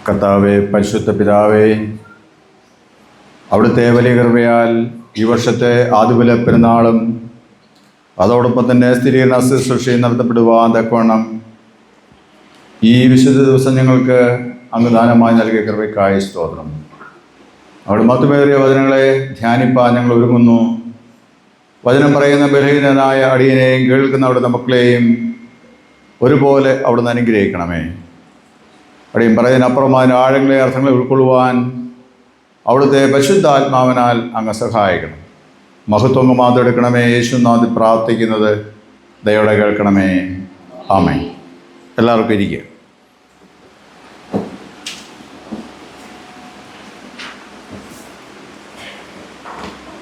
കർത്താവേ, പരിശുദ്ധ പിതാവേ, അവിടുത്തെ വലിയ കൃപയാൽ ഈ വർഷത്തെ ആദിബല പെരുന്നാളും അതോടൊപ്പം തന്നെ സ്ഥിരീകരണ ശുശ്രൂഷയും നടത്തപ്പെടുവാൻ തക്കവണ്ണം ഈ വിശുദ്ധ ദിവസം ഞങ്ങൾക്ക് അങ്ങ് ദാനമായി നൽകിയ കൃപയ്ക്കായി സ്തോത്രം. അവിടെ മത്തുമേറിയ വചനങ്ങളെ ധ്യാനിപ്പാൻ ഞങ്ങൾ ഒരുങ്ങുന്നു. വചനം പറയുന്ന ബലഹീനനായ അടിയനെയും കേൾക്കുന്ന അവിടുത്തെ മക്കളെയും ഒരുപോലെ അവിടുന്ന് അനുഗ്രഹിക്കണമേ. അടിയൻ പറയുന്നതിനപ്പുറമായ ആഴങ്ങളെ അർത്ഥങ്ങളെ ഉൾക്കൊള്ളുവാൻ അവിടുത്തെ പരിശുദ്ധാത്മാവിനാൽ അങ്ങ് സഹായിക്കണം. മഹത്വം മാത്രം എടുക്കണമേ. യേശുനാഥ് പ്രാർത്ഥിക്കുന്നത് ദയോടെ കേൾക്കണമേ. ആമേൻ. എല്ലാവർക്കും ഇരിക്കുക.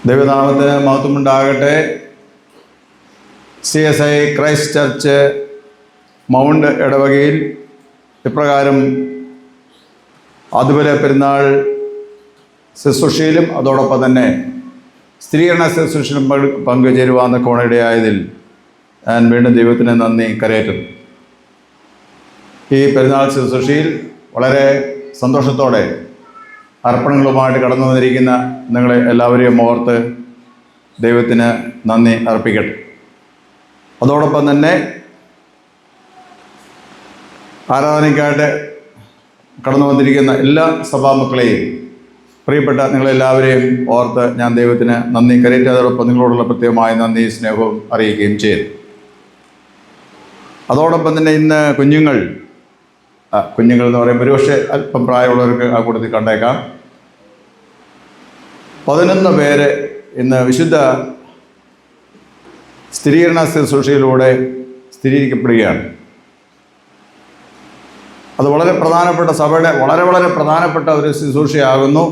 ദൈവനാമത്തിന് മഹത്വമുണ്ടാകട്ടെ. CSI ക്രൈസ്റ്റ് ചർച്ച് മൗണ്ട് ഇടവകയിൽ ഇപ്രകാരം ആദിബല പെരുന്നാൾ ശുശ്രൂഷയിലും അതോടൊപ്പം തന്നെ സ്ഥിരീകരണ ശുശ്രൂഷയിലും പങ്കുചേരുവാൻ കോണയിടയായതിൽ ഞാൻ വീണ്ടും ദൈവത്തിന് നന്ദി കരയറ്റുന്നു. ഈ പെരുന്നാൾ ശുശ്രൂഷയിൽ വളരെ സന്തോഷത്തോടെ അർപ്പണങ്ങളുമായിട്ട് കടന്നു വന്നിരിക്കുന്ന നിങ്ങളെ എല്ലാവരെയും ഓർത്ത് ദൈവത്തിന് നന്ദി അർപ്പിക്കട്ടെ. അതോടൊപ്പം തന്നെ ആരാധനയ്ക്കായിട്ട് കടന്നു വന്നിരിക്കുന്ന എല്ലാ സഭാമക്കളെയും പ്രിയപ്പെട്ട നിങ്ങളെല്ലാവരെയും ഓർത്ത് ഞാൻ ദൈവത്തിന് നന്ദി കരയറ്റി അതോടൊപ്പം നിങ്ങളോടുള്ള പ്രത്യേകമായ നന്ദി സ്നേഹവും അറിയിക്കുകയും ചെയ്തു. അതോടൊപ്പം തന്നെ ഇന്ന് കുഞ്ഞുങ്ങൾ എന്ന് പറയുമ്പോൾ ഒരുപക്ഷെ അല്പം പ്രായമുള്ളവർക്ക് ആ കൂട്ടത്തിൽ കണ്ടേക്കാം. 11 പേര് ഇന്ന് വിശുദ്ധ സ്ഥിരീകരണ ശുശ്രൂഷയിലൂടെ സ്ഥിരീകരിക്കപ്പെടുകയാണ്. അത് വളരെ പ്രധാനപ്പെട്ട സഭയുടെ വളരെ പ്രധാനപ്പെട്ട ഒരു ശുശ്രൂഷയാകുന്നു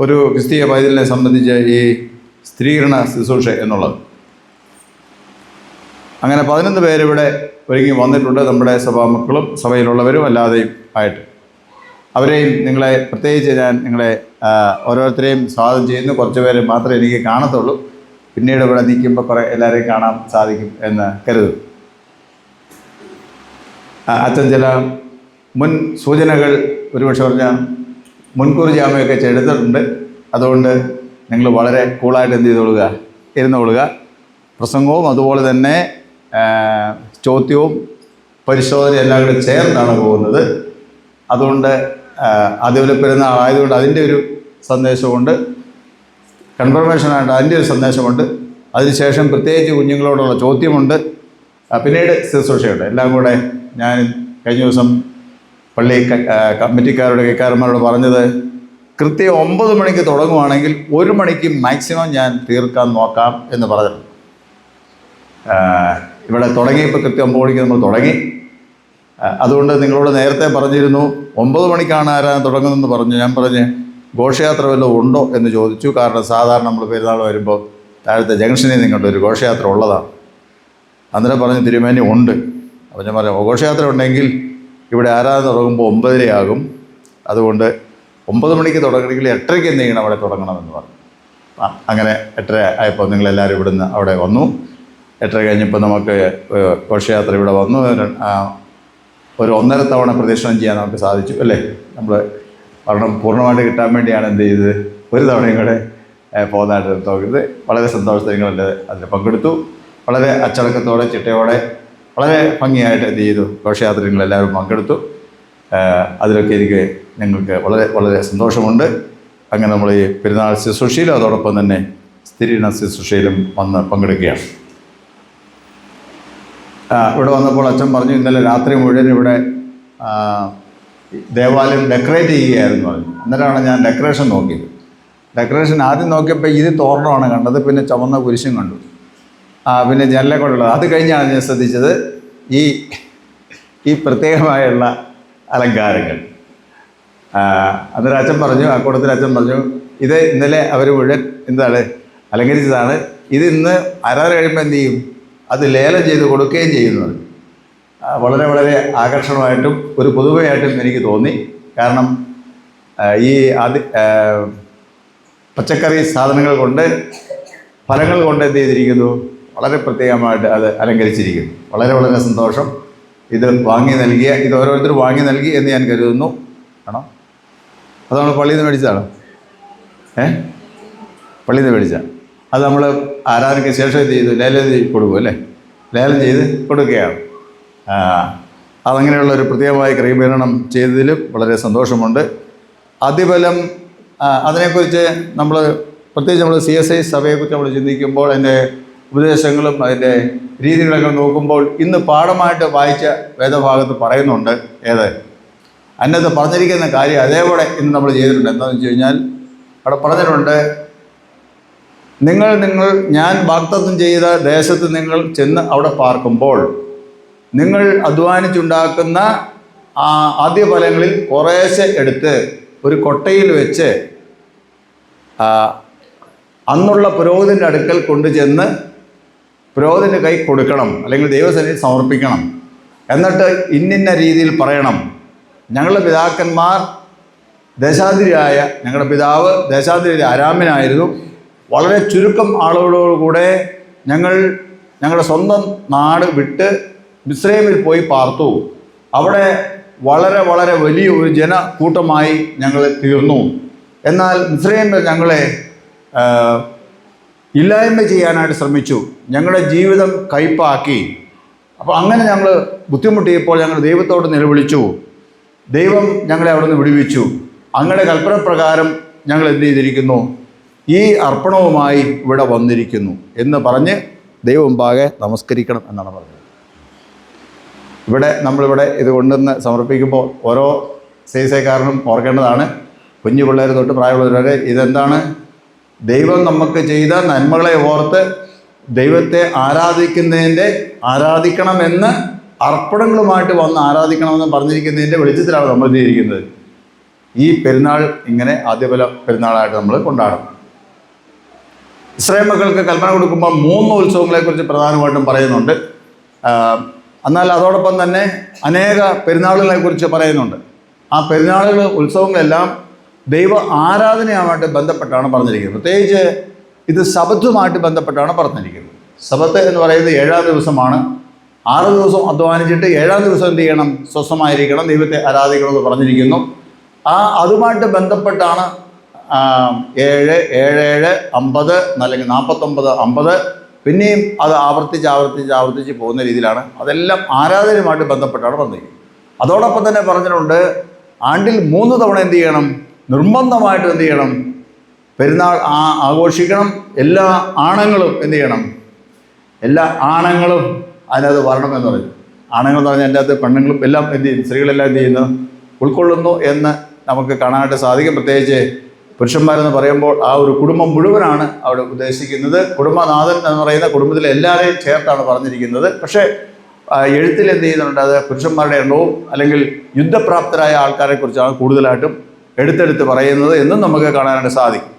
ഒരു ക്രിസ്തീയ പൈതലിനെ സംബന്ധിച്ച് ഈ സ്ഥിരീകരണ ശുശ്രൂഷ എന്നുള്ളത്. അങ്ങനെ 11 പേരിവിടെ ഒരുങ്ങി വന്നിട്ടുണ്ട്. നമ്മുടെ സഭാമക്കളും സഭയിലുള്ളവരും അല്ലാതെയും ആയിട്ട് അവരെയും നിങ്ങളെ പ്രത്യേകിച്ച് ഞാൻ നിങ്ങളെ ഓരോരുത്തരെയും സ്വാഗതം ചെയ്യുന്നു. കുറച്ച് പേര് മാത്രമേ എനിക്ക് കാണത്തുള്ളൂ. പിന്നീട് ഇവിടെ നിൽക്കുമ്പോൾ കുറേ എല്ലാവരെയും കാണാൻ സാധിക്കും എന്ന് കരുതും. അച്ഛൻ ചില മുൻ സൂചനകൾ ഒരുപക്ഷെ പറഞ്ഞാൽ മുൻകൂർ ജാമ്യമൊക്കെ ചെയ്തിട്ടുണ്ട്. അതുകൊണ്ട് നിങ്ങൾ വളരെ കൂളായിട്ട് എന്ത് ചെയ്തോളുക, ഇരുന്നോളുക. പ്രസംഗവും അതുപോലെ തന്നെ ചോദ്യവും പരിശോധനയും എല്ലാം കൂടെ ചേർന്നാണ് പോകുന്നത്. അതുകൊണ്ട് ആദിബല പെരുന്നാൾ ആയതുകൊണ്ട് അതിൻ്റെ ഒരു സന്ദേശമുണ്ട്, കൺഫർമേഷനായിട്ട് അതിൻ്റെ ഒരു സന്ദേശമുണ്ട്. അതിനുശേഷം പ്രത്യേകിച്ച് കുഞ്ഞുങ്ങളോടുള്ള ചോദ്യമുണ്ട്, പിന്നീട് ശുശ്രൂഷയുണ്ട്. എല്ലാം കൂടെ ഞാൻ കഴിഞ്ഞ ദിവസം പള്ളി കമ്മിറ്റിക്കാരുടെ കൈക്കാരന്മാരോട് പറഞ്ഞത് കൃത്യം 9 മണിക്ക് തുടങ്ങുവാണെങ്കിൽ 1 മണിക്ക് മാക്സിമം ഞാൻ തീർക്കാൻ നോക്കാം എന്ന് പറഞ്ഞു. ഇവിടെ തുടങ്ങിയപ്പോൾ കൃത്യം 9 മണിക്ക് നമ്മൾ തുടങ്ങി. അതുകൊണ്ട് നിങ്ങളോട് നേരത്തെ പറഞ്ഞിരുന്നു 9 മണിക്കാണ് ആരാധന തുടങ്ങുന്നതെന്ന് പറഞ്ഞു. ഞാൻ പറഞ്ഞ് ഘോഷയാത്ര വല്ലതും ഉണ്ടോ എന്ന് ചോദിച്ചു. കാരണം സാധാരണ നമ്മൾ പെരുന്നാൾ വരുമ്പോൾ താഴത്തെ ജംഗ്ഷനിൽ നിങ്ങളുടെ ഒരു ഘോഷയാത്ര ഉള്ളതാണ്. അന്നേരം പറഞ്ഞ് തിരുമേനി ഉണ്ട്. അപ്പോൾ ഞാൻ പറഞ്ഞു ഘോഷയാത്ര ഉണ്ടെങ്കിൽ ഇവിടെ ആരാധന തുടങ്ങുമ്പോൾ 9:30 ആകും. അതുകൊണ്ട് 9 മണിക്ക് തുടങ്ങണമെങ്കിൽ 8:30 എന്തെങ്കിലും അവിടെ തുടങ്ങണമെന്ന് പറഞ്ഞു. അങ്ങനെ 8:30 ആയപ്പോൾ നിങ്ങളെല്ലാവരും ഇവിടുന്ന് അവിടെ വന്നു. 8:30 കഴിഞ്ഞപ്പോൾ നമുക്ക് ഘോഷയാത്ര ഇവിടെ വന്നു. ഒരു 1.5 തവണ പ്രദക്ഷിണം ചെയ്യാൻ നമുക്ക് സാധിച്ചു അല്ലേ. നമ്മൾ ഭരണം പൂർണ്ണമായിട്ട് കിട്ടാൻ വേണ്ടിയാണ് എന്ത് ചെയ്തത്, ഒരു തവണയും കൂടെ പോകുന്നതായിട്ട് തോന്നുന്നത്. വളരെ സന്തോഷത്തിൽ നിങ്ങളെല്ലാം അതിൽ പങ്കെടുത്തു. വളരെ അച്ചടക്കത്തോടെ ചിട്ടയോടെ വളരെ ഭംഗിയായിട്ട് എന്ത് ചെയ്തു ഘോഷയാത്ര നിങ്ങളെല്ലാവരും പങ്കെടുത്തു. അതിലൊക്കെ എനിക്ക് ഞങ്ങൾക്ക് വളരെ സന്തോഷമുണ്ട്. അങ്ങനെ നമ്മൾ ഈ പെരുന്നാൾ ശുശ്രൂഷയിലും അതോടൊപ്പം തന്നെ സ്ഥിരീകരണ ശുശ്രൂഷയിലും വന്ന് പങ്കെടുക്കുകയാണ്. ഇവിടെ വന്നപ്പോൾ അച്ഛൻ പറഞ്ഞു ഇന്നലെ രാത്രി മുഴുവൻ ഇവിടെ ദേവാലയം ഡെക്കറേറ്റ് ചെയ്യുകയായിരുന്നു പറഞ്ഞു. അന്നേരമാണ് ഞാൻ ഡെക്കറേഷൻ നോക്കിയത്. ഡെക്കറേഷൻ ആദ്യം നോക്കിയപ്പോൾ ഇത് തോരണമാണ് കണ്ടത്, പിന്നെ ചുവന്ന കുരിശും കണ്ടു, പിന്നെ ജനലെ കൊണ്ടുള്ളത്. അത് കഴിഞ്ഞാണ് ഞാൻ ശ്രദ്ധിച്ചത് ഈ പ്രത്യേകമായുള്ള അലങ്കാരങ്ങൾ. അന്നേരം അച്ഛൻ പറഞ്ഞു, ആ കൂട്ടത്തിൽ അച്ഛൻ പറഞ്ഞു ഇത് ഇന്നലെ അവർ മുഴുവൻ എന്താണ് അലങ്കരിച്ചതാണ്. ഇത് ഇന്ന് ആരാധന കഴിയുമ്പോൾ എന്ത് ചെയ്യും, അത് ലേലം ചെയ്ത് കൊടുക്കുകയും ചെയ്യുന്നത്. വളരെ ആകർഷണമായിട്ടും ഒരു പുതുമയായിട്ടും എനിക്ക് തോന്നി. കാരണം ഈ പച്ചക്കറി സാധനങ്ങൾ കൊണ്ട് ഫലങ്ങൾ കൊണ്ട് എന്ത് ചെയ്തിരിക്കുന്നു, വളരെ പ്രത്യേകമായിട്ട് അത് അലങ്കരിച്ചിരിക്കുന്നു. വളരെ സന്തോഷം. ഇത് ഓരോരുത്തർ വാങ്ങി നൽകി എന്ന് ഞാൻ കരുതുന്നു. ആണോ? അത് നമ്മൾ പള്ളിയിൽ നിന്ന് മേടിച്ചതാണോ? പള്ളിയിൽ നിന്ന് മേടിച്ച അത് നമ്മൾ ആരാധനയ്ക്ക് ശേഷം എന്ത് ചെയ്തു? ലേലം കൊടുക്കും അല്ലേ? ലേലം ചെയ്ത് കൊടുക്കുകയാണ്. അതങ്ങനെയുള്ള ഒരു പ്രത്യേകമായ ക്രമീകരണം ചെയ്തതിലും വളരെ സന്തോഷമുണ്ട്. അതിബലം അതിനെക്കുറിച്ച് നമ്മൾ പ്രത്യേകിച്ച് നമ്മൾ CSI സഭയെക്കുറിച്ച് നമ്മൾ ചിന്തിക്കുമ്പോൾ അതിൻ്റെ ഉപദേശങ്ങളും അതിൻ്റെ രീതികളൊക്കെ നോക്കുമ്പോൾ ഇന്ന് പാഠമായിട്ട് വായിച്ച വേദഭാഗത്ത് പറയുന്നുണ്ട്. ഏത് അതിനകത്ത് പറഞ്ഞിരിക്കുന്ന കാര്യം അതേപോലെ ഇന്ന് നമ്മൾ ചെയ്തിട്ടുണ്ട്. എന്താണെന്ന് വെച്ച് കഴിഞ്ഞാൽ അവിടെ പറഞ്ഞിട്ടുണ്ട്, ഞാൻ വാഗ്ദത്തം ചെയ്ത ദേശത്ത് നിങ്ങൾ ചെന്ന് അവിടെ പാർക്കുമ്പോൾ നിങ്ങൾ അധ്വാനിച്ചുണ്ടാക്കുന്ന ആദ്യ ഫലങ്ങളിൽ കുറേശ്ശെ എടുത്ത് ഒരു കൊട്ടയിൽ വെച്ച് അന്നുള്ള പുരോഹിതൻ്റെ അടുക്കൽ കൊണ്ടുചെന്ന് പുരോഹിതൻ്റെ കൈ കൊടുക്കണം, അല്ലെങ്കിൽ ദൈവസന്നിധിയിൽ സമർപ്പിക്കണം. എന്നിട്ട് ഇന്നിന്ന രീതിയിൽ പറയണം, ഞങ്ങളുടെ പിതാക്കന്മാർ ഞങ്ങളുടെ പിതാവ് ദേശാധിപതി അരാമ്യനായിരുന്നു. വളരെ ചുരുക്കം ആളുകളോടുകൂടെ ഞങ്ങളുടെ സ്വന്തം നാട് വിട്ട് മിസ്രൈമിൽ പോയി പാർത്തു. അവിടെ വളരെ വളരെ വലിയ ഒരു ജനക്കൂട്ടമായി ഞങ്ങൾ തീർന്നു. എന്നാൽ മിസ്രൈമിൽ ഞങ്ങളെ ഇല്ലായ്മ ചെയ്യാനായിട്ട് ശ്രമിച്ചു, ഞങ്ങളുടെ ജീവിതം കയ്പാക്കി. അപ്പോൾ അങ്ങനെ ഞങ്ങൾ ബുദ്ധിമുട്ടിയപ്പോൾ ഞങ്ങൾ ദൈവത്തോട് നിലവിളിച്ചു. ദൈവം ഞങ്ങളെ അവിടെ നിന്ന് വിടുവിച്ചു. അങ്ങയുടെ കൽപ്പനപ്രകാരം ഞങ്ങൾ എന്ത് ചെയ്തിരിക്കുന്നു? ഈ അർപ്പണവുമായി ഇവിടെ വന്നിരിക്കുന്നു എന്ന് പറഞ്ഞ് ദൈവമുമ്പാകെ നമസ്കരിക്കണം എന്നാണ് പറഞ്ഞത്. നമ്മളിവിടെ ഇത് കൊണ്ടുവന്ന് സമർപ്പിക്കുമ്പോൾ ഓരോ സൈസക്കാരനും ഓർക്കേണ്ടതാണ്, കുഞ്ഞു പിള്ളേർ തൊട്ട് പ്രായമുള്ളവരെ, ഇതെന്താണ്? ദൈവം നമുക്ക് ചെയ്ത നന്മകളെ ഓർത്ത് ദൈവത്തെ ആരാധിക്കണമെന്ന് അർപ്പണങ്ങളുമായിട്ട് വന്ന് ആരാധിക്കണമെന്ന് പറഞ്ഞിരിക്കുന്നതിൻ്റെ വെളിച്ചത്തിലാണ് നമ്മൾ ചെയ്തിരിക്കുന്നത്. ഈ പെരുന്നാൾ ഇങ്ങനെ ആദ്യഫല പെരുന്നാളായിട്ട് നമ്മൾ കൊണ്ടാടും. ഇസ്രായേൽ മക്കൾക്ക് കൽപ്പന കൊടുക്കുമ്പോൾ 3 ഉത്സവങ്ങളെക്കുറിച്ച് പ്രധാനമായിട്ടും പറയുന്നുണ്ട്. എന്നാൽ അതോടൊപ്പം തന്നെ അനേക പെരുന്നാളുകളെക്കുറിച്ച് പറയുന്നുണ്ട്. ആ പെരുന്നാളുകൾ, ഉത്സവങ്ങളെല്ലാം ദൈവ ആരാധനയുമായിട്ട് ബന്ധപ്പെട്ടാണ് പറഞ്ഞിരിക്കുന്നത്. പ്രത്യേകിച്ച് ഇത് സബത്തുമായിട്ട് ബന്ധപ്പെട്ടാണ് പറഞ്ഞിരിക്കുന്നത്. സബത്ത് എന്ന് പറയുന്നത് 7-ാം ദിവസമാണ്. 6 ദിവസം അധ്വാനിച്ചിട്ട് 7-ാം ദിവസം എന്ത് ചെയ്യണം? സ്വസ്ഥമായിരിക്കണം, ദൈവത്തെ ആരാധിക്കണമെന്ന് പറഞ്ഞിരിക്കുന്നു. അതുമായിട്ട് ബന്ധപ്പെട്ടാണ് 7, 7, 50 അല്ലെങ്കിൽ 49, 50 പിന്നെയും അത് ആവർത്തിച്ച് പോകുന്ന രീതിയിലാണ്. അതെല്ലാം ആരാധനയുമായിട്ട് ബന്ധപ്പെട്ടാണ് പറഞ്ഞിരിക്കുന്നത്. അതോടൊപ്പം തന്നെ പറഞ്ഞിട്ടുണ്ട്, ആണ്ടിൽ 3 തവണ എന്ത് ചെയ്യണം? നിർബന്ധമായിട്ട് എന്ത് ചെയ്യണം? പെരുന്നാൾ ആഘോഷിക്കണം. എല്ലാ ആണുങ്ങളും എന്ത് ചെയ്യണം? എല്ലാ ആണുങ്ങളും അതിനകത്ത് വരണമെന്ന് പറയും. ആണുങ്ങൾ എന്ന് പറഞ്ഞാൽ അതിൻ്റെ അകത്ത് പെണ്ണുങ്ങളും എല്ലാം എന്ത് ചെയ്യും? സ്ത്രീകളെല്ലാം എന്ത് ചെയ്യുന്നു? ഉൾക്കൊള്ളുന്നു എന്ന് നമുക്ക് കാണാനായിട്ട് സാധിക്കും. പ്രത്യേകിച്ച് പുരുഷന്മാരെന്ന് പറയുമ്പോൾ ആ ഒരു കുടുംബം മുഴുവനാണ് അവിടെ ഉദ്ദേശിക്കുന്നത്. കുടുംബനാഥൻ എന്ന് പറയുന്ന കുടുംബത്തിലെ എല്ലാവരെയും ചേർത്താണ് പറഞ്ഞിരിക്കുന്നത്. പക്ഷേ എഴുത്തിൽ എന്ത് ചെയ്യുന്നുണ്ട്? അത് പുരുഷന്മാരുടെ എണ്ണവും അല്ലെങ്കിൽ യുദ്ധപ്രാപ്തരായ ആൾക്കാരെ കുറിച്ചാണ് കൂടുതലായിട്ടും എടുത്തെടുത്ത് പറയുന്നത് എന്നും നമുക്ക് കാണാനായിട്ട് സാധിക്കും.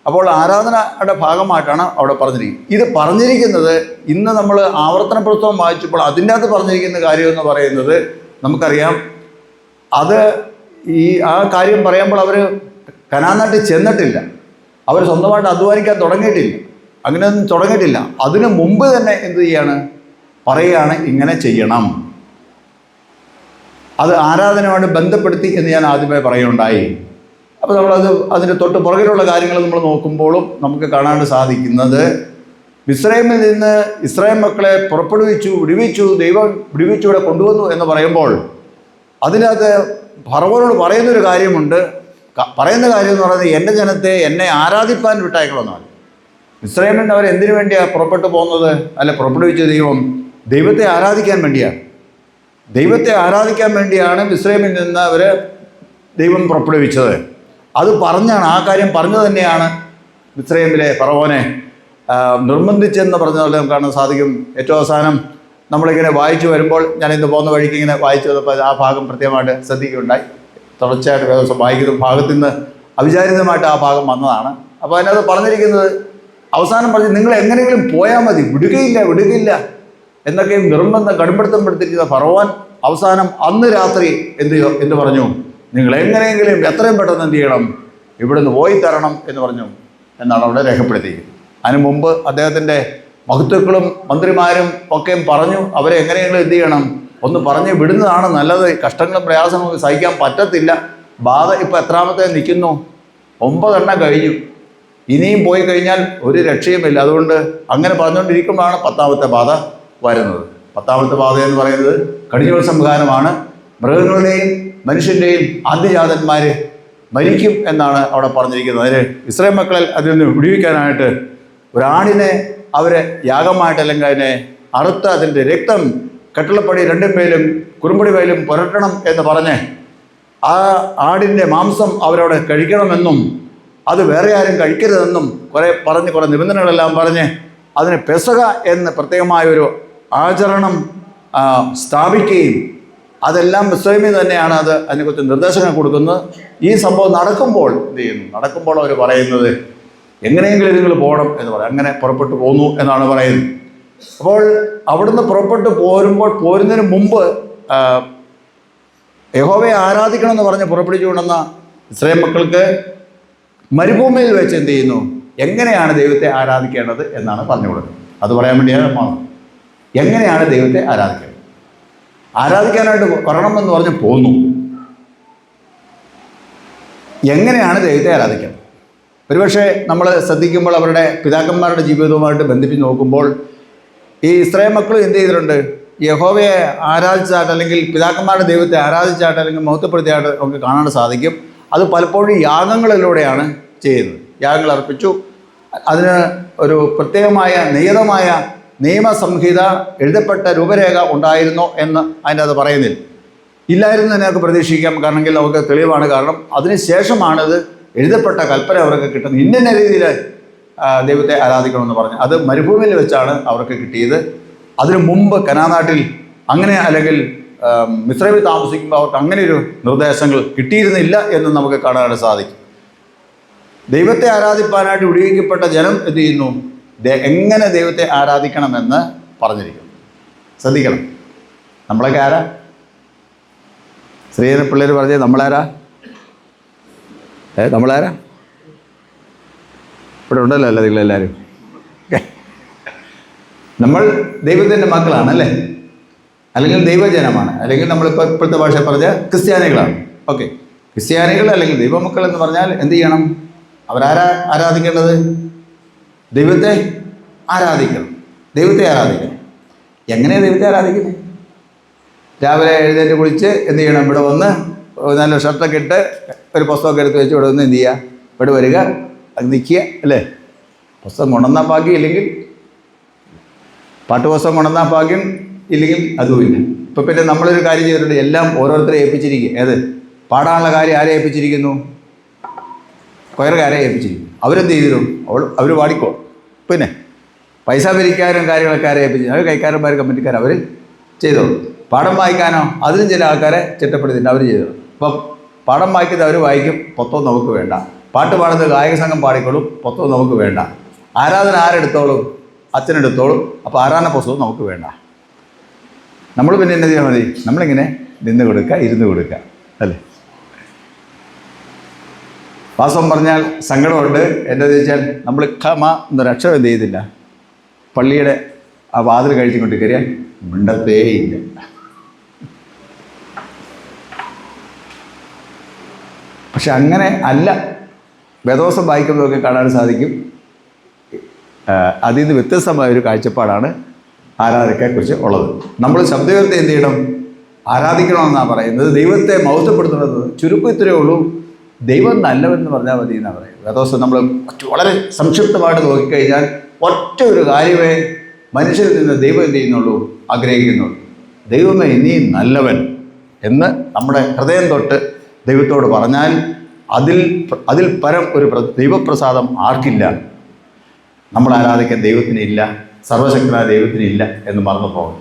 അപ്പോൾ ആരാധനയുടെ ഭാഗമായിട്ടാണ് അവിടെ പറഞ്ഞിരിക്കുന്നത്. ഇത് പറഞ്ഞിരിക്കുന്നത് ഇന്ന് നമ്മൾ ആവർത്തന പുസ്തകം വായിച്ചപ്പോൾ അതിൻ്റെ അകത്ത് പറഞ്ഞിരിക്കുന്ന കാര്യം എന്ന് പറയുന്നത് നമുക്കറിയാം. അത് ആ കാര്യം പറയുമ്പോൾ അവർ കനാൻ നാട്ടിൽ ചെന്നിട്ടില്ല, അവർ സ്വന്തമായിട്ട് അധ്വാനിക്കാൻ തുടങ്ങിയിട്ടില്ല, അങ്ങനെയൊന്നും തുടങ്ങിയിട്ടില്ല. അതിനു മുമ്പ് തന്നെ എന്ത് പറയുകയാണ് ഇങ്ങനെ ചെയ്യണം. അത് ആരാധനയുമായിട്ട് ബന്ധപ്പെടുത്തി എന്ന് ഞാൻ ആദ്യമേ പറയുകയുണ്ടായി. അപ്പോൾ അതിൻ്റെ തൊട്ട് പുറകിലുള്ള കാര്യങ്ങൾ നമ്മൾ നോക്കുമ്പോഴും നമുക്ക് കാണാൻ സാധിക്കുന്നത്, മിസ്രൈമിൽ നിന്ന് ഇസ്രായേൽ മക്കളെ വിടുവിച്ചു, ദൈവം വിടുവിച്ചൂടെ കൊണ്ടുവന്നു എന്ന് പറയുമ്പോൾ അതിനകത്ത് ഫറവോനോട് പറയുന്നൊരു കാര്യമുണ്ട്. പറയുന്ന കാര്യം എന്ന് പറയുന്നത്, എൻ്റെ ജനത്തെ എന്നെ ആരാധിപ്പാൻ വിട്ടയക്കണമെന്നാണ്. മിസ്രൈമിൽ അവർ എന്തിനു വേണ്ടിയാണ് പുറപ്പെട്ടു പോകുന്നത്? പുറപ്പെടുവിച്ച ദൈവത്തെ ആരാധിക്കാൻ വേണ്ടിയാണ്. ദൈവത്തെ ആരാധിക്കാൻ വേണ്ടിയാണ് മിസ്രൈമിൽ നിന്ന് അവർ ദൈവം പുറപ്പെടുവിച്ചത്. അത് പറഞ്ഞാണ്, ആ കാര്യം പറഞ്ഞു തന്നെയാണ് മിസ്രൈമിലെ ഫറവോനെ നിർബന്ധിച്ചെന്ന് പറഞ്ഞാൽ നമുക്ക് കാണാൻ സാധിക്കും. ഏറ്റവും അവസാനം നമ്മളിങ്ങനെ വായിച്ചു വരുമ്പോൾ, ഞാൻ ഇന്ന് പോകുന്ന വഴിക്ക് ഇങ്ങനെ വായിച്ചു വന്നപ്പോൾ ആ ഭാഗം പ്രത്യേകമായിട്ട് ശ്രദ്ധിക്കുകയുണ്ടായി. തുടർച്ചയായിട്ട് വേദോസം വായിക്കുന്ന ഭാഗത്ത് നിന്ന് അവിചാരിതമായിട്ട് ആ ഭാഗം വന്നതാണ്. അപ്പോൾ അതിനകത്ത് പറഞ്ഞിരിക്കുന്നത്, അവസാനം പറഞ്ഞ് നിങ്ങൾ എങ്ങനെയെങ്കിലും പോയാൽ മതി, വിടുകയില്ല എന്നൊക്കെ കടുംപിടുത്തപ്പെടുത്തിയിരിക്കുന്ന ഫറവോൻ അവസാനം അന്ന് രാത്രി എന്ത് പറഞ്ഞു? നിങ്ങൾ എങ്ങനെയെങ്കിലും എത്രയും പെട്ടെന്ന് എന്ത് ചെയ്യണം? ഇവിടുന്ന് പോയി തരണം എന്ന് പറഞ്ഞു എന്നാണ് അവിടെ രേഖപ്പെടുത്തിയിരിക്കുന്നത്. അതിനു മുമ്പ് അദ്ദേഹത്തിൻ്റെ മഹത്തുക്കളും മന്ത്രിമാരും ഒക്കെയും പറഞ്ഞു, അവരെ എങ്ങനെയെങ്കിലും എന്ത് ചെയ്യണം? ഒന്ന് പറഞ്ഞ് വിടുന്നതാണ് നല്ലത്. കഷ്ടങ്ങളും പ്രയാസങ്ങളും സഹിക്കാൻ പറ്റത്തില്ല. ബാധ ഇപ്പോൾ എത്രാമത്തെ നിൽക്കുന്നു? 9 എണ്ണം കഴിഞ്ഞു. ഇനിയും പോയി കഴിഞ്ഞാൽ ഒരു രക്ഷയുമില്ല. അതുകൊണ്ട് അങ്ങനെ പറഞ്ഞുകൊണ്ടിരിക്കുമ്പോഴാണ് 10ാമത്തെ ബാധ വരുന്നത്. 10ാമത്തെ ബാധ എന്ന് പറയുന്നത് കടിഞ്ഞൂൽ സംഹാരമാണ്. മൃഗങ്ങളുടെയും മനുഷ്യൻ്റെയും ആദ്യജാതന്മാർ മരിക്കും എന്നാണ് അവിടെ പറഞ്ഞിരിക്കുന്നത്. അതിന് ഇസ്രായേൽ മക്കളിൽ അതിൽ നിന്ന് വിടുവിക്കാനായിട്ട് ഒരാടിനെ അവരെ യാഗമായിട്ട് അല്ലെങ്കിൽ അതിനെ അറുത്ത് അതിൻ്റെ രക്തം കട്ടിളപ്പടി 2 പേരും കുറുമ്പടി വയലും പുരട്ടണം എന്ന് പറഞ്ഞ് ആ ആടിൻ്റെ മാംസം അവരവിടെ കഴിക്കണമെന്നും അത് വേറെ ആരും കഴിക്കരുതെന്നും കുറേ നിബന്ധനകളെല്ലാം പറഞ്ഞ് അതിന് പെസഹ എന്ന് പ്രത്യേകമായൊരു ആചരണം സ്ഥാപിക്കുകയും അതെല്ലാം മിസ്രൈമിൽ തന്നെയാണ് അതിനെക്കുറിച്ച് നിർദ്ദേശങ്ങൾ കൊടുക്കുന്നത്. ഈ സംഭവം നടക്കുമ്പോൾ എന്ത് ചെയ്യുന്നു? നടക്കുമ്പോൾ അവർ പറയുന്നത് എങ്ങനെയെങ്കിലും നിങ്ങൾ പോകണം എന്ന് പറയും. അങ്ങനെ പുറപ്പെട്ടു പോന്നു എന്നാണ് പറയുന്നത്. അപ്പോൾ അവിടുന്ന് പുറപ്പെട്ടു പോരുന്നതിന് മുമ്പ് യഹോവയെ ആരാധിക്കണം എന്ന് പറഞ്ഞ് പുറപ്പെടുവിച്ചു കൊണ്ടുവന്ന ഇസ്രായേൽ മക്കൾക്ക് മരുഭൂമിയിൽ വെച്ച് എന്ത് ചെയ്യുന്നു? എങ്ങനെയാണ് ദൈവത്തെ ആരാധിക്കേണ്ടത് എന്നാണ് പറഞ്ഞു കൊടുക്കുന്നത്. അത് പറയാൻ വേണ്ടിയാണ് നമ്മൾ എങ്ങനെയാണ് ദൈവത്തെ ആരാധിക്കാനായിട്ട് വരണമെന്ന് പറഞ്ഞ് പോന്നു. എങ്ങനെയാണ് ദൈവത്തെ ആരാധിക്കുന്നത്? ഒരുപക്ഷെ നമ്മൾ ശ്രദ്ധിക്കുമ്പോൾ അവരുടെ പിതാക്കന്മാരുടെ ജീവിതവുമായിട്ട് ബന്ധിപ്പിച്ച് നോക്കുമ്പോൾ ഈ ഇസ്രായേൽ മക്കൾ എന്ത് ചെയ്തിട്ടുണ്ട്? യഹോവയെ ആരാധിച്ചായിട്ട് അല്ലെങ്കിൽ പിതാക്കന്മാരുടെ ദൈവത്തെ ആരാധിച്ചായിട്ട് അല്ലെങ്കിൽ മഹത്വപ്പെടുത്തിയായിട്ട് നമുക്ക് കാണാൻ സാധിക്കും. അത് പലപ്പോഴും യാഗങ്ങളിലൂടെയാണ് ചെയ്യുന്നത്. യാഗങ്ങൾ അർപ്പിച്ചു. അതിന് ഒരു പ്രത്യേകമായ നിയതമായ നിയമസംഹിത എഴുതപ്പെട്ട രൂപരേഖ ഉണ്ടായിരുന്നോ എന്ന് അതിൻ്റെ അത് പറയുന്നില്ല. ഇല്ലായിരുന്നു തന്നെ നമുക്ക് പ്രതീക്ഷിക്കാം. കാരണമെങ്കിൽ നമുക്ക് തെളിവാണ്. കാരണം അതിനുശേഷമാണിത് എഴുതപ്പെട്ട കൽപ്പന അവർക്ക് കിട്ടുന്നത്. ഇന്ന രീതിയിൽ ദൈവത്തെ ആരാധിക്കണമെന്ന് പറഞ്ഞു. അത് മരുഭൂമിയിൽ വെച്ചാണ് അവർക്ക് കിട്ടിയത്. അതിനു മുമ്പ് കനാനാട്ടിൽ അങ്ങനെ അല്ലെങ്കിൽ മിസ്രൈമിൽ താമസിക്കുമ്പോൾ അവർക്ക് അങ്ങനെയൊരു നിർദ്ദേശങ്ങൾ കിട്ടിയിരുന്നില്ല എന്ന് നമുക്ക് കാണാനായിട്ട് സാധിക്കും. ദൈവത്തെ ആരാധിപ്പാനായിട്ട് വിടുവിക്കപ്പെട്ട ജനം എന്ത് ചെയ്യുന്നു? എങ്ങനെ ദൈവത്തെ ആരാധിക്കണമെന്ന് പറഞ്ഞിരിക്കുന്നു. ശ്രദ്ധിക്കണം. നമ്മളൊക്കെ ആരാ? ശ്രീധര പിള്ളേർ പറഞ്ഞത് നമ്മളാരാ? നമ്മളാരാ? ഇവിടെ ഉണ്ടല്ലോ അല്ലേ നിങ്ങളെല്ലാവരും? നമ്മൾ ദൈവത്തിൻ്റെ മക്കളാണ് അല്ലേ? അല്ലെങ്കിൽ ദൈവജനമാണ്. അല്ലെങ്കിൽ നമ്മളിപ്പോൾ ഇപ്പോഴത്തെ ഭാഷ പറഞ്ഞ ക്രിസ്ത്യാനികളാണ്. ഓക്കെ, ക്രിസ്ത്യാനികൾ അല്ലെങ്കിൽ ദൈവമക്കൾ എന്ന് പറഞ്ഞാൽ എന്ത് ചെയ്യണം? ആരാധിക്കേണ്ടത്? ദൈവത്തെ ആരാധിക്കണം. എങ്ങനെയാണ് ദൈവത്തെ ആരാധിക്കുന്നത്? രാവിലെ എഴുന്നേറ്റ് കുളിച്ച് എന്ത് ചെയ്യണം? ഇവിടെ വന്ന് നല്ല ഷർട്ടൊക്കെ ഇട്ട് ഒരു പുസ്തകമൊക്കെ എടുത്ത് വെച്ച് ഇവിടെ വന്ന് എന്ത് ചെയ്യുക? ഇവിടെ വരിക, അത് നിൽക്കുക അല്ലേ? പുസ്തകം കൊണ്ടുവന്നാൽ ഭാഗ്യം, ഇല്ലെങ്കിൽ പാട്ടുപുസ്തകം കൊണ്ടുവന്നാൽ ഭാഗ്യം, ഇല്ലെങ്കിൽ അതുമില്ല. ഇപ്പം പിന്നെ നമ്മളൊരു കാര്യം ചെയ്തിട്ടുണ്ട്. എല്ലാം ഓരോരുത്തരെ ഏൽപ്പിച്ചിരിക്കുക. ഏത്? പാടാനുള്ള കാര്യം ആരെ ഏൽപ്പിച്ചിരിക്കുന്നു? കൊയറുകാരെ ഏൽപ്പിച്ചിരിക്കുന്നു. അവരെന്ത് ചെയ്തിരും? അവർ പാടിക്കോ. പിന്നെ പൈസ പിരിക്കാനും കാര്യങ്ങളൊക്കെ ആരെ ഏൽപ്പിച്ചു? അവർ കൈക്കാരന്മാർ, കമ്മിറ്റിക്കാർ അവർ ചെയ്തോളൂ. പാഠം വായിക്കാനോ അതിനും ചില ആൾക്കാരെ ചിട്ടപ്പെടുത്തിയിട്ട് അവർ ചെയ്തോളൂ. അപ്പം പാഠം വായിക്കുന്നത് അവർ വായിക്കും, പൊത്തവും നമുക്ക് വേണ്ട. പാട്ട് പാടുന്നത് ഗായക സംഘം പാടിക്കോളും, പൊത്തവും നമുക്ക് വേണ്ട. ആരാധന ആരെടുത്തോളും? അച്ഛനെടുത്തോളും. അപ്പോൾ ആരാധന പുസ്തകവും നമുക്ക് വേണ്ട. നമ്മൾ പിന്നെ എന്നെ ചെയ്യാൻ മതി? നമ്മളിങ്ങനെ നിന്ന് കൊടുക്കുക, ഇരുന്ന് കൊടുക്കുക അല്ലേ? വാസ്തവം പറഞ്ഞാൽ സങ്കടമുണ്ട്. എന്താണെന്ന് വെച്ചാൽ നമ്മൾ ഖമ എന്നൊരു അക്ഷരം എന്ത് ചെയ്തില്ല? പള്ളിയുടെ ആ വാതിൽ കഴിച്ചുകൊണ്ട് കയറിയാൽ മിണ്ടത്തേയില്ല. പക്ഷെ അങ്ങനെ അല്ല. വേദോസം വായിക്കുന്നതൊക്കെ കാണാൻ സാധിക്കും. അതിൽ നിന്ന് വ്യത്യസ്തമായൊരു കാഴ്ചപ്പാടാണ് ആരാധനയെക്കുറിച്ച് ഉള്ളത്. നമ്മൾ ശബ്ദത്തെ എന്ത് ചെയ്യണം? ആരാധിക്കണമെന്നാണ് പറയുന്നത്. ദൈവത്തെ മഹത്വപ്പെടുത്തുന്നത് ചുരുക്കം ഇത്രയേ ഉള്ളൂ. ദൈവം നല്ലവെന്ന് പറഞ്ഞാൽ മതി എന്നാണ് പറയുന്നത്. വേദോസം നമ്മൾ വളരെ സംക്ഷിപ്തമായിട്ട് നോക്കിക്കഴിഞ്ഞാൽ ഒറ്റ ഒരു കാര്യമേ മനുഷ്യരിൽ നിന്ന് ദൈവം എന്ത് ചെയ്യുന്നുള്ളൂ? ആഗ്രഹിക്കുന്നുള്ളൂ. ദൈവമേ നീ നല്ലവൻ എന്ന് നമ്മുടെ ഹൃദയം തൊട്ട് ദൈവത്തോട് പറഞ്ഞാൽ അതിൽ പരം ഒരു ദൈവപ്രസാദം ആർക്കില്ല. നമ്മൾ ആരാധിക്കാൻ ദൈവത്തിനില്ല, സർവശക്തനായ ദൈവത്തിനില്ല എന്ന് മറന്നു പോകും.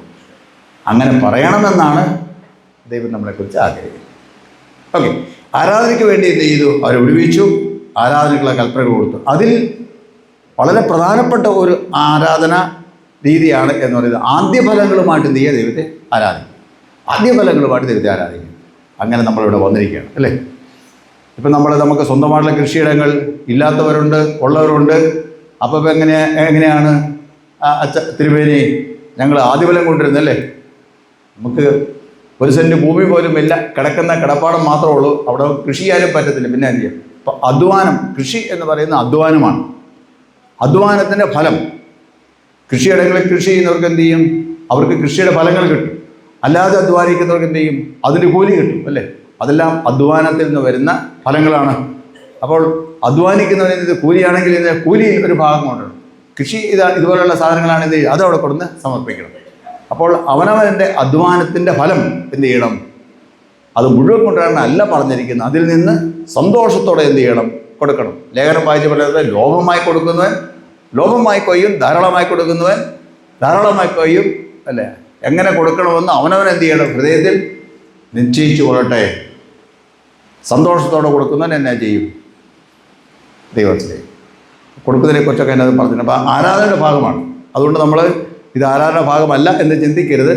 അങ്ങനെ പറയണമെന്നാണ് ദൈവം നമ്മളെക്കുറിച്ച് ആഗ്രഹിക്കുന്നത്. ഓക്കെ, ആരാധനയ്ക്ക് വേണ്ടി എന്ത് ചെയ്തു? അവർ വിടുവിച്ചു, ആരാധനയ്ക്കുള്ള കൽപ്പനകൾ കൊടുത്തു. അതിൽ വളരെ പ്രധാനപ്പെട്ട ഒരു ആരാധന രീതിയാണ് എന്ന് പറയുന്നത് ആദ്യഫലങ്ങളുമായിട്ട് എന്ത് ചെയ്യുക? ദൈവത്തെ ആരാധിക്കും. ആദ്യഫലങ്ങളുമായിട്ട് ദൈവത്തെ ആരാധിക്കും. അങ്ങനെ നമ്മളിവിടെ വന്നിരിക്കുകയാണ് അല്ലേ? ഇപ്പം നമുക്ക് സ്വന്തമായിട്ടുള്ള കൃഷിയിടങ്ങൾ ഇല്ലാത്തവരുണ്ട്, ഉള്ളവരുണ്ട്. അപ്പോൾ ഇപ്പം എങ്ങനെയാണ് തിരുമേനി ഞങ്ങൾ ആദ്യഫലം കൊണ്ടിരുന്നല്ലേ? നമുക്ക് 1 സെൻറ്റ് ഭൂമി പോലും ഇല്ല, കിടക്കുന്ന കിടപ്പാടം മാത്രമേ ഉള്ളൂ, അവിടെ കൃഷി ചെയ്യാനും പറ്റത്തില്ല. പിന്നെ എന്ത് ചെയ്യും? അപ്പോൾ അധ്വാനം, കൃഷി എന്ന് പറയുന്ന അധ്വാനമാണ്. അധ്വാനത്തിൻ്റെ ഫലം, കൃഷിയിടങ്ങളിൽ കൃഷി ചെയ്യുന്നവർക്ക് എന്ത് ചെയ്യും? അവർക്ക് കൃഷിയുടെ ഫലങ്ങൾ കിട്ടും. അല്ലാതെ അധ്വാനിക്കുന്നവർക്ക് എന്ത് ചെയ്യും? അതിന് കൂലി കിട്ടും, അല്ലേ? അതെല്ലാം അധ്വാനത്തിൽ നിന്ന് വരുന്ന ഫലങ്ങളാണ്. അപ്പോൾ അധ്വാനിക്കുന്നവന് ഇത് കൂലിയാണെങ്കിൽ ഇതിൻ്റെ കൂലിയിൽ ഒരു ഭാഗം കൊണ്ടുണ്ട്. കൃഷി ഇതുപോലുള്ള സാധനങ്ങളാണ് ഇത്, അതവിടെ കൊടുന്ന് സമർപ്പിക്കണം. അപ്പോൾ അവനവൻ്റെ അധ്വാനത്തിൻ്റെ ഫലം എന്ത് ചെയ്യണം? അത് മുഴുവൻ കൊണ്ടുവരണം അല്ല പറഞ്ഞിരിക്കുന്നത്. അതിൽ നിന്ന് സന്തോഷത്തോടെ എന്ത് ചെയ്യണം? കൊടുക്കണം. ലേഖനം വായിച്ച് പറയുന്നത് ലോഭമായി കൊടുക്കുന്നവൻ ലോഭമായി കൊയ്യും, ധാരാളമായി കൊടുക്കുന്നവൻ ധാരാളമായി കൊയ്യും, അല്ലേ? എങ്ങനെ കൊടുക്കണമെന്ന് അവനവൻ എന്ത് ചെയ്യണം? ഹൃദയത്തിൽ നിശ്ചയിച്ചു കൊള്ളട്ടെ. സന്തോഷത്തോടെ കൊടുക്കുന്നവൻ എന്നാ ചെയ്യും? ദൈവത്തിലെ കൊടുക്കുന്നതിനെക്കുറിച്ചൊക്കെ എന്നത് പറഞ്ഞിട്ടുണ്ട്. അപ്പോൾ ആരാധനയുടെ ഭാഗമാണ്. അതുകൊണ്ട് നമ്മൾ ഇത് ആരാധന ഭാഗമല്ല എന്ന് ചിന്തിക്കരുത്.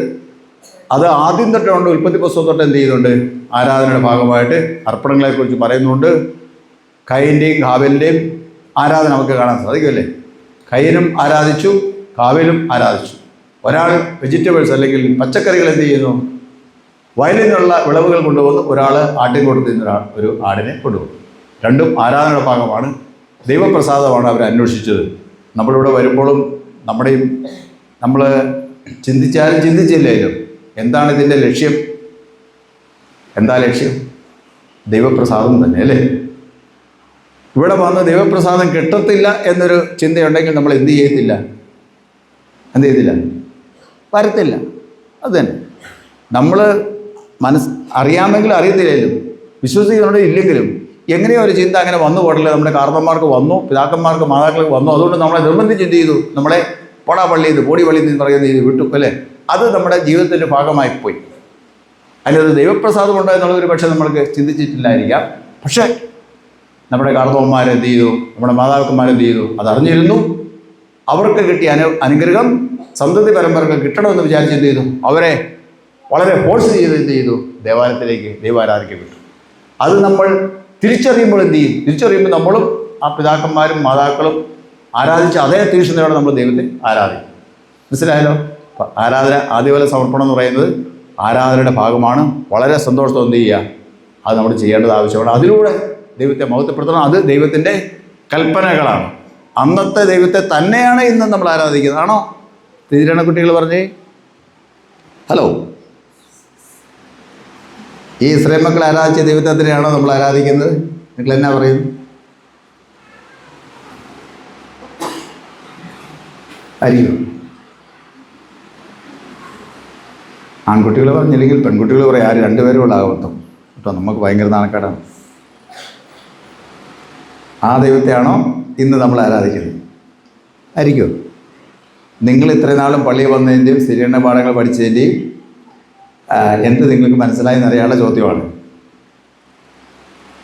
അത് ആദ്യം തൊട്ടുണ്ട്, ഉൽപ്പത്തി പുസ്തകം തൊട്ട് എന്ത് ചെയ്യുന്നുണ്ട്? ആരാധനയുടെ ഭാഗമായിട്ട് അർപ്പണങ്ങളെക്കുറിച്ച് പറയുന്നുണ്ട്. കയീൻ്റെയും ഹാബേലിൻ്റെയും ആരാധന നമുക്ക് കാണാൻ സാധിക്കുമല്ലേ? കയീനും ആരാധിച്ചു, ഹാബേലും ആരാധിച്ചു. ഒരാൾ വെജിറ്റബിൾസ് അല്ലെങ്കിൽ പച്ചക്കറികൾ എന്ത് ചെയ്യുന്നു? വയലിൽ നിന്നുള്ള വിളവുകൾ കൊണ്ടുവന്ന് ഒരാൾ ആട്ടിൻ കൊടുത്തിരുന്ന ഒരു ആടിനെ കൊണ്ടുപോകും. രണ്ടും ആരാധനയുടെ ഭാഗമാണ്. ദൈവപ്രസാദമാണ് അവർ അന്വേഷിച്ചത്. നമ്മളിവിടെ വരുമ്പോഴും നമ്മൾ ചിന്തിച്ചാലും ചിന്തിച്ചില്ലായാലും എന്താണ് ഇതിൻ്റെ ലക്ഷ്യം? എന്താ ലക്ഷ്യം? ദൈവപ്രസാദം തന്നെ, അല്ലേ? ഇവിടെ വന്ന് ദൈവപ്രസാദം കിട്ടത്തില്ല എന്നൊരു ചിന്തയുണ്ടെങ്കിൽ നമ്മൾ എന്ത് ചെയ്യത്തില്ല? വരത്തില്ല. അത് തന്നെ. നമ്മൾ അറിയാമെങ്കിലും അറിയത്തില്ലെങ്കിലും വിശ്വസിക്കുന്നുണ്ട് ഇല്ലെങ്കിലും എങ്ങനെയോ ഒരു ചിന്ത അങ്ങനെ വന്നു പോകട്ടില്ല. നമ്മുടെ കാർന്നന്മാർക്ക് വന്നു, പിതാക്കന്മാർക്ക് മാതാക്കൾക്ക് വന്നു. അതുകൊണ്ട് നമ്മളെ നിർബന്ധിച്ച് എന്ത് ചെയ്തു? നമ്മളെ പള്ളിയിൽ നിന്ന് പറയുന്ന ഇത് വിട്ടു, അല്ലേ? അത് നമ്മുടെ ജീവിതത്തിൻ്റെ ഭാഗമായി പോയി. അതിനൊരു ദൈവപ്രസാദമുണ്ടോ എന്നുള്ളൊരു പക്ഷേ നമ്മൾക്ക് ചിന്തിച്ചിട്ടില്ലായിരിക്കാം. പക്ഷേ നമ്മുടെ കാർന്നവന്മാരെന്ത് ചെയ്തു? നമ്മുടെ മാതാപിതാക്കന്മാരെന്ത് ചെയ്തു? അതറിഞ്ഞിരുന്നു. അവർക്ക് കിട്ടിയ അനുഗ്രഹം സന്തതി പരമ്പരകൾ കിട്ടണമെന്ന് വിചാരിച്ച് എന്ത് ചെയ്തു? അവരെ വളരെ ഫോഴ്സ് ചെയ്ത് എന്ത് ചെയ്തു? ദേവാലയത്തിലേക്ക് ദൈവാരാധിക്കാൻ വിട്ടു. അത് നമ്മൾ തിരിച്ചറിയുമ്പോൾ എന്ത് ചെയ്യും? തിരിച്ചറിയുമ്പോൾ നമ്മളും ആ പിതാക്കന്മാരും മാതാക്കളും ആരാധിച്ച അതേ തീക്ഷ്ണതയോടെ നമ്മൾ ദൈവത്തെ ആരാധിക്കും. മനസ്സിലായല്ലോ? ആരാധന, ആദ്യകാല സമർപ്പണം എന്ന് പറയുന്നത് ആരാധനയുടെ ഭാഗമാണ്. വളരെ സന്തോഷത്തോടെ എന്ത് ചെയ്യുക? അത് നമ്മൾ ചെയ്യേണ്ടത് ആവശ്യമാണ്. അതിലൂടെ ദൈവത്തെ മഹത്വപ്പെടുത്തണം. അത് ദൈവത്തിൻ്റെ കൽപ്പനകളാണ്. അന്നത്തെ ദൈവത്തെ തന്നെയാണ് ഇന്ന് നമ്മൾ ആരാധിക്കുന്നത്. ആണോ? തിരിരണ കുട്ടികൾ പറഞ്ഞേ ഹലോ. ഈ ഇസ്രായേൽ മക്കൾ ആരാധിച്ച ദൈവത്തെ തന്നെയാണോ നമ്മൾ ആരാധിക്കുന്നത്? നിങ്ങൾ എന്നാ പറയുന്നു? അറിയോ? ആൺകുട്ടികൾ പറഞ്ഞില്ലെങ്കിൽ പെൺകുട്ടികൾ പറയും. ആര്? രണ്ടുപേരും ഉള്ളാകത്തും കേട്ടോ. നമുക്ക് ഭയങ്കര നാണക്കേടാണ്. ആ ദൈവത്തെയാണോ ഇന്ന് നമ്മൾ ആരാധിക്കുന്നത്? ആയിരിക്കുമോ? നിങ്ങൾ ഇത്രയും നാളും പള്ളിയിൽ വന്നതിൻ്റെയും ശരിയെണ്ണ പാഠങ്ങൾ പഠിച്ചതിൻ്റെയും എന്ത് നിങ്ങൾക്ക് മനസ്സിലായി എന്നറിയാനുള്ള ചോദ്യമാണ്.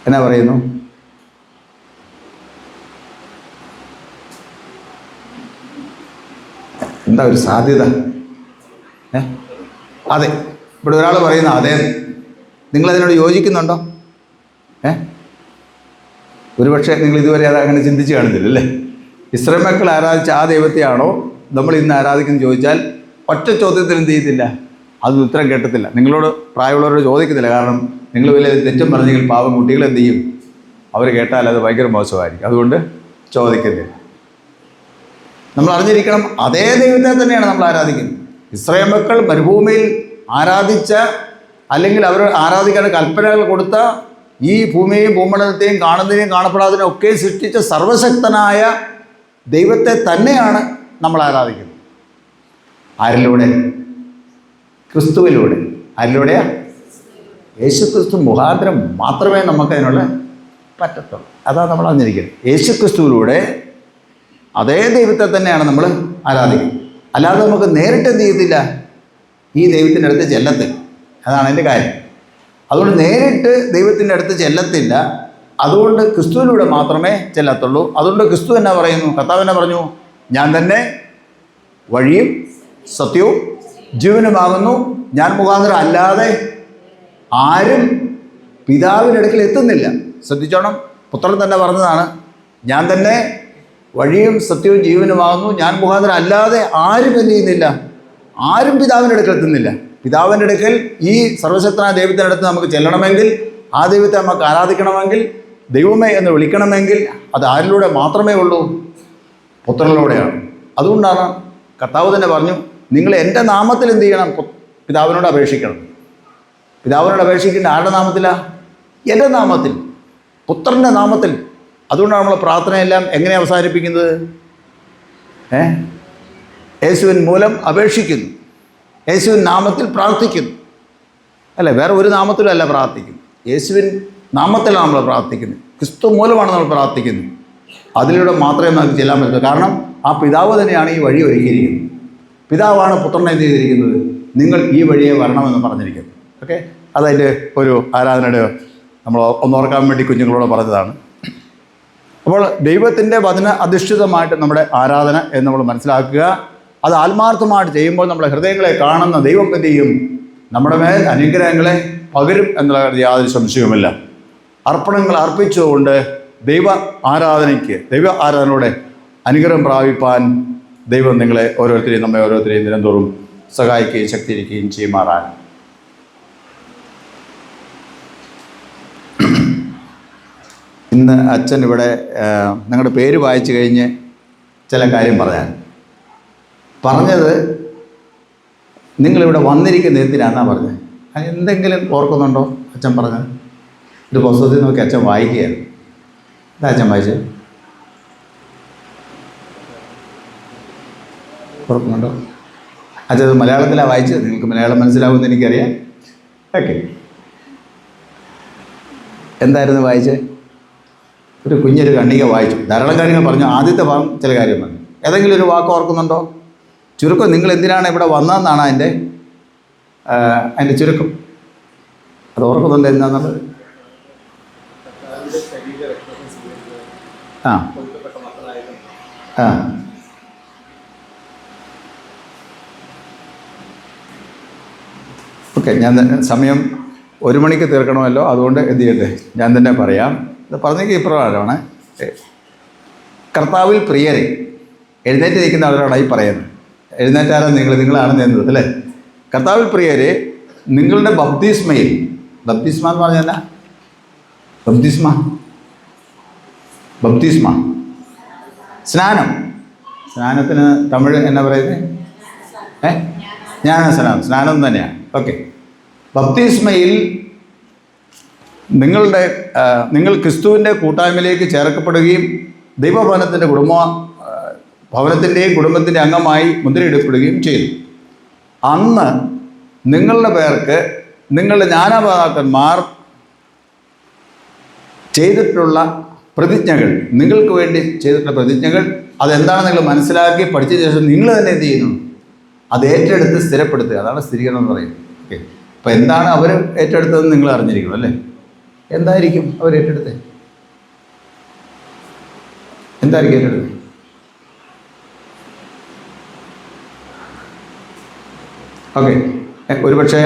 എന്നാ പറയുന്നു? എന്താ ഒരു സാധ്യത? അതെ, ഇവിടെ ഒരാൾ പറയുന്ന അതെ. നിങ്ങളതിനോട് യോജിക്കുന്നുണ്ടോ? ഒരുപക്ഷെ നിങ്ങൾ ഇതുവരെ അത് അങ്ങനെ ചിന്തിച്ച് കാണുന്നില്ല, അല്ലേ? ഇസ്രായേൽ മക്കൾ ആരാധിച്ച ആ ദൈവത്തെയാണോ നമ്മൾ ഇന്ന് ആരാധിക്കുന്നത് ചോദിച്ചാൽ ഒറ്റ ചോദ്യത്തിൽ എന്ത് ചെയ്യത്തില്ല? അതൊന്നും ഉത്തരം കേട്ടത്തില്ല. നിങ്ങളോട് പ്രായമുള്ളവരോട് ചോദിക്കുന്നില്ല. കാരണം നിങ്ങൾ വലിയ തെറ്റും പറഞ്ഞെങ്കിൽ പാവം കുട്ടികൾ എന്ത് ചെയ്യും? അവർ കേട്ടാൽ അത് ഭയങ്കര മോശമായിരിക്കും. അതുകൊണ്ട് ചോദിക്കുന്നില്ല. നമ്മൾ അറിഞ്ഞിരിക്കണം, അതേ ദൈവത്തെ തന്നെയാണ് നമ്മൾ ആരാധിക്കുന്നത്. ഇസ്രായേൽ മക്കൾ മരുഭൂമിയിൽ ആരാധിച്ച, അല്ലെങ്കിൽ അവർ ആരാധിക്കാൻ കൽപ്പനകൾ കൊടുത്ത, ഈ ഭൂമിയെയും ഭൂമണ്ഡലത്തെയും കാണുന്നതിനെയും കാണപ്പെടാതിനെയും ഒക്കെ സൃഷ്ടിച്ച സർവശക്തനായ ദൈവത്തെ തന്നെയാണ് നമ്മൾ ആരാധിക്കുന്നത്. ആരിലൂടെ? ക്രിസ്തുവിലൂടെ. ആരിലൂടെയാ? യേശുക്രിസ്തു മുഖാന്തരം മാത്രമേ നമുക്കതിനുള്ള പറ്റത്തുള്ളൂ. അതാണ് നമ്മൾ അറിഞ്ഞിരിക്കുന്നത്. യേശുക്രിസ്തുവിലൂടെ അതേ ദൈവത്തെ തന്നെയാണ് നമ്മൾ ആരാധിക്കുന്നത്. അല്ലാതെ നമുക്ക് നേരിട്ട് എന്ത് ചെയ്യത്തില്ല? ഈ ദൈവത്തിൻ്റെ അടുത്ത് ചെല്ലത്തില്ല. അതാണ് എൻ്റെ കാര്യം. അതുകൊണ്ട് നേരിട്ട് ദൈവത്തിൻ്റെ അടുത്ത് ചെല്ലത്തില്ല. അതുകൊണ്ട് ക്രിസ്തുവിലൂടെ മാത്രമേ ചെല്ലത്തുള്ളൂ. അതുകൊണ്ട് ക്രിസ്തു എന്നാ പറയുന്നു? കർത്താവ് എന്നാ പറഞ്ഞു? ഞാൻ തന്നെ വഴിയും സത്യവും ജീവനുമാകുന്നു. ഞാൻ മുഖാന്തരം അല്ലാതെ ആരും പിതാവിൻ്റെ അടുക്കൽ എത്തുന്നില്ല. ശ്രദ്ധിച്ചോണം, പുത്രൻ തന്നെ പറഞ്ഞതാണ്, ഞാൻ തന്നെ വഴിയും സത്യവും ജീവനുമാകുന്നു. ഞാൻ മുഖാന്തരം അല്ലാതെ ആരും എന്ത് ചെയ്യുന്നില്ല? ആരും പിതാവിൻ്റെ അടുക്കൽ എത്തുന്നില്ല. പിതാവിൻ്റെ അടുക്കൽ ഈ സർവശക്തനായ ദൈവത്തിൻ്റെ അടുത്ത് നമുക്ക് ചെല്ലണമെങ്കിൽ, ആ ദൈവത്തെ നമുക്ക് ആരാധിക്കണമെങ്കിൽ, ദൈവമേ എന്ന് വിളിക്കണമെങ്കിൽ അത് ആരിലൂടെ മാത്രമേ ഉള്ളൂ? പുത്രനിലൂടെയാണ്. അതുകൊണ്ടാണ് കർത്താവ് തന്നെ പറഞ്ഞു, നിങ്ങൾ എൻ്റെ നാമത്തിൽ എന്ത് ചെയ്യണം? പിതാവിനോട് അപേക്ഷിക്കണം. പിതാവിനോട് അപേക്ഷിക്കേണ്ട ആരുടെ നാമത്തിലാണ്? എൻ്റെ നാമത്തിൽ, പുത്രൻ്റെ നാമത്തിൽ. അതുകൊണ്ടാണ് നമ്മൾ പ്രാർത്ഥനയെല്ലാം എങ്ങനെ അവസാനിപ്പിക്കുന്നത്? യേശുവിൻ മൂലം അപേക്ഷിക്കുന്നു, യേശുവിൻ നാമത്തിൽ പ്രാർത്ഥിക്കുന്നു. അല്ലേ? വേറെ ഒരു നാമത്തിലും അല്ല പ്രാർത്ഥിക്കുന്നു, യേശുവിൻ നാമത്തിലാണ് നമ്മൾ പ്രാർത്ഥിക്കുന്നത്. ക്രിസ്തു മൂലമാണ് നമ്മൾ പ്രാർത്ഥിക്കുന്നത്. അതിലൂടെ മാത്രമേ നമുക്ക് ചെല്ലാൻ പറ്റൂ. കാരണം ആ പിതാവ് തന്നെയാണ് ഈ വഴി ഒരുക്കിയിരിക്കുന്നത്. പിതാവാണ് പുത്രനെ എന്ത് ചെയ്തിരിക്കുന്നത്? നിങ്ങൾ ഈ വഴിയെ വരണമെന്ന് പറഞ്ഞിരിക്കുന്നത്. ഓക്കെ, അതതിൻ്റെ ഒരു ആരാധനയുടെ നമ്മൾ ഒന്നോർക്കാൻ വേണ്ടി കുഞ്ഞുങ്ങളോട് പറഞ്ഞതാണ്. അപ്പോൾ ദൈവത്തിൻ്റെ വചന അധിഷ്ഠിതമായിട്ട് നമ്മുടെ ആരാധന എന്ന് നമ്മൾ മനസ്സിലാക്കുക. അത് ആത്മാർത്ഥമായിട്ട് ചെയ്യുമ്പോൾ നമ്മുടെ ഹൃദയങ്ങളെ കാണുന്ന ദൈവം എന്ത് ചെയ്യും? നമ്മുടെ മേൽ അനുഗ്രഹങ്ങളെ പകരും എന്നുള്ള യാതൊരു സംശയവുമില്ല. അർപ്പണങ്ങൾ അർപ്പിച്ചുകൊണ്ട് ദൈവ ആരാധനയുടെ അനുഗ്രഹം പ്രാപിപ്പാൻ ദൈവം നിങ്ങളെ ഓരോരുത്തരെയും നമ്മെ ഓരോരുത്തരെയും ദിനംതോറും സഹായിക്കുകയും ശക്തിയിരിക്കുകയും ചെയ്യുമാറാൻ. ഇന്ന് അച്ഛൻ ഇവിടെ നിങ്ങളുടെ പേര് വായിച്ചു കഴിഞ്ഞ് ചില കാര്യം പറഞ്ഞത് നിങ്ങളിവിടെ വന്നിരിക്കുന്ന എന്തിനാണെന്നാണ് പറഞ്ഞത്. അത് എന്തെങ്കിലും ഓർക്കുന്നുണ്ടോ അച്ഛൻ പറഞ്ഞത്? ഒരു പുസ്തകത്തിൽ നോക്കി അച്ഛൻ വായിക്കുകയാണ്. എന്താ അച്ഛൻ വായിച്ചത്? ഓർക്കുന്നുണ്ടോ? അച്ഛൻ അത് മലയാളത്തിലാണ് വായിച്ചത്. നിങ്ങൾക്ക് മലയാളം മനസ്സിലാവുമെന്ന് എനിക്കറിയാം. ഓക്കെ, എന്തായിരുന്നു വായിച്ചത്? ഒരു കുഞ്ഞൊരു കണ്ണിക വായിച്ചു. ധാരാളം കാര്യങ്ങൾ പറഞ്ഞു. ആദ്യത്തെ ഭാഗം ചില കാര്യം പറഞ്ഞു. ഏതെങ്കിലും ഒരു വാക്ക് ഓർക്കുന്നുണ്ടോ? ചുരുക്കം നിങ്ങൾ എന്തിനാണ് ഇവിടെ വന്നതെന്നാണ് അതിൻ്റെ ചുരുക്കം. അത് ഓർക്കുന്നുണ്ട് എന്താണെന്നുള്ളത്? ആ ആ ഓക്കെ, ഞാൻ സമയം 1 മണിക്ക് തീർക്കണമല്ലോ. അതുകൊണ്ട് എന്ത് ചെയ്യട്ടെ, ഞാൻ തന്നെ പറയാം. ഇത് പറഞ്ഞെങ്കിൽ ഇപ്രകാരമാണ്. കർത്താവിൽ പ്രിയരെ, എഴുന്നേറ്റ് നിൽക്കുന്ന അവരോടാണ് ഈ പറയുന്നത്. എഴുന്നേറ്റാരോ നിങ്ങളാണ് നേരുന്നത് അല്ലേ? കർത്താവിൽ പ്രിയരെ, നിങ്ങളുടെ ബപ്തിസ്മ എന്ന് പറഞ്ഞാൽ ബപ്തിസ്മ സ്നാനത്തിന് തമിഴ് എന്നാ പറയുന്നത്? സ്നാനം തന്നെയാണ്. ഓക്കെ, ബപ്തിസ്മയിൽ നിങ്ങൾ ക്രിസ്തുവിൻ്റെ കൂട്ടായ്മയിലേക്ക് ചേർക്കപ്പെടുകയും ഭവനത്തിൻ്റെയും കുടുംബത്തിൻ്റെ അംഗമായി മുദ്രയിടപ്പെടുകയും ചെയ്തു. അന്ന് നിങ്ങളുടെ പേർക്ക് നിങ്ങളുടെ ജ്ഞാനപിതാക്കന്മാർ ചെയ്തിട്ടുള്ള പ്രതിജ്ഞകൾ, നിങ്ങൾക്ക് വേണ്ടി ചെയ്തിട്ടുള്ള പ്രതിജ്ഞകൾ, അതെന്താണെന്ന് നിങ്ങൾ മനസ്സിലാക്കി പഠിച്ച ശേഷം നിങ്ങൾ തന്നെ എന്ത് ചെയ്യുന്നു? അത് ഏറ്റെടുത്ത് സ്ഥിരപ്പെടുത്തുക. അതാണ് സ്ഥിരീകരണം എന്ന് പറയുന്നത്. ഓക്കെ, അപ്പോൾ എന്താണ് അവർ ഏറ്റെടുത്തതെന്ന് നിങ്ങൾ അറിഞ്ഞിരിക്കണം അല്ലേ? എന്തായിരിക്കും അവർ ഏറ്റെടുത്തത്? എന്തായിരിക്കും ഏറ്റെടുത്തത്? ഓക്കെ, ഒരുപക്ഷെ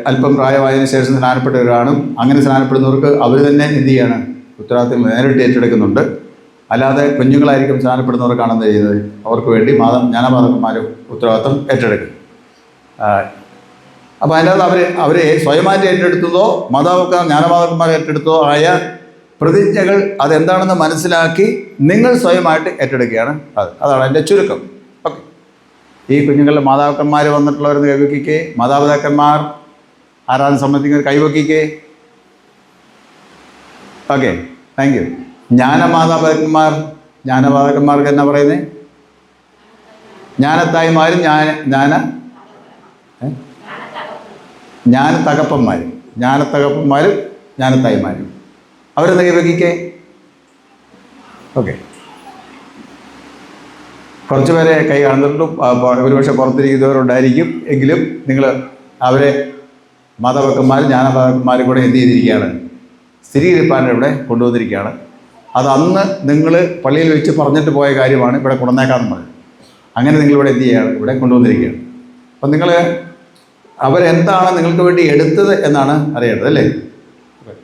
അല്പം പ്രായമായതിനു ശേഷം സ്നാനപ്പെട്ടവരാണ്. അങ്ങനെ സ്നാനപ്പെടുന്നവർക്ക് അവർ തന്നെ എന്ത് ചെയ്യാണ്? ഉത്തരവാദിത്തം നേരിട്ട് ഏറ്റെടുക്കുന്നുണ്ട്. അല്ലാതെ കുഞ്ഞുങ്ങളായിരിക്കും സ്നാനപ്പെടുന്നവർക്കാണെന്ന് ചെയ്യുന്നത്. അവർക്ക് വേണ്ടി ജ്ഞാനപാതകന്മാർ ഉത്തരവാദിത്തം ഏറ്റെടുക്കും. അപ്പോൾ അതിനകത്ത് അവരെ സ്വയമായിട്ട് ഏറ്റെടുത്തതോ ജ്ഞാനപാതകന്മാർ ഏറ്റെടുത്തതോ ആയ പ്രതിജ്ഞകൾ അതെന്താണെന്ന് മനസ്സിലാക്കി നിങ്ങൾ സ്വയമായിട്ട് ഏറ്റെടുക്കുകയാണ്. അതാണ് അതിൻ്റെ ചുരുക്കം. ഓക്കെ, ഈ കുഞ്ഞുങ്ങളുടെ മാതാപിതാക്കന്മാർ വന്നിട്ടുള്ളവരെന്ന് കൈവക്കിക്കേ. മാതാപിതാക്കന്മാർ ആരാധന സംബന്ധിക്കുന്ന കൈവക്കിക്കേ. Okay, thank you. ജ്ഞാനമാതാപിതാക്കന്മാർക്ക് എന്നാ പറയുന്നത്? ജ്ഞാനത്തായിമാരും ജ്ഞാനത്തകപ്പന്മാരും ജ്ഞാനത്തായിമാരും അവരെന്ന് കൈവക്കിക്കേ. ഓക്കെ, കുറച്ച് പേരെ കൈ കാണുന്നുണ്ടും ഒരുപക്ഷെ പുറത്തിരിക്കുന്നവരുണ്ടായിരിക്കും. എങ്കിലും നിങ്ങൾ അവരെ മാതാപിതാക്കന്മാരും ജ്ഞാനപാതകന്മാരും കൂടെ എന്ത് ചെയ്തിരിക്കുകയാണ്? സ്ഥിരീകരിപ്പാൻ്റെ ഇവിടെ കൊണ്ടുവന്നിരിക്കുകയാണ്. അത് അന്ന് നിങ്ങൾ പള്ളിയിൽ വെച്ച് പറഞ്ഞിട്ട് പോയ കാര്യമാണ്. ഇവിടെ കൊണ്ടുവന്നേക്കാമെന്ന് പറഞ്ഞു. അങ്ങനെ നിങ്ങളിവിടെ എന്ത് ചെയ്യുകയാണ്? ഇവിടെ കൊണ്ടുവന്നിരിക്കുകയാണ്. അപ്പം നിങ്ങൾ അവരെന്താണ് നിങ്ങൾക്ക് വേണ്ടി എടുത്തത് എന്നാണ് അറിയേണ്ടത് അല്ലേ?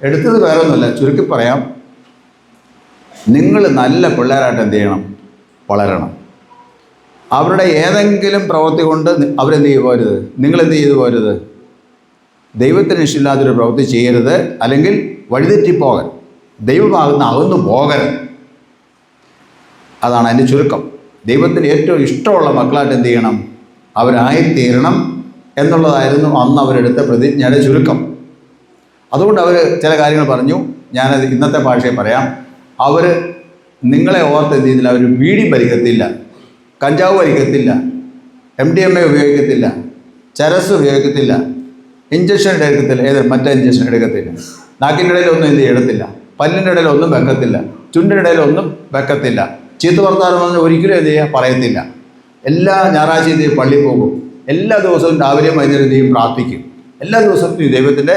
എടുത്തത് വേറെ ഒന്നുമല്ല. ചുരുക്കി പറയാം, നിങ്ങൾ നല്ല പിള്ളേരായിട്ട് എന്ത് ചെയ്യണം? വളരണം. അവരുടെ ഏതെങ്കിലും പ്രവൃത്തി കൊണ്ട് അവരെന്ത് ചെയ്തു പോരുത്, നിങ്ങളെന്ത് ചെയ്തു പോരുത്, ദൈവത്തിന് ഇഷ്ടമില്ലാത്തൊരു പ്രവൃത്തി ചെയ്യരുത്, അല്ലെങ്കിൽ വഴിതെറ്റിപ്പോകരുത്, ദൈവമാകുന്ന അകന്നു പോകരുത്. അതാണ് അതിൻ്റെ ചുരുക്കം. ദൈവത്തിന് ഏറ്റവും ഇഷ്ടമുള്ള മക്കളായിട്ട് എന്ത് ചെയ്യണം, അവരായിത്തീരണം എന്നുള്ളതായിരുന്നു അന്ന് അവരെടുത്ത പ്രതിജ്ഞയുടെ ചുരുക്കം. അതുകൊണ്ട് അവർ ചില കാര്യങ്ങൾ പറഞ്ഞു. ഞാനത് ഇന്നത്തെ ഭാഷയിൽ പറയാം. അവർ നിങ്ങളെ ഓർത്ത് എന്ത് ചെയ്യുന്നില്ല, അവർ ബീഡി വലിക്കത്തില്ല, കഞ്ചാവ് വലിക്കത്തില്ല, MDMA ഉപയോഗിക്കത്തില്ല, ചരസ് ഉപയോഗിക്കത്തില്ല, ഇഞ്ചക്ഷൻ എടുക്കത്തില്ല, മറ്റേ ഇഞ്ചക്ഷൻ എടുക്കത്തില്ല, നാക്കിൻ്റെ ഇടയിലൊന്നും എന്ത് ചെയ്യത്തില്ല, പല്ലിൻ്റെ ഇടയിലൊന്നും വെക്കത്തില്ല, ചുണ്ടിൻ്റെ ഇടയിലൊന്നും വെക്കത്തില്ല, ചീത്ത വർത്താനം ഒരിക്കലും എന്ത് ചെയ്യുക പറയത്തില്ല. എല്ലാ ഞായറാഴ്ച എന്ത് ചെയ്യും, പള്ളിയിൽ പോകും, എല്ലാ ദിവസവും രാവിലെയും വൈകുന്നേരം എന്ത് ചെയ്യും, പ്രാർത്ഥിക്കും, എല്ലാ ദിവസവും ദൈവത്തിൻ്റെ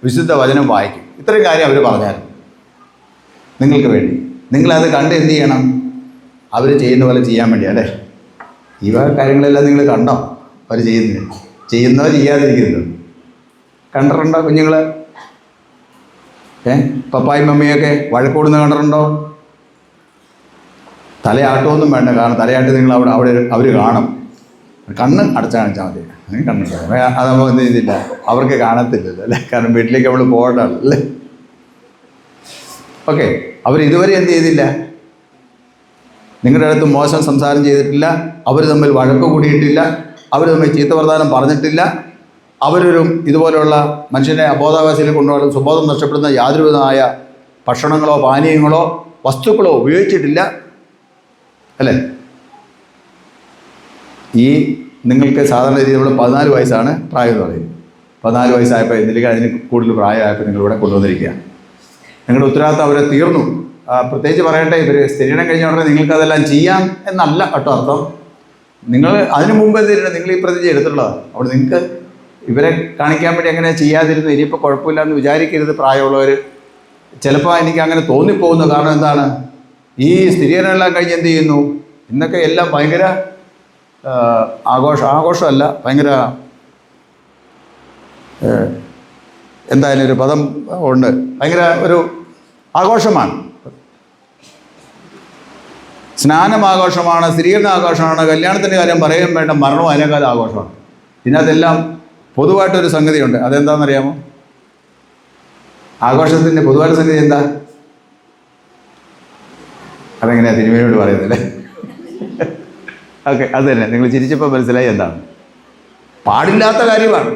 വിശുദ്ധ വചനം വായിക്കും. ഇത്രയും കാര്യം അവർ പറഞ്ഞായിരുന്നു നിങ്ങൾക്ക് വേണ്ടി. നിങ്ങളത് കണ്ട് എന്ത് ചെയ്യണം, അവർ ചെയ്യുന്ന പോലെ ചെയ്യാൻ വേണ്ടി അല്ലേ. ഈ വക കാര്യങ്ങളെല്ലാം നിങ്ങൾ കണ്ടോ അവർ ചെയ്യുന്നവർ ചെയ്യാതിരിക്കുന്നത് കണ്ടിട്ടുണ്ടോ കുഞ്ഞുങ്ങൾ? പപ്പായും മമ്മിയൊക്കെ വഴക്കൂടുന്ന കണ്ടിട്ടുണ്ടോ? തലയാട്ടമൊന്നും വേണ്ട, കാരണം തലയാട്ടി നിങ്ങൾ അവർ കാണും. കണ്ണ് അടച്ചു കാണിച്ചാൽ മതി, കണ്ണുണ്ട്. അത് നമ്മൾ എന്ത് ചെയ്തില്ല, അവർക്ക് കാണത്തില്ലല്ലോ അല്ലേ, കാരണം വീട്ടിലേക്ക് നമ്മൾ പോകണ്ടല്ലോ അല്ലേ. ഓക്കെ, അവരിതുവരെ എന്ത് ചെയ്തില്ല, നിങ്ങളുടെ അടുത്ത് മോശം സംസാരം ചെയ്തിട്ടില്ല, അവർ തമ്മിൽ വഴക്ക് കൂടിയിട്ടില്ല, അവർ തമ്മിൽ ചീത്ത വർത്താനം പറഞ്ഞിട്ടില്ല, അവരൊരു ഇതുപോലെയുള്ള മനുഷ്യനെ അബോധാവസ്ഥയിൽ കൊണ്ടുപോകാൻ സുബോധം നഷ്ടപ്പെടുന്ന യാതൊരുവിധമായ ഭക്ഷണങ്ങളോ പാനീയങ്ങളോ വസ്തുക്കളോ ഉപയോഗിച്ചിട്ടില്ല അല്ലേ. ഈ നിങ്ങൾക്ക് സാധാരണ രീതിയിൽ നമ്മൾ 14 വയസ്സാണ് പ്രായം എന്ന് പറയും. 14 വയസ്സായപ്പോൾ എന്തിലേക്ക് അതിന് കൂടുതൽ പ്രായമായപ്പോൾ നിങ്ങളിവിടെ കൊണ്ടുവന്നിരിക്കുക. നിങ്ങളുടെ ഉത്തരവാദിത്തം അവരെ തീർന്നു. പ്രത്യേകിച്ച് പറയട്ടെ, ഇവർ സ്ഥിരീകരണം കഴിഞ്ഞ ഉടനെ നിങ്ങൾക്കതെല്ലാം ചെയ്യാം എന്നല്ല കേട്ടോ അർത്ഥം. നിങ്ങൾ അതിനു മുമ്പ് എന്തിനാണ് നിങ്ങൾ ഈ പ്രതിജ്ഞ എടുത്തിട്ടുള്ളത്. അവിടെ നിങ്ങൾക്ക് ഇവരെ കാണിക്കാൻ വേണ്ടി അങ്ങനെ ചെയ്യാതിരുന്നു ഇനിയിപ്പോൾ കുഴപ്പമില്ല എന്ന് വിചാരിക്കരുത്. പ്രായമുള്ളവർ ചിലപ്പോൾ എനിക്ക് അങ്ങനെ തോന്നിപ്പോകുന്നു. കാരണം എന്താണ്, ഈ സ്ഥിരീകരണമെല്ലാം കഴിഞ്ഞ് എന്ത് ചെയ്യുന്നു, ഇന്നൊക്കെ എല്ലാം ഭയങ്കര ആഘോഷമല്ല, ഭയങ്കര എന്തായാലും ഒരു പദം ഉണ്ട്, ഭയങ്കര ഒരു ആഘോഷമാണ്. സ്നാനം ആഘോഷമാണ്, സ്ഥിരീകരണ ആഘോഷമാണ്, കല്യാണത്തിൻ്റെ കാര്യം പറയാൻ വേണ്ട, മരണവും അതിനേക്കാളും ആഘോഷമാണ്. ഇതിനകത്തെല്ലാം പൊതുവായിട്ടൊരു സംഗതിയുണ്ട്. അതെന്താണെന്നറിയാമോ? ആഘോഷത്തിൻ്റെ പൊതുവായിട്ട് സംഗതി എന്താ? അതെങ്ങനെയാണ് തിരുമേനിയോട് പറയുന്നില്ലേ? ഓക്കെ, അത് തന്നെ. നിങ്ങൾ ചിരിച്ചപ്പോൾ മനസ്സിലായി എന്താണ്. പാടില്ലാത്ത കാര്യമാണ്,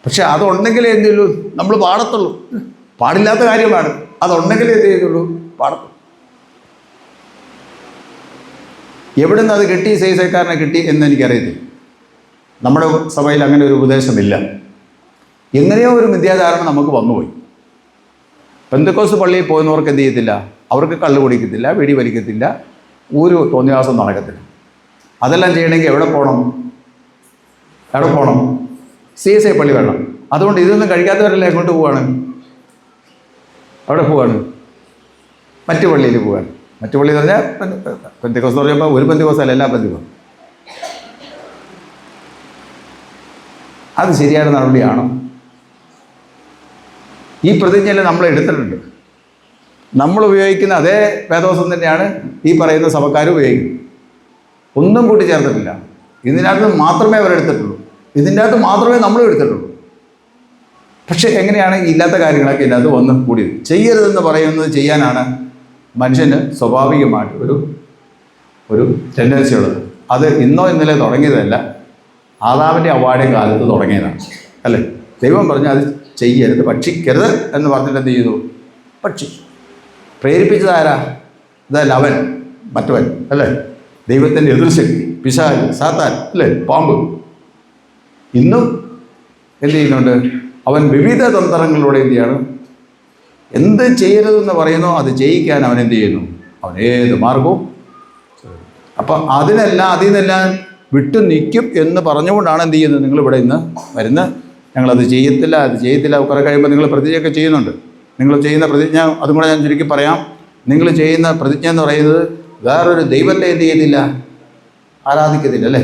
പക്ഷെ അതുണ്ടെങ്കിലേ എന്ത് ചെയ്യുള്ളൂ, നമ്മൾ പാടത്തുള്ളൂ. പാടില്ലാത്ത കാര്യമാണ്, അതുണ്ടെങ്കിലേ എന്ത് ചെയ്യുള്ളൂ, പാടത്തുള്ളൂ. എവിടെ നിന്ന് അത് കിട്ടി, സൈസക്കാരനെ കിട്ടി എന്ന് എനിക്കറിയത്തില്ല. നമ്മുടെ സഭയിൽ അങ്ങനെ ഒരു ഉപദേശമില്ല. എങ്ങനെയോ ഒരു മിഥ്യാധാരണ നമുക്ക് വന്നുപോയി. പെന്തക്കോസ്ത് പള്ളിയിൽ പോകുന്നവർക്ക് എന്ത് ചെയ്യത്തില്ല, അവർക്ക് കള്ള് കുടിക്കത്തില്ല, വെടി വലിക്കത്തില്ല, ഒരു തോന്നിയാസം നടക്കത്തില്ല. അതെല്ലാം ചെയ്യണമെങ്കിൽ എവിടെ പോകണം? CSI പള്ളി വേണം. അതുകൊണ്ട് ഇതൊന്നും കഴിക്കാത്തവരെല്ലാം എങ്ങോട്ട് പോവാണ്? അവിടെ പോവാണ്, മറ്റു പള്ളിയിൽ പോവാണ്. മറ്റു പള്ളി എന്ന് പറഞ്ഞാൽ പെന്തക്കോസ്ത് എന്ന് പറയുമ്പോൾ ഒരു പെന്തക്കോസ്തല്ല, എല്ലാ പെന്തക്കോസ്തും. അത് ശരിയായ നടപടിയാണോ? ഈ പ്രതിജ്ഞയിൽ നമ്മൾ എടുത്തിട്ടുണ്ട്. നമ്മൾ ഉപയോഗിക്കുന്ന അതേ വേദോസം തന്നെയാണ് ഈ പറയുന്ന സഭക്കാർ ഉപയോഗിക്കുന്നത്. ഒന്നും കൂട്ടി ചേർത്തിട്ടില്ല. ഇതിനകത്ത് മാത്രമേ അവരെടുത്തിട്ടുള്ളൂ, ഇതിൻ്റെ അകത്ത് മാത്രമേ നമ്മളും എടുത്തിട്ടുള്ളൂ. പക്ഷേ എങ്ങനെയാണ് ഇല്ലാത്ത കാര്യങ്ങളൊക്കെ ഇതിനകത്ത് വന്ന് കൂടിയത്? ചെയ്യരുതെന്ന് പറയുന്നത് ചെയ്യാനാണ് മനുഷ്യന് സ്വാഭാവികമായിട്ട് ഒരു ടെൻഡൻസി ഉള്ളത്. അത് ഇന്നോ ഇന്നലെ തുടങ്ങിയതല്ല, ആദാമിൻ്റെ അവ്വായുടെ കാലത്ത് തുടങ്ങിയതാണ് അല്ലേ. ദൈവം പറഞ്ഞു അത് ചെയ്യരുത്, ഭക്ഷിക്കരുത് എന്ന് പറഞ്ഞിട്ട് എന്ത് ചെയ്തു? ഭക്ഷിച്ചു. പ്രേരിപ്പിച്ചതാരാ? ഇതല്ല അവൻ, മറ്റവൻ അല്ലേ, ദൈവത്തിൻ്റെ എതിർശക്തി, പിശാച്, സാത്താൻ അല്ലേ, പാമ്പ്. ഇന്നും എന്ത് ചെയ്യുന്നുണ്ട്? അവൻ വിവിധ തന്ത്രങ്ങളിലൂടെ എന്ത് ചെയ്യണം, എന്ത് ചെയ്യരുതെന്ന് പറയുന്നോ അത് ചെയ്യിക്കാൻ അവൻ എന്ത് ചെയ്യുന്നു? അവൻ ഏത് മാർഗവും. അപ്പം അതിൽ നിന്നെല്ലാം വിട്ടു നിൽക്കും എന്ന് പറഞ്ഞുകൊണ്ടാണ് എന്ത് ചെയ്യുന്നത്, നിങ്ങളിവിടെ ഇന്ന് വരുന്നത്. ഞങ്ങളത് ചെയ്യത്തില്ല. കുറേ കഴിയുമ്പോൾ നിങ്ങൾ പ്രതിജ്ഞയൊക്കെ ചെയ്യുന്നുണ്ട്. നിങ്ങൾ ചെയ്യുന്ന പ്രതിജ്ഞ, അതും കൂടെ ഞാൻ ചുരുക്കി പറയാം. നിങ്ങൾ ചെയ്യുന്ന പ്രതിജ്ഞ എന്ന് പറയുന്നത് വേറൊരു ദൈവത്തെ എന്ത് ചെയ്യുന്നില്ല, ആരാധിക്കത്തില്ല അല്ലേ.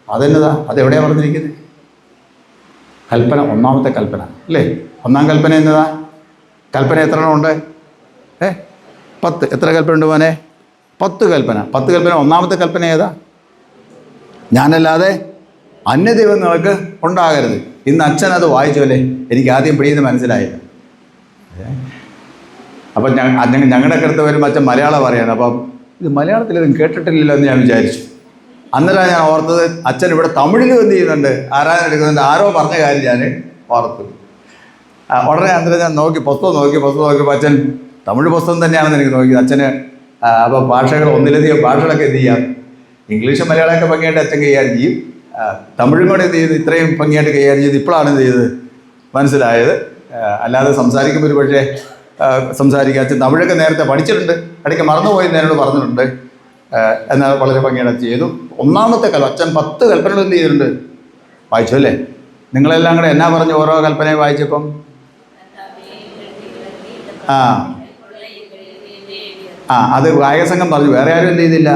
അതെന്നതാ? അതെവിടെയാണ് പറഞ്ഞിരിക്കുന്നത്? കൽപ്പന, ഒന്നാമത്തെ കൽപ്പന അല്ലേ. ഒന്നാം കൽപ്പന എന്നതാ? കൽപ്പന എത്ര എണ്ണം ഉണ്ട്? 10. എത്ര കൽപ്പന ഉണ്ട് മോനെ? 10 കൽപ്പന. 10 കൽപ്പന. ഒന്നാമത്തെ കൽപ്പന ഏതാ? ഞാനല്ലാതെ അന്യദൈവം നിങ്ങൾക്ക് ഉണ്ടാകരുത്. ഇന്ന് അച്ഛൻ അത് വായിച്ചു അല്ലേ, എനിക്ക് ആദ്യം പിടിയെന്ന് മനസ്സിലായില്ല. അപ്പം ഞങ്ങളുടെ അടുത്ത് വരുമ്പോൾ അച്ഛൻ മലയാളം പറയാൻ, അപ്പം ഇത് മലയാളത്തിൽ ഇതും കേട്ടിട്ടില്ലല്ലോ എന്ന് ഞാൻ വിചാരിച്ചു. അന്നേരം ഞാൻ ഓർത്തത് അച്ഛൻ ഇവിടെ തമിഴിലും എന്ത് ചെയ്യുന്നുണ്ട്, ആരാധന എടുക്കുന്നുണ്ട്, ആരോ പറഞ്ഞ കാര്യം ഞാൻ ഓർത്തു. ഉടനെ അന്നേരം ഞാൻ പുസ്തകം നോക്കിയപ്പോൾ അച്ഛൻ തമിഴ് പുസ്തകം തന്നെയാണെന്ന് എനിക്ക് നോക്കിയത്. അച്ഛന് അപ്പോൾ ഭാഷകൾ ഒന്നിലധികം ഭാഷകളൊക്കെ എന്ത് ചെയ്യാം, ഇംഗ്ലീഷും മലയാളമൊക്കെ ഭംഗിയായിട്ട് അച്ഛൻ കൈകാര്യം ചെയ്യും, തമിഴും കൂടെ എന്ത് ചെയ്ത് ഇത്രയും ഭംഗിയായിട്ട് കൈകാര്യം ചെയ്ത് ഇപ്പോഴാണ് എന്ത് ചെയ്തത് മനസ്സിലായത്. അല്ലാതെ സംസാരിക്കുമ്പോൾ ഒരു പക്ഷേ സംസാരിക്കുക, അച്ഛൻ തമിഴൊക്കെ നേരത്തെ പഠിച്ചിട്ടുണ്ട്, ഇടയ്ക്ക് മറന്നുപോയി എന്നോട് പറഞ്ഞിട്ടുണ്ട്, എന്നാൽ വളരെ ഭംഗിയായിട്ട് ചെയ്തു. ഒന്നാമത്തെ അച്ഛൻ 10 കൽപ്പനകൾ എന്ത് ചെയ്തിട്ടുണ്ട്, വായിച്ചു അല്ലേ? നിങ്ങളെല്ലാം കൂടെ എന്നാ പറഞ്ഞു ഓരോ കൽപ്പനയും വായിച്ചപ്പം? അത് ഗായകസംഘം പറഞ്ഞു, വേറെ ആരും എന്ത് ചെയ്തില്ല.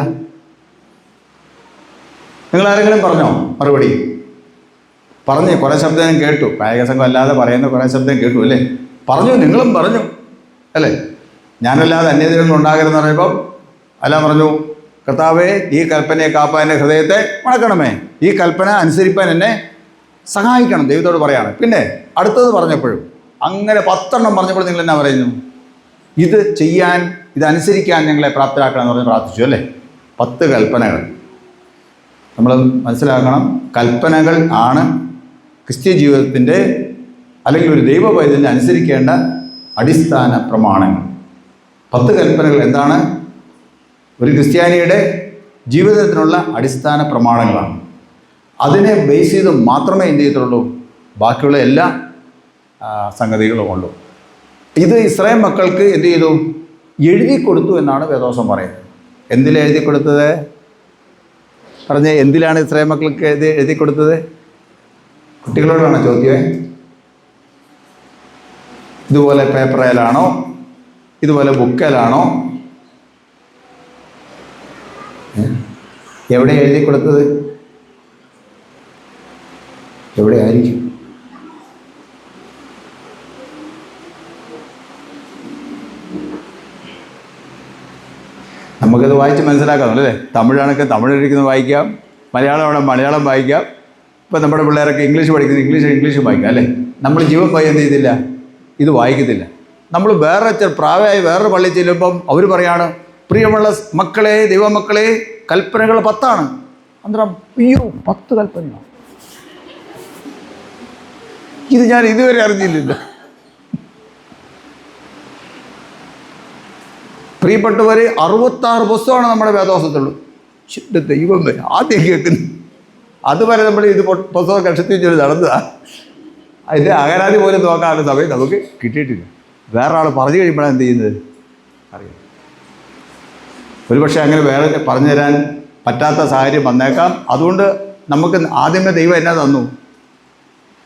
നിങ്ങളാരെങ്കിലും പറഞ്ഞോ മറുപടി? പറഞ്ഞു, കുറേ ശബ്ദം ഞാൻ കേട്ടു. ഗായകസംഘം അല്ലാതെ പറയുന്ന കുറേ ശബ്ദം കേട്ടു അല്ലേ? പറഞ്ഞു, നിങ്ങളും പറഞ്ഞു അല്ലേ? ഞാനല്ലാതെ അന്യദൈവങ്ങൾ ഉണ്ടാകരുതെന്ന് പറയുമ്പം എല്ലാം പറഞ്ഞു, കർത്താവേ ഈ കൽപ്പനയെ കാപ്പാൻ എൻ്റെ ഹൃദയത്തെ മണക്കണമേ, ഈ കൽപ്പന അനുസരിപ്പാൻ എന്നെ സഹായിക്കണം, ദൈവത്തോട് പറയാണ്. പിന്നെ അടുത്തത് പറഞ്ഞപ്പോഴും അങ്ങനെ 10 എണ്ണം പറഞ്ഞപ്പോൾ നിങ്ങൾ എന്നാ പറയുന്നു? ഇത് ചെയ്യാൻ, ഇതനുസരിക്കാൻ ഞങ്ങളെ പ്രാപ്തരാക്കണം എന്ന് പറഞ്ഞ് പ്രാർത്ഥിച്ചു അല്ലേ? 10 കൽപ്പനകൾ നമ്മൾ മനസ്സിലാക്കണം. കൽപ്പനകൾ ആണ് ക്രിസ്ത്യ ജീവിതത്തിൻ്റെ അല്ലെങ്കിൽ ഒരു ദൈവ പൈതലിനെ അനുസരിക്കേണ്ട അടിസ്ഥാന പ്രമാണങ്ങൾ. 10 കൽപ്പനകൾ എന്താണ്? ഒരു ക്രിസ്ത്യാനിയുടെ ജീവിതത്തിനുള്ള അടിസ്ഥാന പ്രമാണങ്ങളാണ്. അതിനെ ബേസ് ചെയ്ത് മാത്രമേ എന്ത് ചെയ്യത്തുള്ളൂ, ബാക്കിയുള്ള എല്ലാ സംഗതികളും ഉള്ളൂ. ഇത് ഇസ്രായേൽ മക്കൾക്ക് എന്ത് ചെയ്തു, എഴുതി കൊടുത്തു എന്നാണ് വേദോസം പറയുന്നത്. എന്തിലാണ് എഴുതി കൊടുത്തത്? പറഞ്ഞേ, എന്തിലാണ് ഇസ്രായേൽ മക്കൾക്ക് എഴുതി കൊടുത്തത്? കുട്ടികളോടാണ് ചോദ്യമേ. ഇതുപോലെ പേപ്പറേലാണോ, ഇതുപോലെ ബുക്കേലാണോ, എവിടെ എഴുതി കൊടുത്തത്? എവിടെ ആയിരിക്കും? നമുക്കത് വായിച്ച് മനസ്സിലാക്കാം അല്ലേ? തമിഴാണെങ്കിൽ തമിഴ് ഇരിക്കുന്നത് വായിക്കാം, മലയാളമാണെങ്കിൽ മലയാളം വായിക്കാം. ഇപ്പം നമ്മുടെ പിള്ളേരൊക്കെ ഇംഗ്ലീഷ് പഠിക്കുന്നത് ഇംഗ്ലീഷ് വായിക്കാം അല്ലേ? നമ്മൾ ജീവൻ പോയി എന്ത് ചെയ്തില്ല, ഇത് വായിക്കത്തില്ല. നമ്മൾ പ്രായമായി വേറൊരു പള്ളിയിൽ ചെല്ലുമ്പം അവർ പറയാണ്, പ്രിയമുള്ള മക്കളെ, ദൈവമക്കളെ, കൽപ്പനകൾ 10 അന്നേരം അയ്യോ 10 കൽപ്പനയോ, ഇത് ഞാൻ ഇതുവരെ അറിഞ്ഞില്ലല്ലോ. പ്രിയപ്പെട്ടവർ, 66 പുസ്തകമാണ് നമ്മുടെ വേദോസത്തുള്ളൂ. ദൈവം ആദ്യം കേൾക്കുന്നു. അതുവരെ നമ്മൾ ഇത് പുസ്തകം കക്ഷത്തിൽ വെച്ചൊരു നടന്നതാണ്. അതിൻ്റെ അകരാതി പോലും നോക്കാനുള്ള സമയം നമുക്ക് കിട്ടിയിട്ടില്ല. വേറെ ആൾ പറഞ്ഞു കഴിയുമ്പോഴാണ് എന്ത് ചെയ്യുന്നത് അറിയാം. ഒരുപക്ഷെ അങ്ങനെ വേറെ പറഞ്ഞു തരാൻ പറ്റാത്ത സാഹചര്യം വന്നേക്കാം. അതുകൊണ്ട് നമുക്ക് ആദ്യമേ ദൈവം എന്നാ തന്നു,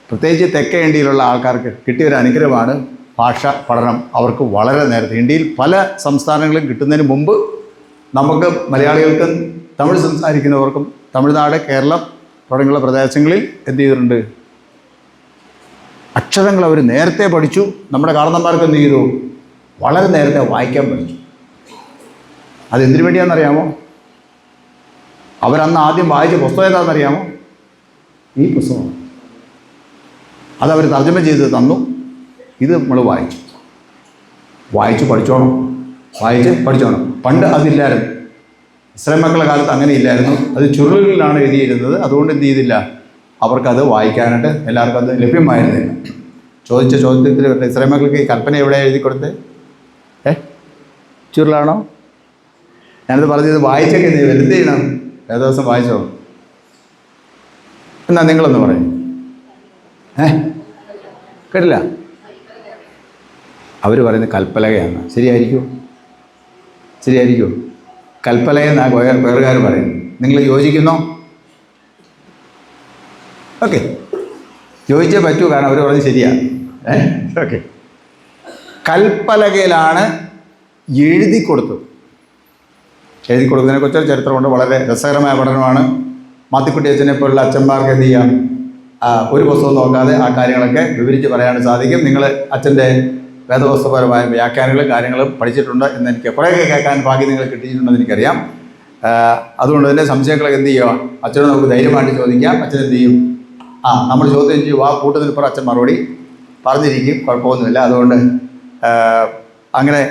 പ്രത്യേകിച്ച് തെക്കേ ഇന്ത്യയിലുള്ള ആൾക്കാർക്ക് കിട്ടിയൊരു അനുഗ്രഹമാണ് ഭാഷ പഠനം. അവർക്ക് വളരെ നേരത്തെ, ഇന്ത്യയിൽ പല സംസ്ഥാനങ്ങളും കിട്ടുന്നതിന് മുമ്പ് നമുക്ക് മലയാളികൾക്കും തമിഴ് സംസാരിക്കുന്നവർക്കും തമിഴ്നാട്, കേരളം തുടങ്ങിയുള്ള പ്രദേശങ്ങളിൽ എന്ത് ചെയ്തിട്ടുണ്ട്, അക്ഷരങ്ങൾ അവർ നേരത്തെ പഠിച്ചു. നമ്മുടെ കാരണന്മാർക്ക് എന്ത് ചെയ്തു, വളരെ നേരത്തെ വായിക്കാൻ പഠിച്ചു. അതെന്തിനു വേണ്ടിയാണെന്നറിയാമോ? അവരന്ന് ആദ്യം വായിച്ച പുസ്തകം ഏതാണെന്നറിയാമോ? ഈ പുസ്തകം. അതവർ തർജ്ജമ ചെയ്ത് തന്നു. ഇത് നമ്മൾ വായിച്ച് പഠിച്ചോണം, പഠിച്ചോണം. പണ്ട് അതില്ലായിരുന്നു. ഇസ്രായേൽ മക്കളുടെ കാലത്ത് അങ്ങനെ ഇല്ലായിരുന്നു. അത് ചുരുളുകളിലാണ് എഴുതിയിരുന്നത്. അതുകൊണ്ട് എന്ത് ചെയ്തില്ല, അവർക്കത് വായിക്കാനായിട്ട് എല്ലാവർക്കും അത് ലഭ്യമായിരുന്നില്ല. ചോദിച്ച ചോദ്യത്തിൽ ഇസ്രായേൽ മക്കൾക്ക് ഈ കൽപ്പന എവിടെ എഴുതി കൊടുത്തത്? ചുരുളാണോ? ഞാനത് പറഞ്ഞത് വായിച്ചൊക്കെ എന്ത് ചെയ്യണം, ഏത് ദിവസം വായിച്ചോ. എന്നാ നിങ്ങളൊന്ന് പറയും. കേട്ടില്ല? അവർ പറയുന്നത് കൽപ്പലകയാണ്. ശരിയായിരിക്കുമോ? കൽപ്പലകയെന്നാണ് വേറുകാർ പറയുന്നത്. നിങ്ങൾ യോജിക്കുന്നോ? ഓക്കെ, യോജിച്ചേ പറ്റൂ, കാരണം അവർ പറഞ്ഞത് ശരിയാണ്. ഓക്കെ, കൽപ്പലകയിലാണ് എഴുതി കൊടുത്തത്. എഴുതി കൊടുക്കുന്നതിനെക്കുറിച്ചൊരു ചരിത്രമുണ്ട്. വളരെ രസകരമായ പഠനമാണ്. മാത്തിക്കുട്ടി അച്ഛനെ പോലുള്ള അച്ഛന്മാർക്ക് എന്ത് ചെയ്യാം, ഒരു പുസ്തകം നോക്കാതെ ആ കാര്യങ്ങളൊക്കെ വിവരിച്ച് പറയാൻ സാധിക്കും. നിങ്ങൾ അച്ഛൻ്റെ വേദപുസ്തകപരമായ വ്യാഖ്യാനങ്ങളും കാര്യങ്ങളും പഠിച്ചിട്ടുണ്ട് എന്ന് എനിക്ക് കുറേയൊക്കെ കേൾക്കാൻ ഭാഗ്യം നിങ്ങൾ കിട്ടിയിട്ടുണ്ടെന്ന് എനിക്കറിയാം. അതുകൊണ്ട് തന്നെ സംശയങ്ങളൊക്കെ എന്ത് ചെയ്യുക, അച്ഛനോട് നമുക്ക് ധൈര്യമായിട്ട് ചോദിക്കാം. അച്ഛൻ എന്ത് ചെയ്യും? നമ്മൾ ചോദ്യം ചെയ്യും, കൂട്ടത്തിൽപ്പുറം അച്ഛൻ മറുപടി പറഞ്ഞിരിക്കും, കുഴപ്പമൊന്നുമില്ല. അതുകൊണ്ട് അങ്ങനെ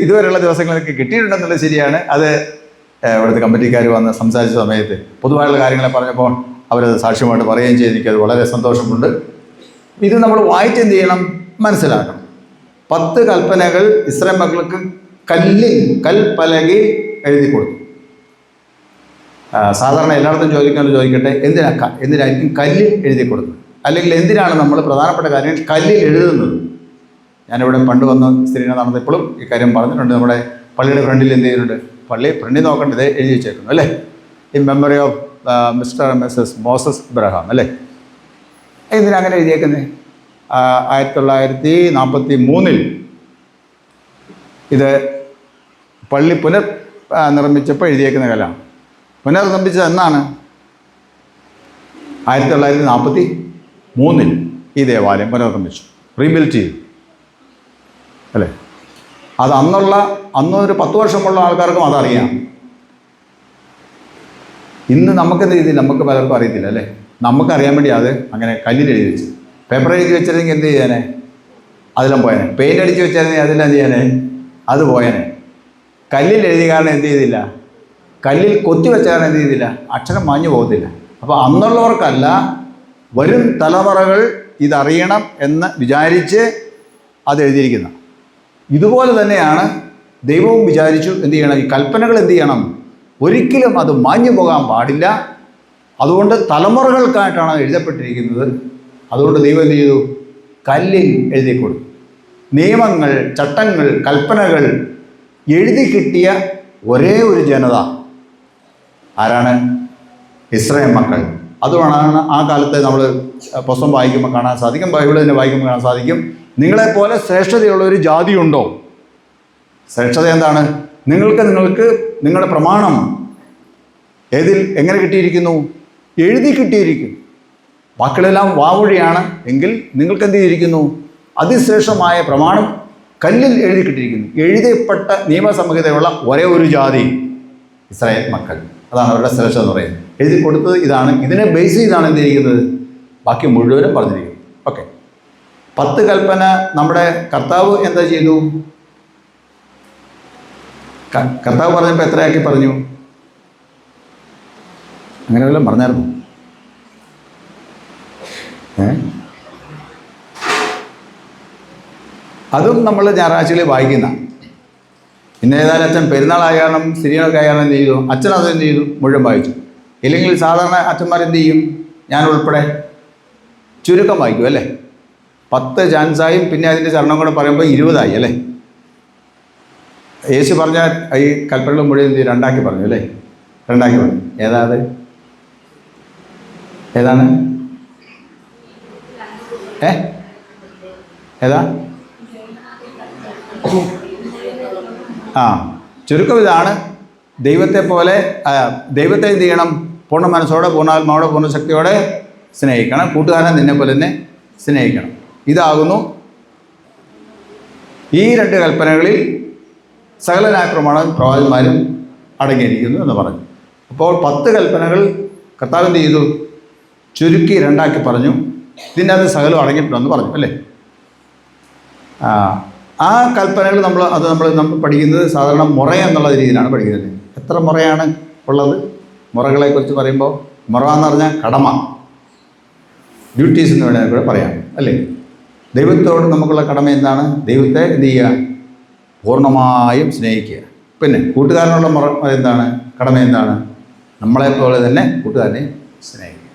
ഇതുവരെയുള്ള ദിവസങ്ങളൊക്കെ കിട്ടിയിട്ടുണ്ടെന്നുള്ളത് ശരിയാണ്. അത് ഇവിടുത്തെ കമ്മിറ്റിക്കാർ വന്ന് സംസാരിച്ച സമയത്ത് പൊതുവായുള്ള കാര്യങ്ങളെ പറഞ്ഞപ്പോൾ അവരത് സാക്ഷ്യമായിട്ട് പറയുകയും ചെയ്ത് എനിക്കത് വളരെ സന്തോഷമുണ്ട്. ഇത് നമ്മൾ വായിച്ച് എന്ത് ചെയ്യണം? മനസ്സിലാക്കണം. 10 കൽപ്പനകൾ ഇസ്രായേൽ മക്കൾക്ക് കൽപ്പലകയിൽ എഴുതി കൊടുത്തു. സാധാരണ എല്ലായിടത്തും ചോദിക്കട്ടെ, എന്തിനായിരിക്കും കല്ലിൽ എഴുതി കൊടുത്തത്? അല്ലെങ്കിൽ എന്തിനാണ് നമ്മൾ പ്രധാനപ്പെട്ട കാര്യങ്ങൾ കല്ലിൽ എഴുതുന്നത്? ഞാനിവിടെ പണ്ട് വന്ന സ്ത്രീനെ നടന്നപ്പോഴും ഈ കാര്യം പറഞ്ഞിട്ടുണ്ട്. നമ്മുടെ പള്ളിയുടെ ഫ്രണ്ടിൽ എന്ത് ചെയ്തിട്ടുണ്ട്? പള്ളി ഫ്രണ്ടിൽ നോക്കേണ്ടത് എഴുതി വെച്ചേക്കുന്നു അല്ലേ? In memory of Mr and Mrs Moses Ibrahim അല്ലേ? എന്തിനങ്ങനെ എഴുതിയേക്കുന്നത്? 1943 ഇത് പള്ളി നിർമ്മിച്ചപ്പോൾ എഴുതിയേക്കുന്ന കല്ലാണ്. പുനർനിർമ്മിച്ചത് എന്നാണ്? 1943 ഈ ദേവാലയം പുനർനിർമ്മിച്ചു, റീബിൽറ്റ് ചെയ്തു അല്ലേ? അത് അന്നൊരു 10 വർഷമുള്ള ആൾക്കാർക്കും അതറിയാം. ഇന്ന് നമുക്കെന്ത് ചെയ്തില്ല, നമുക്ക് പലർക്കും അറിയത്തില്ല അല്ലേ? നമുക്കറിയാൻ വേണ്ടി അത് അങ്ങനെ കല്ലിൽ എഴുതി വെച്ച്. പേപ്പർ എഴുതി വെച്ചിരുന്നെങ്കിൽ എന്ത് ചെയ്യാനേ? അതെല്ലാം പോയനെ. പെയിൻ്റ് അടിച്ച് വെച്ചിരുന്നെങ്കിൽ അതെല്ലാം എന്ത് ചെയ്യാനേ? അത് പോയനെ. കല്ലിൽ എഴുതിയ കാരണം എന്ത് ചെയ്തില്ല? കല്ലിൽ കൊത്തി വെച്ച കാരണം എന്ത് ചെയ്തില്ല? അക്ഷരം മാഞ്ഞു പോകത്തില്ല. അപ്പോൾ അന്നുള്ളവർക്കല്ല, വരും തലമുറകൾ ഇതറിയണം എന്ന് വിചാരിച്ച് അത് എഴുതിയിരിക്കുന്നത്. ഇതുപോലെ തന്നെയാണ് ദൈവവും വിചാരിച്ചു എന്ത് ചെയ്യണം? ഈ കൽപ്പനകൾ എന്ത് ചെയ്യണം? ഒരിക്കലും അത് മാഞ്ഞു പോകാൻ പാടില്ല. അതുകൊണ്ട് തലമുറകൾക്കായിട്ടാണ് എഴുതപ്പെട്ടിരിക്കുന്നത്. അതുകൊണ്ട് ദൈവം എന്ത് ചെയ്തു? കല്ലിൽ എഴുതി കൊടുത്തു. നിയമങ്ങൾ, ചട്ടങ്ങൾ, കൽപ്പനകൾ എഴുതി കിട്ടിയ ഒരേ ഒരു ജനത ആരാണ്? ഇസ്രായേൽ മക്കൾ. അതുകൊണ്ടാണ് ആ കാലത്ത് നമ്മൾ പുസ്തകം വായിക്കുമ്പോൾ കാണാൻ സാധിക്കും, ബൈബിൾ തന്നെ വായിക്കുമ്പോൾ കാണാൻ സാധിക്കും, നിങ്ങളെപ്പോലെ ശ്രേഷ്ഠതയുള്ള ഒരു ജാതിയുണ്ടോ? ശ്രേഷ്ഠത എന്താണ്? നിങ്ങൾക്ക് നിങ്ങളുടെ പ്രമാണം എങ്ങനെ കിട്ടിയിരിക്കുന്നു? എഴുതി കിട്ടിയിരിക്കുന്നു. ബാക്കികളെല്ലാം വാമൊഴിയാണ് എങ്കിൽ നിങ്ങൾക്ക് എന്ത് ചെയ്തിരിക്കുന്നു? അതിശ്രേഷ്ഠമായ പ്രമാണം കല്ലിൽ എഴുതി കിട്ടിയിരിക്കുന്നു. എഴുതപ്പെട്ട നിയമസംഹിതയുള്ള ഒരേ ഒരു ജാതി ഇസ്രായേൽ മക്കൾ. അതാണ് അവരുടെ ശ്രേഷ്ഠത എന്ന് പറയുന്നത്. എഴുതി കൊടുത്തത് ഇതാണ്. ഇതിനെ ബേസ് ചെയ്താണ് എന്ത് ചെയ്തിരിക്കുന്നത്? ബാക്കി മുഴുവനും പറഞ്ഞിരിക്കുന്നത്. ഓക്കെ, 10 കൽപ്പന നമ്മുടെ കർത്താവ് എന്താ ചെയ്തു? കർത്താവ് പറഞ്ഞപ്പോൾ എത്രയാക്കി പറഞ്ഞു? അങ്ങനെ വല്ലതും പറഞ്ഞായിരുന്നു? അതും നമ്മൾ ഞായറാഴ്ചകളിൽ വായിക്കുന്ന. ഇന്ന് ഏതായാലും അച്ഛൻ പെരുന്നാളായാലും സിരിയനൊക്കെ ആയാലും എന്ത് ചെയ്തു? അച്ഛൻ അതെന്ത് ചെയ്തു? മുഴുവൻ വായിച്ചു. ഇല്ലെങ്കിൽ സാധാരണ അച്ഛന്മാരെന്ത് ചെയ്യും? ഞാൻ ഉൾപ്പെടെ ചുരുക്കം വായിക്കും അല്ലേ? 10 ചാൻസായും പിന്നെ അതിൻ്റെ ചരണം കൂടെ പറയുമ്പോൾ 20 അല്ലേ? യേശു പറഞ്ഞ ഈ കൽപ്പനകൾ മുഴുവൻ എന്ത് ചെയ്യും? 2 ആക്കി പറഞ്ഞു അല്ലേ? 2 ആക്കി പറഞ്ഞു. ഏതാണ്? ഏതാ? ചുരുക്കം ഇതാണ്. ദൈവത്തെ എന്ത് ചെയ്യണം? പൂർണ്ണ മനസ്സോടെ, പൂർണ്ണാത്മാവോടെ, പൂർണ്ണ ശക്തിയോടെ സ്നേഹിക്കണം. കൂട്ടുകാരനെ നിന്നെ പോലെ തന്നെ സ്നേഹിക്കണം. ഇതാകുന്നു ഈ 2 കൽപ്പനകളിൽ സകലനായ പ്രവാചകന്മാരും അടങ്ങിയിരിക്കുന്നു എന്ന് പറഞ്ഞു. അപ്പോൾ 10 കൽപ്പനകൾ കർത്താവ് എന്ത് ചെയ്തു? ചുരുക്കി 2 ആക്കി പറഞ്ഞു. ഇതിൻ്റെ അത് സകലം അടങ്ങിയിട്ടുണ്ടെന്ന് പറഞ്ഞു അല്ലേ? ആ കൽപ്പനകൾ നമ്മൾ പഠിക്കുന്നത് സാധാരണ മുറ എന്നുള്ള രീതിയിലാണ് പഠിക്കുന്നത്. എത്ര മുറയാണ് ഉള്ളത്? മുറകളെക്കുറിച്ച് പറയുമ്പോൾ മുറ എന്ന് പറഞ്ഞാൽ കടമ, ഡ്യൂട്ടീസ് എന്ന് വേണമെങ്കിൽ കൂടെ പറയാം അല്ലേ? ദൈവത്തോട് നമുക്കുള്ള കടമ എന്താണ്? ദൈവത്തെ എന്ത് ചെയ്യുക? പൂർണ്ണമായും സ്നേഹിക്കുക. പിന്നെ കൂട്ടുകാരനുള്ള മുറ എന്താണ്? കടമ എന്താണ്? നമ്മളെപ്പോലെ തന്നെ കൂട്ടുകാരനെ സ്നേഹിക്കുക.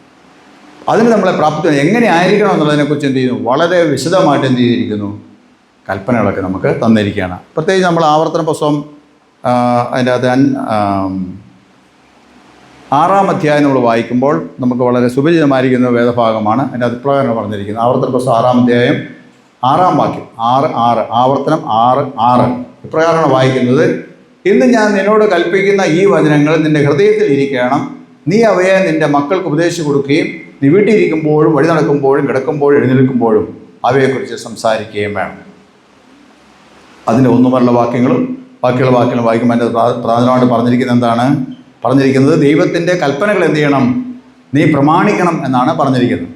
അതിന് നമ്മളെ പ്രാപ്തി എങ്ങനെ ആയിരിക്കണം എന്നുള്ളതിനെക്കുറിച്ച് എന്ത് ചെയ്യുന്നു? വളരെ വിശദമായിട്ട് എന്ത് ചെയ്തിരിക്കുന്നു? കൽപ്പനകളൊക്കെ നമുക്ക് തന്നിരിക്കുകയാണ്. പ്രത്യേകിച്ച് നമ്മൾ ആവർത്തന പുസ്തകം അതിൻ്റെ അകത്ത് 6-ാം അധ്യായം നമ്മൾ വായിക്കുമ്പോൾ നമുക്ക് വളരെ സുപരിചിതമായിരിക്കുന്ന വേദഭാഗമാണ്. അതിൻ്റെ അഭിപ്രായമാണ് പറഞ്ഞിരിക്കുന്നത്. ആവർത്തന പുസ്തകം 6-ാം അധ്യായം 6-ാം വാക്യം 6:6 ആവർത്തനം 6:6 ഇപ്രകാരമാണ് വായിക്കുന്നത്. ഇന്ന് ഞാൻ നിന്നോട് കൽപ്പിക്കുന്ന ഈ വചനങ്ങൾ നിൻ്റെ ഹൃദയത്തിൽ ഇരിക്കണം. നീ അവയെ നിൻ്റെ മക്കൾക്ക് ഉപദേശിച്ചു കൊടുക്കുകയും നീ വീട്ടിലിരിക്കുമ്പോഴും വഴി നടക്കുമ്പോഴും കിടക്കുമ്പോഴും എഴുന്നേൽക്കുമ്പോഴും അവയെക്കുറിച്ച് സംസാരിക്കുകയും വേണം. അതിൻ്റെ ഒന്നുമല്ല ബാക്കിയുള്ള വാക്യങ്ങൾ വായിക്കുമ്പോൾ അതിൻ്റെ പ്രധാനമായിട്ട് പറഞ്ഞിരിക്കുന്നത് എന്താണ്? പറഞ്ഞിരിക്കുന്നത് ദൈവത്തിൻ്റെ കൽപ്പനകൾ എന്ത് ചെയ്യണം, നീ പ്രമാണിക്കണം എന്നാണ് പറഞ്ഞിരിക്കുന്നത്.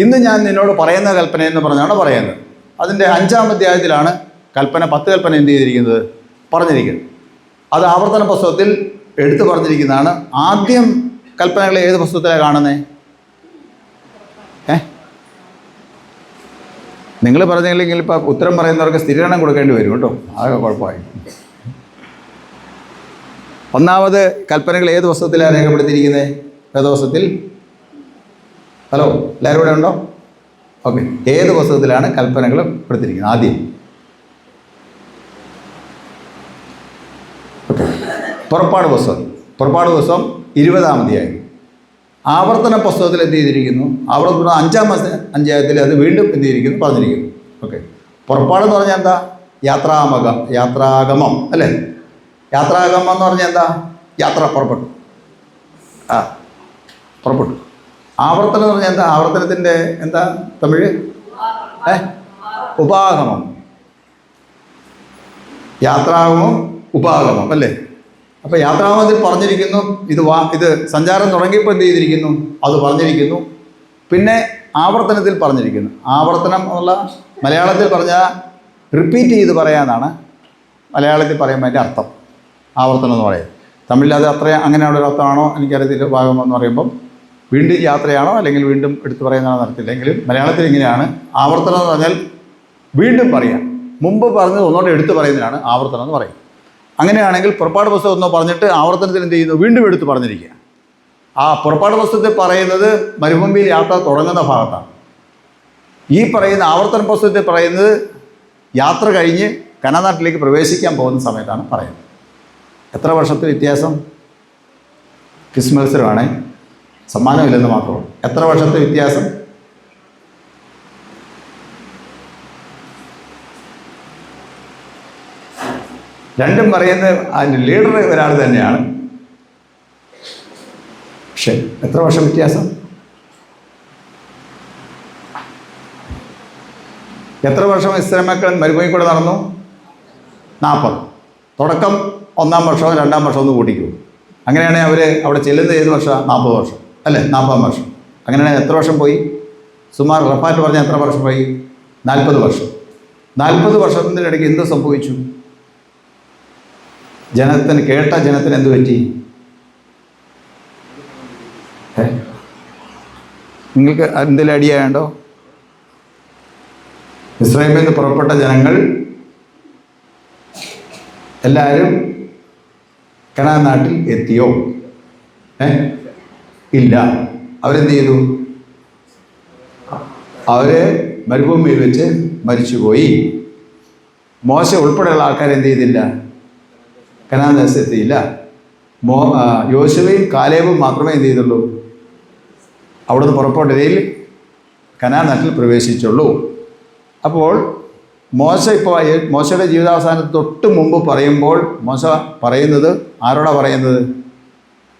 ഇന്ന് ഞാൻ നിന്നോട് പറയുന്ന കൽപ്പന എന്ന് പറഞ്ഞാണ് പറയുന്നത്. അതിൻ്റെ 5-ാം അധ്യായത്തിലാണ് കൽപ്പന 10 കൽപ്പന എന്ത് ചെയ്തിരിക്കുന്നത്, പറഞ്ഞിരിക്കുന്നത്. അത് ആവർത്തന പുസ്തകത്തിൽ എടുത്തു പറഞ്ഞിരിക്കുന്നതാണ്. ആദ്യം കൽപ്പനകൾ ഏത് പുസ്തകത്തിലാണ് കാണുന്നത്? നിങ്ങൾ പറഞ്ഞില്ലെങ്കിൽ ഇപ്പോൾ ഉത്തരം പറയുന്നവർക്ക് സ്ഥിരീകരണം കൊടുക്കേണ്ടി വരും കേട്ടോ, അതൊക്കെ കുഴപ്പമായി. ഒന്നാമത് കൽപ്പനകൾ ഏത് പുസ്തകത്തിലാണ് രേഖപ്പെടുത്തിയിരിക്കുന്നത്? വേദപുസ്തകത്തിൽ. ഹലോ, എല്ലാവരും ഇവിടെ ഉണ്ടോ? ഓക്കെ. ഏത് പുസ്തകത്തിലാണ് കൽപ്പനകൾ പെടുത്തിയിരിക്കുന്നത്? ആദ്യം ഓക്കെ, പുറപ്പാട് പുസ്തകം. പുറപ്പാട് പുസ്തകം 20-ാം അധ്യായം. ആവർത്തന പുസ്തകത്തിൽ എന്ത് ചെയ്തിരിക്കുന്നു? ആവർത്തന 5-ാം അധ്യായത്തിൽ അത് വീണ്ടും എന്ത് ചെയ്തിരിക്കുന്നു, പറഞ്ഞിരിക്കുന്നു. ഓക്കെ. പുറപ്പാടെന്ന് പറഞ്ഞാൽ എന്താ? യാത്രാഗമം അല്ലേ? യാത്രാഗമം എന്ന് പറഞ്ഞാൽ എന്താ? യാത്ര, പുറപ്പെട്ടു. പുറപ്പെട്ടു. ആവർത്തനം എന്ന് പറഞ്ഞാൽ എന്താ? ആവർത്തനത്തിൻ്റെ എന്താ തമിഴ്? ഉപാഗമം. യാത്രാഗമം, ഉപാഗമം അല്ലേ? അപ്പോൾ യാത്രാഗമത്തിൽ പറഞ്ഞിരിക്കുന്നു, ഇത് സഞ്ചാരം തുടങ്ങിയപ്പോൾ എന്ത് ചെയ്തിരിക്കുന്നു, അത് പറഞ്ഞിരിക്കുന്നു. പിന്നെ ആവർത്തനത്തിൽ പറഞ്ഞിരിക്കുന്നു. ആവർത്തനം എന്നുള്ള മലയാളത്തിൽ പറഞ്ഞാൽ റിപ്പീറ്റ് ചെയ്ത് പറയാനാണ് മലയാളത്തിൽ പറയുമ്പോൾ അതിൻ്റെ അർത്ഥം ആവർത്തനം എന്ന് പറയുന്നത്. തമിഴിൽ അത് അങ്ങനെയുള്ള ഒരു അർത്ഥമാണോ എനിക്കറിയത്തില്ല. ഭാഗം എന്ന് പറയുമ്പം വീണ്ടും യാത്രയാണോ അല്ലെങ്കിൽ വീണ്ടും എടുത്തു പറയുന്നതാണോ നടത്തില്ലെങ്കിലും മലയാളത്തിൽ ഇങ്ങനെയാണ്. ആവർത്തനം എന്ന് പറഞ്ഞാൽ വീണ്ടും പറയാം, മുമ്പ് പറഞ്ഞത് ഒന്നുകൂടെ എടുത്തു പറയുന്നതിനാണ് ആവർത്തനം എന്ന് പറയും. അങ്ങനെയാണെങ്കിൽ പുറപ്പാട് പുസ്തകം ഒന്നോ പറഞ്ഞിട്ട് ആവർത്തനത്തിൽ എന്ത് ചെയ്യുന്നു, വീണ്ടും എടുത്ത് പറഞ്ഞിരിക്കുക. ആ പുറപ്പാട് പുസ്തകത്തിൽ പറയുന്നത് മരുഭൂമിയിൽ യാത്ര തുടങ്ങുന്ന ഭാഗത്താണ്. ഈ പറയുന്ന ആവർത്തന പുസ്തകത്തിൽ പറയുന്നത് യാത്ര കഴിഞ്ഞ് കനാനാട്ടിലേക്ക് പ്രവേശിക്കാൻ പോകുന്ന സമയത്താണ് പറയുന്നത്. എത്ര വർഷത്തെ വ്യത്യാസം? ക്വിസ് മത്സരമാണ്, സമ്മാനമില്ലെന്ന് മാത്രമാണ്. എത്ര വർഷത്തെ വ്യത്യാസം? രണ്ടും പറയുന്നത് അതിൻ്റെ ലീഡർ ഒരാൾ തന്നെയാണ്. പക്ഷെ എത്ര വർഷം വ്യത്യാസം? എത്ര വർഷം ഇസ്രായേൽ മക്കൾ മരുഭൂമിയിൽ കൂടെ നടന്നു? 40. തുടക്കം 1-ാം വർഷവും 2-ാം വർഷവും ഒന്ന് കൂട്ടിക്കൂ. അങ്ങനെയാണെങ്കിൽ അവർ അവിടെ ചെല്ലുന്നത് ഏത് വർഷം? 40 വർഷം അല്ലേ? 40-ാം വർഷം. അങ്ങനെയാണെങ്കിൽ എത്ര വർഷം പോയി? സുമാർ റഫാറ്റ് പറഞ്ഞാൽ എത്ര വർഷം പോയി? 40 വർഷം. 40 വർഷത്തിൻ്റെ ഇടയ്ക്ക് എന്ത് സംഭവിച്ചു? കേട്ട ജനത്തിന് എന്ത് പറ്റി? നിങ്ങൾക്ക് എന്തെങ്കിലും ഐഡിയ വേണ്ടോ? ഇസ്രായേലിൽ നിന്ന് പുറപ്പെട്ട ജനങ്ങൾ എല്ലാവരും കനാൻ നാട്ടിൽ എത്തിയോ? ഇല്ല. അവരെന്ത് ചെയ്തു? അവര് മരുഭൂമിയിൽ വെച്ച് മരിച്ചുപോയി. മോശ ഉൾപ്പെടെയുള്ള ആൾക്കാരെന്ത് ചെയ്തില്ല? കനാൻ ദേശത്തെത്തിയില്ല. യോശുവയും കാലേബും മാത്രമേ എന്ത് ചെയ്തുള്ളൂ? അവിടുന്ന് പുറപ്പെട്ടതിൽ കനാൻ നാട്ടിൽ പ്രവേശിച്ചുള്ളൂ. അപ്പോൾ മോശയുടെ ജീവിതാവസാനത്തിന് തൊട്ട് മുമ്പ് പറയുമ്പോൾ മോശ പറയുന്നത് ആരോടാണ് പറയുന്നത്?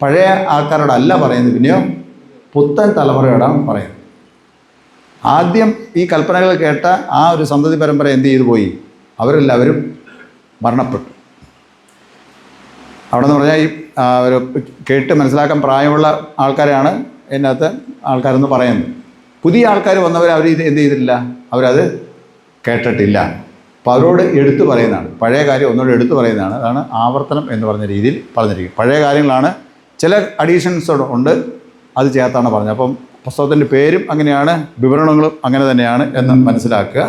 പഴയ ആൾക്കാരോടല്ല പറയുന്നത്, പിന്നെയോ പുത്തൻ തലമുറയോടാണ് പറയുന്നത്. ആദ്യം ഈ കൽപ്പനകൾ കേട്ട ആ ഒരു സന്തതി പരമ്പര എന്ത് ചെയ്തു പോയി? അവരെല്ലാവരും മരണപ്പെട്ടു. അവിടെ നിന്ന് പറഞ്ഞാൽ ഈ ഒരു കേട്ട് മനസ്സിലാക്കാൻ പ്രായമുള്ള ആൾക്കാരാണ് ഇതിനകത്ത് ആൾക്കാരെന്ന് പറയുന്നത്. പുതിയ ആൾക്കാർ വന്നവർ അവർ ഇത് എന്ത് ചെയ്തിട്ടില്ല? അവരത് കേട്ടിട്ടില്ല. അപ്പോൾ അവരോട് എടുത്തു പറയുന്നതാണ്, പഴയ കാര്യം ഒന്നുകൂടെ എടുത്തു പറയുന്നതാണ്. അതാണ് ആവർത്തനം എന്ന് പറഞ്ഞ രീതിയിൽ പറഞ്ഞിരിക്കുന്നത്. പഴയ കാര്യങ്ങളാണ്, ചില അഡീഷൻസ് ഉണ്ട്, അത് ചേർത്താണ് പറഞ്ഞത്. അപ്പം പുസ്തകത്തിൻ്റെ പേരും അങ്ങനെയാണ്, വിവരണങ്ങളും അങ്ങനെ തന്നെയാണ് എന്ന് മനസ്സിലാക്കുക.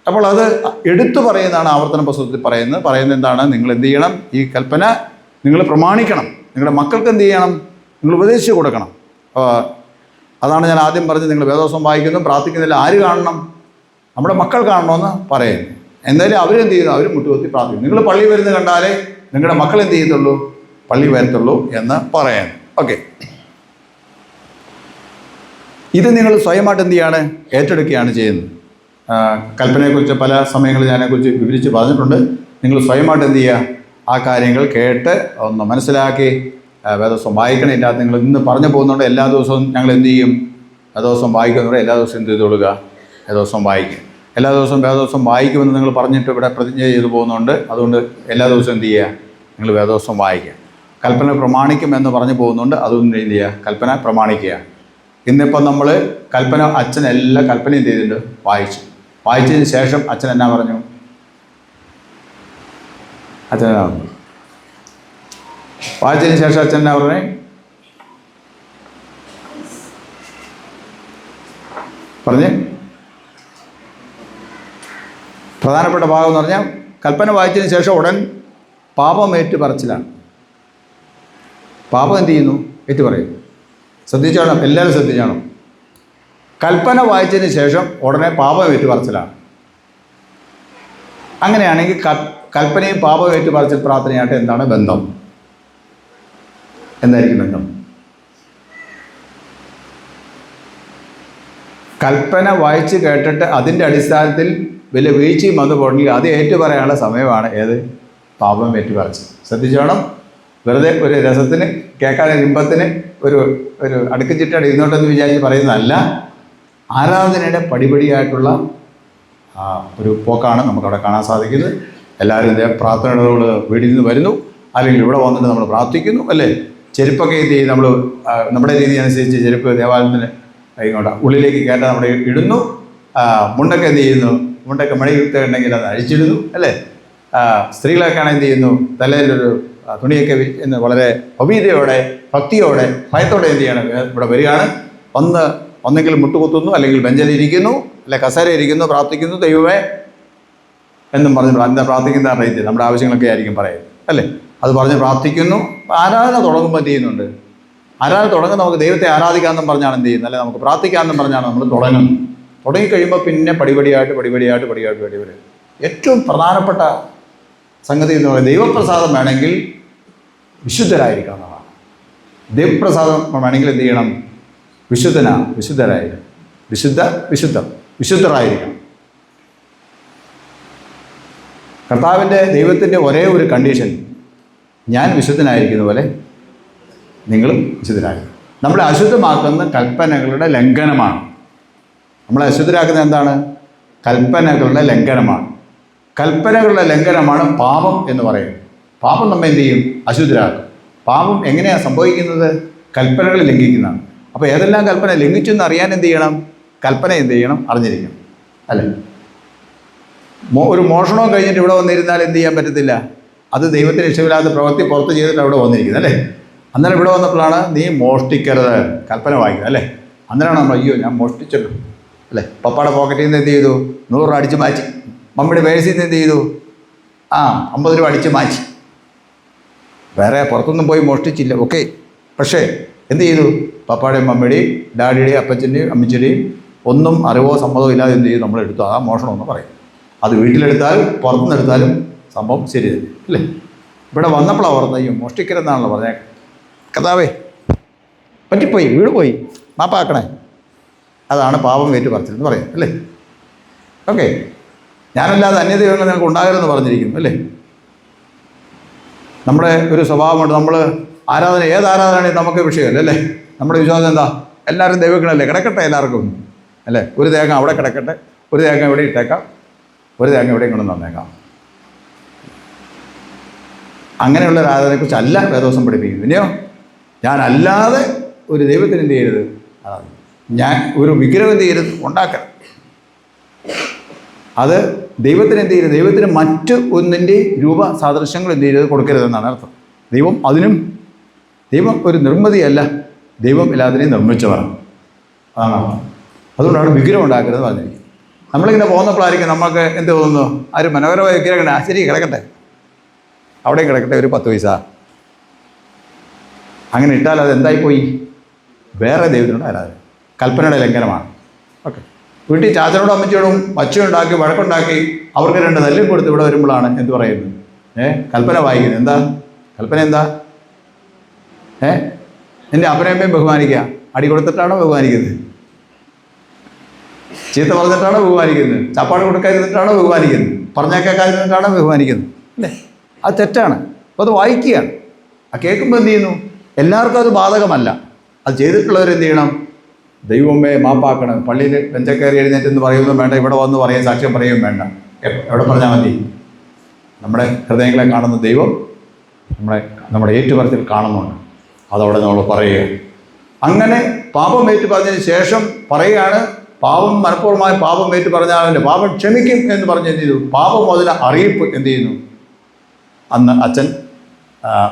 അപ്പോൾ അത് എടുത്തു പറയുന്നതാണ് ആവർത്തന പുസ്തകത്തിൽ പറയുന്നത് എന്താണ്? നിങ്ങൾ എന്ത് ചെയ്യണം? ഈ കൽപ്പന നിങ്ങൾ പ്രമാണിക്കണം. നിങ്ങളുടെ മക്കൾക്ക് എന്ത് ചെയ്യണം? നിങ്ങൾ ഉപദേശിച്ച് കൊടുക്കണം. അതാണ് ഞാൻ ആദ്യം പറഞ്ഞത്. നിങ്ങൾ വേദോസം വായിക്കുന്നു, പ്രാർത്ഥിക്കുന്നില്ല, ആര് കാണണം? നമ്മുടെ മക്കൾ കാണണമെന്ന് പറയുന്നു. എന്തായാലും അവരെന്ത് ചെയ്യുന്നു? അവർ മുട്ടുകുത്തി പ്രാർത്ഥിക്കും. നിങ്ങൾ പള്ളി വരുന്നത് കണ്ടാലേ നിങ്ങളുടെ മക്കൾ എന്ത് ചെയ്യത്തുള്ളൂ? പള്ളി വരത്തുള്ളൂ എന്ന് പറയുന്നു. ഓക്കെ, ഇത് നിങ്ങൾ സ്വയമായിട്ട് എന്ത് ചെയ്യാണ്? ഏറ്റെടുക്കുകയാണ് ചെയ്യുന്നത്. കൽപ്പനയെക്കുറിച്ച് പല സമയങ്ങളിൽ ഞാനെക്കുറിച്ച് വിവരിച്ച് പറഞ്ഞിട്ടുണ്ട്. നിങ്ങൾ സ്വയമായിട്ട് എന്ത് ചെയ്യുക? ആ കാര്യങ്ങൾ കേട്ട് ഒന്ന് മനസ്സിലാക്കി വേദോസം വായിക്കണം. ഇല്ലാതെ നിങ്ങൾ ഇന്ന് പറഞ്ഞു പോകുന്നുണ്ട് എല്ലാ ദിവസവും ഞങ്ങൾ എന്ത് ചെയ്യും? വേദോസം വായിക്കുന്നുണ്ട്. എല്ലാ ദിവസവും എന്ത് ചെയ്ത് കൊടുക്കുക? വേദോസം വായിക്കും. എല്ലാ ദിവസവും വേദോസം വായിക്കുമെന്ന് നിങ്ങൾ പറഞ്ഞിട്ട് ഇവിടെ പ്രതിജ്ഞ ചെയ്തു പോകുന്നുണ്ട്. അതുകൊണ്ട് എല്ലാ ദിവസവും എന്ത് ചെയ്യുക? നിങ്ങൾ വേദോസം വായിക്കുക. കൽപ്പന പ്രമാണിക്കുമെന്ന് പറഞ്ഞു പോകുന്നുണ്ട്. അതൊന്നും എന്ത് ചെയ്യുക, കൽപ്പന പ്രമാണിക്കുക. ഇന്നിപ്പം നമ്മൾ കൽപ്പന, അച്ഛൻ എല്ലാ കൽപ്പനയും എന്ത് ചെയ്തിട്ടുണ്ട്, വായിച്ചതിന് ശേഷം അച്ഛൻ എന്നാ പറഞ്ഞു? അച്ഛൻ എന്നാ പറഞ്ഞു? വായിച്ചതിന് ശേഷം അച്ഛൻ എന്നാ പറഞ്ഞേ? പറഞ്ഞ് പ്രധാനപ്പെട്ട ഭാഗം എന്ന് പറഞ്ഞാൽ കൽപ്പന വായിച്ചതിന് ശേഷം ഉടൻ പാപം ഏറ്റു പറച്ചിലാണ്. പാപം എന്ത് ചെയ്യുന്നു? ഏറ്റു പറയും. ശ്രദ്ധിച്ചോണം, എല്ലാവരും ശ്രദ്ധിച്ചോണം. കൽപ്പന വായിച്ചതിന് ശേഷം ഉടനെ പാപം ഏറ്റു പറച്ചിലാണ്. അങ്ങനെയാണെങ്കിൽ കൽപ്പനയും പാപം ഏറ്റു പറച്ചിൽ പ്രാർത്ഥനയായിട്ട് എന്താണ് ബന്ധം? എന്തായിരിക്കും ബന്ധം? കൽപ്പന വായിച്ച് കേട്ടിട്ട് അതിൻ്റെ അടിസ്ഥാനത്തിൽ വലിയ വീഴ്ചയും വന്നു പോകണമെങ്കിൽ അത് ഏറ്റു പറയാനുള്ള സമയമാണ് ഏത്? പാപം ഏറ്റുപറച്ചിൽ. ശ്രദ്ധിച്ചോണം. വെറുതെ ഒരു രസത്തിന്, കേൾക്കാൻ ഇമ്പത്തിന്, ഒരു അടുക്കുചിട്ടയുടെ ഇരുന്നോട്ടെന്ന് വിചാരിച്ച് പറയുന്നതല്ല. ആരാധനയുടെ പടിപടിയായിട്ടുള്ള ഒരു പോക്കാണ് നമുക്കവിടെ കാണാൻ സാധിക്കുന്നത്. എല്ലാവരും ഇതേ പ്രാർത്ഥനകൾ വീട്ടിൽ നിന്ന് വരുന്നു, അല്ലെങ്കിൽ ഇവിടെ വന്നിട്ട് നമ്മൾ പ്രാർത്ഥിക്കുന്നു, അല്ലേ? ചെരുപ്പൊക്കെ എന്ത് ചെയ്യും, നമ്മുടെ രീതി അനുസരിച്ച് ചെരുപ്പ് ദേവാലയത്തിന് ഇങ്ങോട്ട് ഉള്ളിലേക്ക് കയറ്റാൻ നമ്മൾ ഇടുന്നു. മുണ്ടൊക്കെ എന്ത് ചെയ്യുന്നു, മുണ്ടൊക്കെ മണിയുക്ത ഉണ്ടെങ്കിൽ അത് അഴിച്ചിടുന്നു, അല്ലേ? സ്ത്രീകളൊക്കെ ആണെങ്കിൽ എന്ത് ചെയ്യുന്നു, തലയിലൊരു തുണിയൊക്കെ എന്ന് വളരെ ഭവ്യതയോടെ, ഭക്തിയോടെ, ഭയത്തോടെ എന്ത് ചെയ്യണം, ഇവിടെ വരികയാണ്. ഒന്നെങ്കിൽ മുട്ടുകുത്തുന്നു, അല്ലെങ്കിൽ ബെഞ്ചലിരിക്കുന്നു, അല്ലെ കസേരയിരിക്കുന്നു, പ്രാർത്ഥിക്കുന്നു, ദൈവമേ എന്നും പറഞ്ഞ് എന്താ പ്രാർത്ഥിക്കുന്ന അറിയത്തില്ല, നമ്മുടെ ആവശ്യങ്ങളൊക്കെ ആയിരിക്കും പറയുന്നത്, അല്ലേ? അത് പറഞ്ഞ് പ്രാർത്ഥിക്കുന്നു. ആരാധന തുടങ്ങുമ്പോൾ എന്ത് ചെയ്യുന്നുണ്ട്? ആരാധന തുടങ്ങുന്ന നമുക്ക് ദൈവത്തെ ആരാധിക്കാമെന്നും പറഞ്ഞാണ് എന്ത് ചെയ്യുന്നത്, അല്ലെ? നമുക്ക് പ്രാർത്ഥിക്കാമെന്നും പറഞ്ഞാണ് നമ്മൾ തുടങ്ങുന്നത്. തുടങ്ങിക്കഴിയുമ്പോൾ പിന്നെ പടിപടിയായിട്ട് ഏറ്റവും പ്രധാനപ്പെട്ട സംഗതി എന്ന് പറയുന്നത് ദൈവപ്രസാദം വേണമെങ്കിൽ വിശുദ്ധരായിരിക്കണം എന്നതാണ്. ദൈവപ്രസാദം വേണമെങ്കിൽ എന്ത് ചെയ്യണം? വിശുദ്ധരായിരിക്കണം. വിശുദ്ധരായിരിക്കണം. കർത്താവിൻ്റെ ദൈവത്തിൻ്റെ ഒരേ ഒരു കണ്ടീഷൻ, ഞാൻ വിശുദ്ധനായിരിക്കുന്ന പോലെ നിങ്ങളും വിശുദ്ധരായിരിക്കും. നമ്മളെ അശുദ്ധമാക്കുന്ന കൽപ്പനകളുടെ ലംഘനമാണ്. നമ്മളെ അശുദ്ധരാക്കുന്നത് എന്താണ്? കൽപ്പനകളുടെ ലംഘനമാണ്. കൽപ്പനകളുടെ ലംഘനമാണ് പാപം എന്ന് പറയുന്നത്. പാപം നമ്മെ എന്ത് ചെയ്യും? അശുദ്ധരാക്കും. പാപം എങ്ങനെയാണ് സംഭവിക്കുന്നത്? കൽപ്പനകൾ ലംഘിക്കുന്നതാണ്. അപ്പോൾ ഏതെല്ലാം കൽപ്പന ലംഘിച്ചു എന്ന് അറിയാൻ എന്ത് ചെയ്യണം? കൽപ്പന എന്ത് ചെയ്യണം? അറിഞ്ഞിരിക്കണം, അല്ലേ? ഒരു മോഷണവും കഴിഞ്ഞിട്ട് ഇവിടെ വന്നിരുന്നാൽ എന്ത് ചെയ്യാൻ പറ്റത്തില്ല? അത് ദൈവത്തിന് ഇഷ്ടമില്ലാത്ത പ്രവൃത്തി പുറത്ത് ചെയ്തിട്ട് അവിടെ വന്നിരിക്കുന്നത്, അല്ലേ? അന്നേരം ഇവിടെ വന്നപ്പോഴാണ് നീ മോഷ്ടിക്കരുത് കൽപ്പന വായിക്കുന്നത്, അല്ലേ? അന്നേരമാണ് നമ്മൾ അയ്യോ ഞാൻ മോഷ്ടിച്ചല്ലോ, അല്ലേ? പപ്പയുടെ പോക്കറ്റിൽ നിന്ന് എന്ത് ചെയ്തു? 100 രൂപ അടിച്ച് മാറ്റി. മമ്മിയുടെ പേഴ്സിൽ നിന്ന് എന്ത് ചെയ്തു? 50 രൂപ അടിച്ച് മാറ്റി. വേറെ പുറത്തൊന്നും പോയി മോഷ്ടിച്ചില്ല, ഓക്കെ. പക്ഷേ എന്ത് ചെയ്തു? പപ്പയുടെയും മമ്മിയുടെയും ഡാഡിയുടെയും അപ്പച്ചൻ്റെയും അമ്മച്ചിയുടെയും ഒന്നും അറിവോ സമ്മതമോ ഇല്ലാതെ എന്ത് ചെയ്തു? നമ്മൾ എടുത്തു. ആ മോഷണമെന്ന് പറയും. അത് വീട്ടിലെടുത്താലും പുറത്തുനിന്നെടുത്താലും സംഭവം ശരി തന്നെ, അല്ലേ? ഇവിടെ വന്നപ്പോഴാണ് ഓർന്നത് അയ്യോ മോഷ്ടിക്കരുതെന്നാണല്ലോ പറഞ്ഞത്. കഥാവേ പറ്റിപ്പോയി, വീട് പോയി, മാപ്പാക്കണേ. അതാണ് പാപം ഏറ്റു പറച്ചിലെന്ന് പറയും, അല്ലേ? ഓക്കെ. ഞാനല്ലാതെ അന്യദൈവങ്ങൾ നിങ്ങൾക്ക് ഉണ്ടാകരുതെന്ന് പറഞ്ഞിരിക്കുന്നു, അല്ലേ? നമ്മുടെ ഒരു സ്വഭാവമുണ്ട്. നമ്മൾ ആരാധന, ഏത് ആരാധനയാണെങ്കിൽ നമുക്ക് വിഷയമല്ല, അല്ലേ? നമ്മുടെ വിശ്വാസം എന്താ? എല്ലാവരും ദൈവങ്ങളല്ലേ, കിടക്കട്ടെ എല്ലാവർക്കും, അല്ലേ? ഒരു തേങ്ങ അവിടെ കിടക്കട്ടെ, ഒരു തേങ്ങ ഇവിടെ ഇട്ടേക്കാം, ഒരു തേങ്ങ ഇവിടെ ഇങ്ങോട്ട് തന്നേക്കാം. അങ്ങനെയുള്ള ഒരു ആരാധനയെക്കുറിച്ച് അല്ല വേദോസം പഠിപ്പിക്കുന്നത്. ഇനിയോ ഞാനല്ലാതെ ഒരു ദൈവത്തിന് എന്ത് ചെയ്യരുത്? ഞാൻ ഒരു വിഗ്രഹം എന്ത് ചെയ്യരുത്? ഉണ്ടാക്കരുത്. അത് ദൈവത്തിന് എന്ത് ചെയ്യരുത്? ദൈവത്തിന് മറ്റ് ഒന്നിൻ്റെ രൂപ സാദൃശ്യങ്ങൾ എന്ത് ചെയ്യരുത്? കൊടുക്കരുതെന്നാണ് അർത്ഥം. ദൈവം ഒരു നിർമ്മിതിയല്ല, ദൈവം എല്ലാത്തിനെയും നിർമ്മിച്ചവർ, അതാണ് അർത്ഥം. അതുകൊണ്ടാണ് വിഗ്രഹം ഉണ്ടാക്കരുത് പറഞ്ഞിരിക്കുന്നത്. നമ്മളിങ്ങനെ പോകുന്നപ്പോഴായിരിക്കും നമുക്ക് എന്ത് തോന്നുന്നു? ആരും മനോഹരമായ വിഗ്രഹം ശരി കിടക്കട്ടെ, അവിടെയും കിടക്കട്ടെ, ഒരു 10 പൈസ അങ്ങനെ ഇട്ടാൽ അത് എന്തായിപ്പോയി? വേറെ ദൈവത്തിനോട് ആരാധന, കൽപ്പനയുടെ ലംഘനമാണ്. ഓക്കെ. വീട്ടിൽ ചാച്ചനോടും അമ്മച്ചിയോടും വച്ചുണ്ടാക്കി വഴക്കുണ്ടാക്കി അവർക്ക് 2 തല്ലും കൊടുത്ത് ഇവിടെ വരുമ്പോഴാണ് എന്ത് പറയുന്നത്? കൽപ്പന വായിക്കുന്നത്. എന്താ കൽപ്പന? എന്താ? എൻ്റെ അപ്പനമ്മയും ബഹുമാനിക്കുക. അടി കൊടുത്തിട്ടാണോ ബഹുമാനിക്കുന്നത്? ചീത്ത പറഞ്ഞിട്ടാണോ ബഹുമാനിക്കുന്നത്? ചപ്പാട് കൊടുക്കാതിരുന്നിട്ടാണോ ബഹുമാനിക്കുന്നത്? പറഞ്ഞേക്കാതിരുന്നിട്ടാണോ ബഹുമാനിക്കുന്നത്? അല്ലേ? അത് തെറ്റാണ്. അപ്പോൾ അത് വായിക്കുകയാണ്. ആ കേൾക്കുമ്പോൾ എന്ത് ചെയ്യുന്നു? എല്ലാവർക്കും അത് ബാധകമല്ല. അത് ചെയ്തിട്ടുള്ളവരെന്ത് ചെയ്യണം? ദൈവമേ മാപ്പാക്കണം. പള്ളിയിൽ ബെഞ്ചക്കയറി എഴുന്നേറ്റെന്ന് പറയുന്നതും വേണ്ട, ഇവിടെ വന്ന് പറയാൻ സാക്ഷ്യം പറയുകയും വേണ്ട. എവിടെ പറഞ്ഞാൽ മതി? നമ്മുടെ ഹൃദയങ്ങളെ കാണുന്ന ദൈവം നമ്മുടെ ഏറ്റുപറച്ചിൽ കാണുന്നുണ്ട്. അതവിടെ നമ്മൾ പറയുക. അങ്ങനെ പാപം ഏറ്റു പറഞ്ഞതിന് ശേഷം പറയുകയാണ്, പാപം മനഃപൂർവ്വമായി പാപം ഏറ്റു പറഞ്ഞാൽ പാപം ക്ഷമിക്കും എന്ന് പറഞ്ഞ് എന്ത് ചെയ്തു? പാപം മുതൽ അറിയിപ്പ് എന്ത് ചെയ്യുന്നു? അന്ന് അച്ഛൻ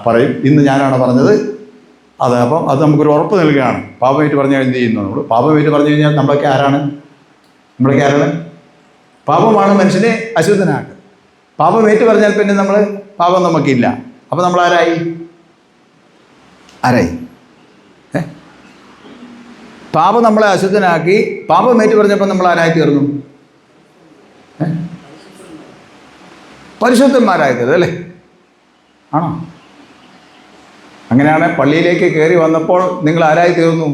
പറയും, ഇന്ന് ഞാനാണ് പറഞ്ഞത്. അപ്പം അത് നമുക്കൊരു ഉറപ്പ് നൽകുകയാണ്. പാപം ഏറ്റു പറഞ്ഞാൽ എന്ത് ചെയ്യുന്നു? നമ്മൾ പാപം ഏറ്റു പറഞ്ഞു കഴിഞ്ഞാൽ നമ്മളൊക്കെ ആരാണ്? പാപമാണ് മനുഷ്യനെ അശുദ്ധനാക്കുക. പാപം ഏറ്റു പറഞ്ഞാൽ പിന്നെ നമ്മൾ പാപം നമുക്കില്ല. അപ്പം നമ്മൾ ആരായി? പാപം നമ്മളെ അശുദ്ധനാക്കി. പാപം ഏറ്റു പറഞ്ഞപ്പോൾ നമ്മൾ ആരായി തീർന്നു? പരിശുദ്ധന്മാരായി തീർന്നു അല്ലേ? ആണോ? അങ്ങനെയാണ് പള്ളിയിലേക്ക് കയറി വന്നപ്പോൾ നിങ്ങൾ ആരായി തീർന്നു?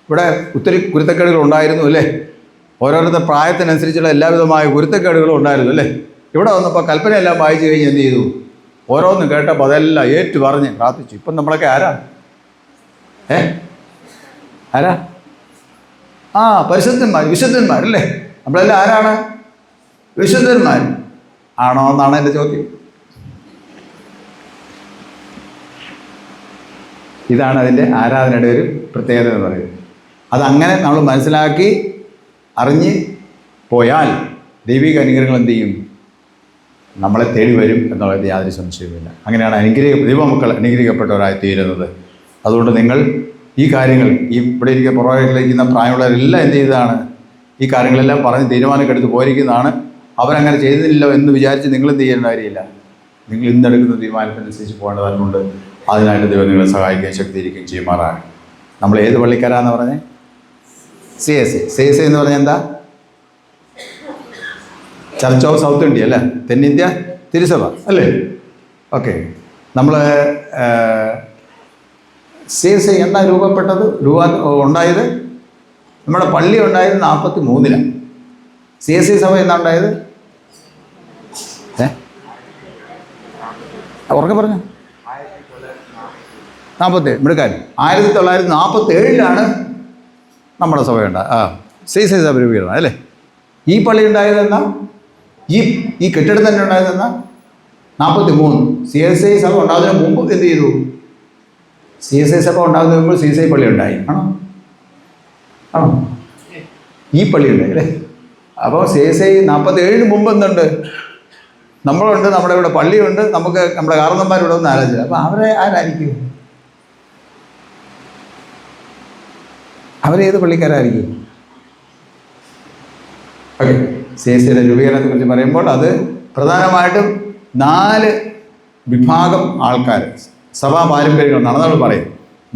ഇവിടെ ഒത്തിരി കുരുത്തക്കേടുകൾ ഉണ്ടായിരുന്നു അല്ലേ? ഓരോരുത്തർ പ്രായത്തിനനുസരിച്ചുള്ള എല്ലാവിധമായ കുരുത്തക്കേടുകളും ഉണ്ടായിരുന്നു അല്ലേ? ഇവിടെ വന്നപ്പോൾ കൽപ്പനയെല്ലാം വായിച്ചു കഴിഞ്ഞ് എന്ത് ചെയ്തു? ഓരോന്നും കേട്ടപ്പോൾ അതെല്ലാം ഏറ്റു പറഞ്ഞ് പ്രാർത്ഥിച്ചു. ഇപ്പം നമ്മളൊക്കെ ആരാ? ആരാ? പരിശുദ്ധന്മാർ, വിശുദ്ധന്മാരല്ലേ? നമ്മളെല്ലാം ആരാണ്? വിശുദ്ധന്മാർ ആണോ എന്നാണ് എൻ്റെ ചോദ്യം. ഇതാണ് അതിൻ്റെ ആരാധനയുടെ ഒരു പ്രത്യേകത എന്ന് പറയുന്നത്. അതങ്ങനെ നമ്മൾ മനസ്സിലാക്കി അറിഞ്ഞ് പോയാൽ ദൈവിക അനുഗ്രഹങ്ങൾ എന്ത് ചെയ്യും? നമ്മളെ തേടി വരും എന്നുള്ളത് യാതൊരു സംശയവുമില്ല. അങ്ങനെയാണ് ദൈവമക്കൾ അനുഗ്രഹിക്കപ്പെട്ടവരായി തീരുന്നത്. അതുകൊണ്ട് നിങ്ങൾ ഈ കാര്യങ്ങൾ ഇവിടെ പുറകിലിരിക്കുന്ന പ്രായമുള്ളവരെല്ലാം എന്ത് ചെയ്തതാണ്? ഈ കാര്യങ്ങളെല്ലാം പറഞ്ഞ് തീരുമാനമൊക്കെ എടുത്ത് പോയിരിക്കുന്നതാണ്. അവരങ്ങനെ ചെയ്തില്ലല്ലോ എന്ന് വിചാരിച്ച് നിങ്ങൾ എന്ത് ചെയ്യേണ്ട കാര്യമില്ല. നിങ്ങൾ ഇന്നെടുക്കുന്ന തീരുമാനത്തിനനുസരിച്ച് പോകേണ്ടതുകൊണ്ട് അതിനായിട്ട് ദൈവം നിങ്ങളെ സഹായിക്കുകയും ശക്തിയിരിക്കുകയും ചെയ്യുമാറാണ്. നമ്മൾ ഏത് പള്ളിക്കാരാന്ന് പറഞ്ഞേ? CSA എന്ന് പറഞ്ഞാൽ എന്താ? ചർച്ച് ഓഫ് സൗത്ത് ഇന്ത്യ അല്ലേ? തെന്നിന്ത്യ തിരുസഭ അല്ലേ? ഓക്കെ. നമ്മൾ CSA എന്നാ രൂപപ്പെട്ടത്? ഉണ്ടായത് നമ്മുടെ പള്ളി ഉണ്ടായത് 43-ലാണ്. CSA സഭ എന്നാ ഉണ്ടായത്? ഉറക്കെ പറഞ്ഞു. 47 മിടുക്കാൻ 1947-ലാണ് നമ്മുടെ സഭയുണ്ടായത്. CSA സഭ രൂപീകരണം അല്ലേ? ഈ പള്ളി ഉണ്ടായതെന്നാ? ഈ കെട്ടിടം തന്നെ ഉണ്ടായതെന്നാ? 43. CSA സഭ ഉണ്ടാകുന്നതിന് മുമ്പ് എന്ത് ചെയ്തു? CSA സഭ ഉണ്ടാകുന്നതിന് മുമ്പ് CSI പള്ളി ഉണ്ടായി. ആണോ? ഈ പള്ളി ഉണ്ടായി അല്ലേ? അപ്പോൾ CSI 47-ന് മുമ്പ് എന്തുണ്ട്? നമ്മളുണ്ട്, നമ്മുടെ ഇവിടെ പള്ളിയുണ്ട്, നമുക്ക് നമ്മുടെ കാരണന്മാരിവിടെ ഒന്ന് ആലോചിച്ചത്. അപ്പം അവരെ ആരായിരിക്കും? അവരേത് പള്ളിക്കാരായിരിക്കും? ഓക്കെ. CSIയുടെ രൂപീകരണത്തെ കുറിച്ച് പറയുമ്പോൾ അത് പ്രധാനമായിട്ടും 4 വിഭാഗം ആൾക്കാർ, സഭാ പാരമ്പര്യങ്ങൾ നടന്നവർ പറയും.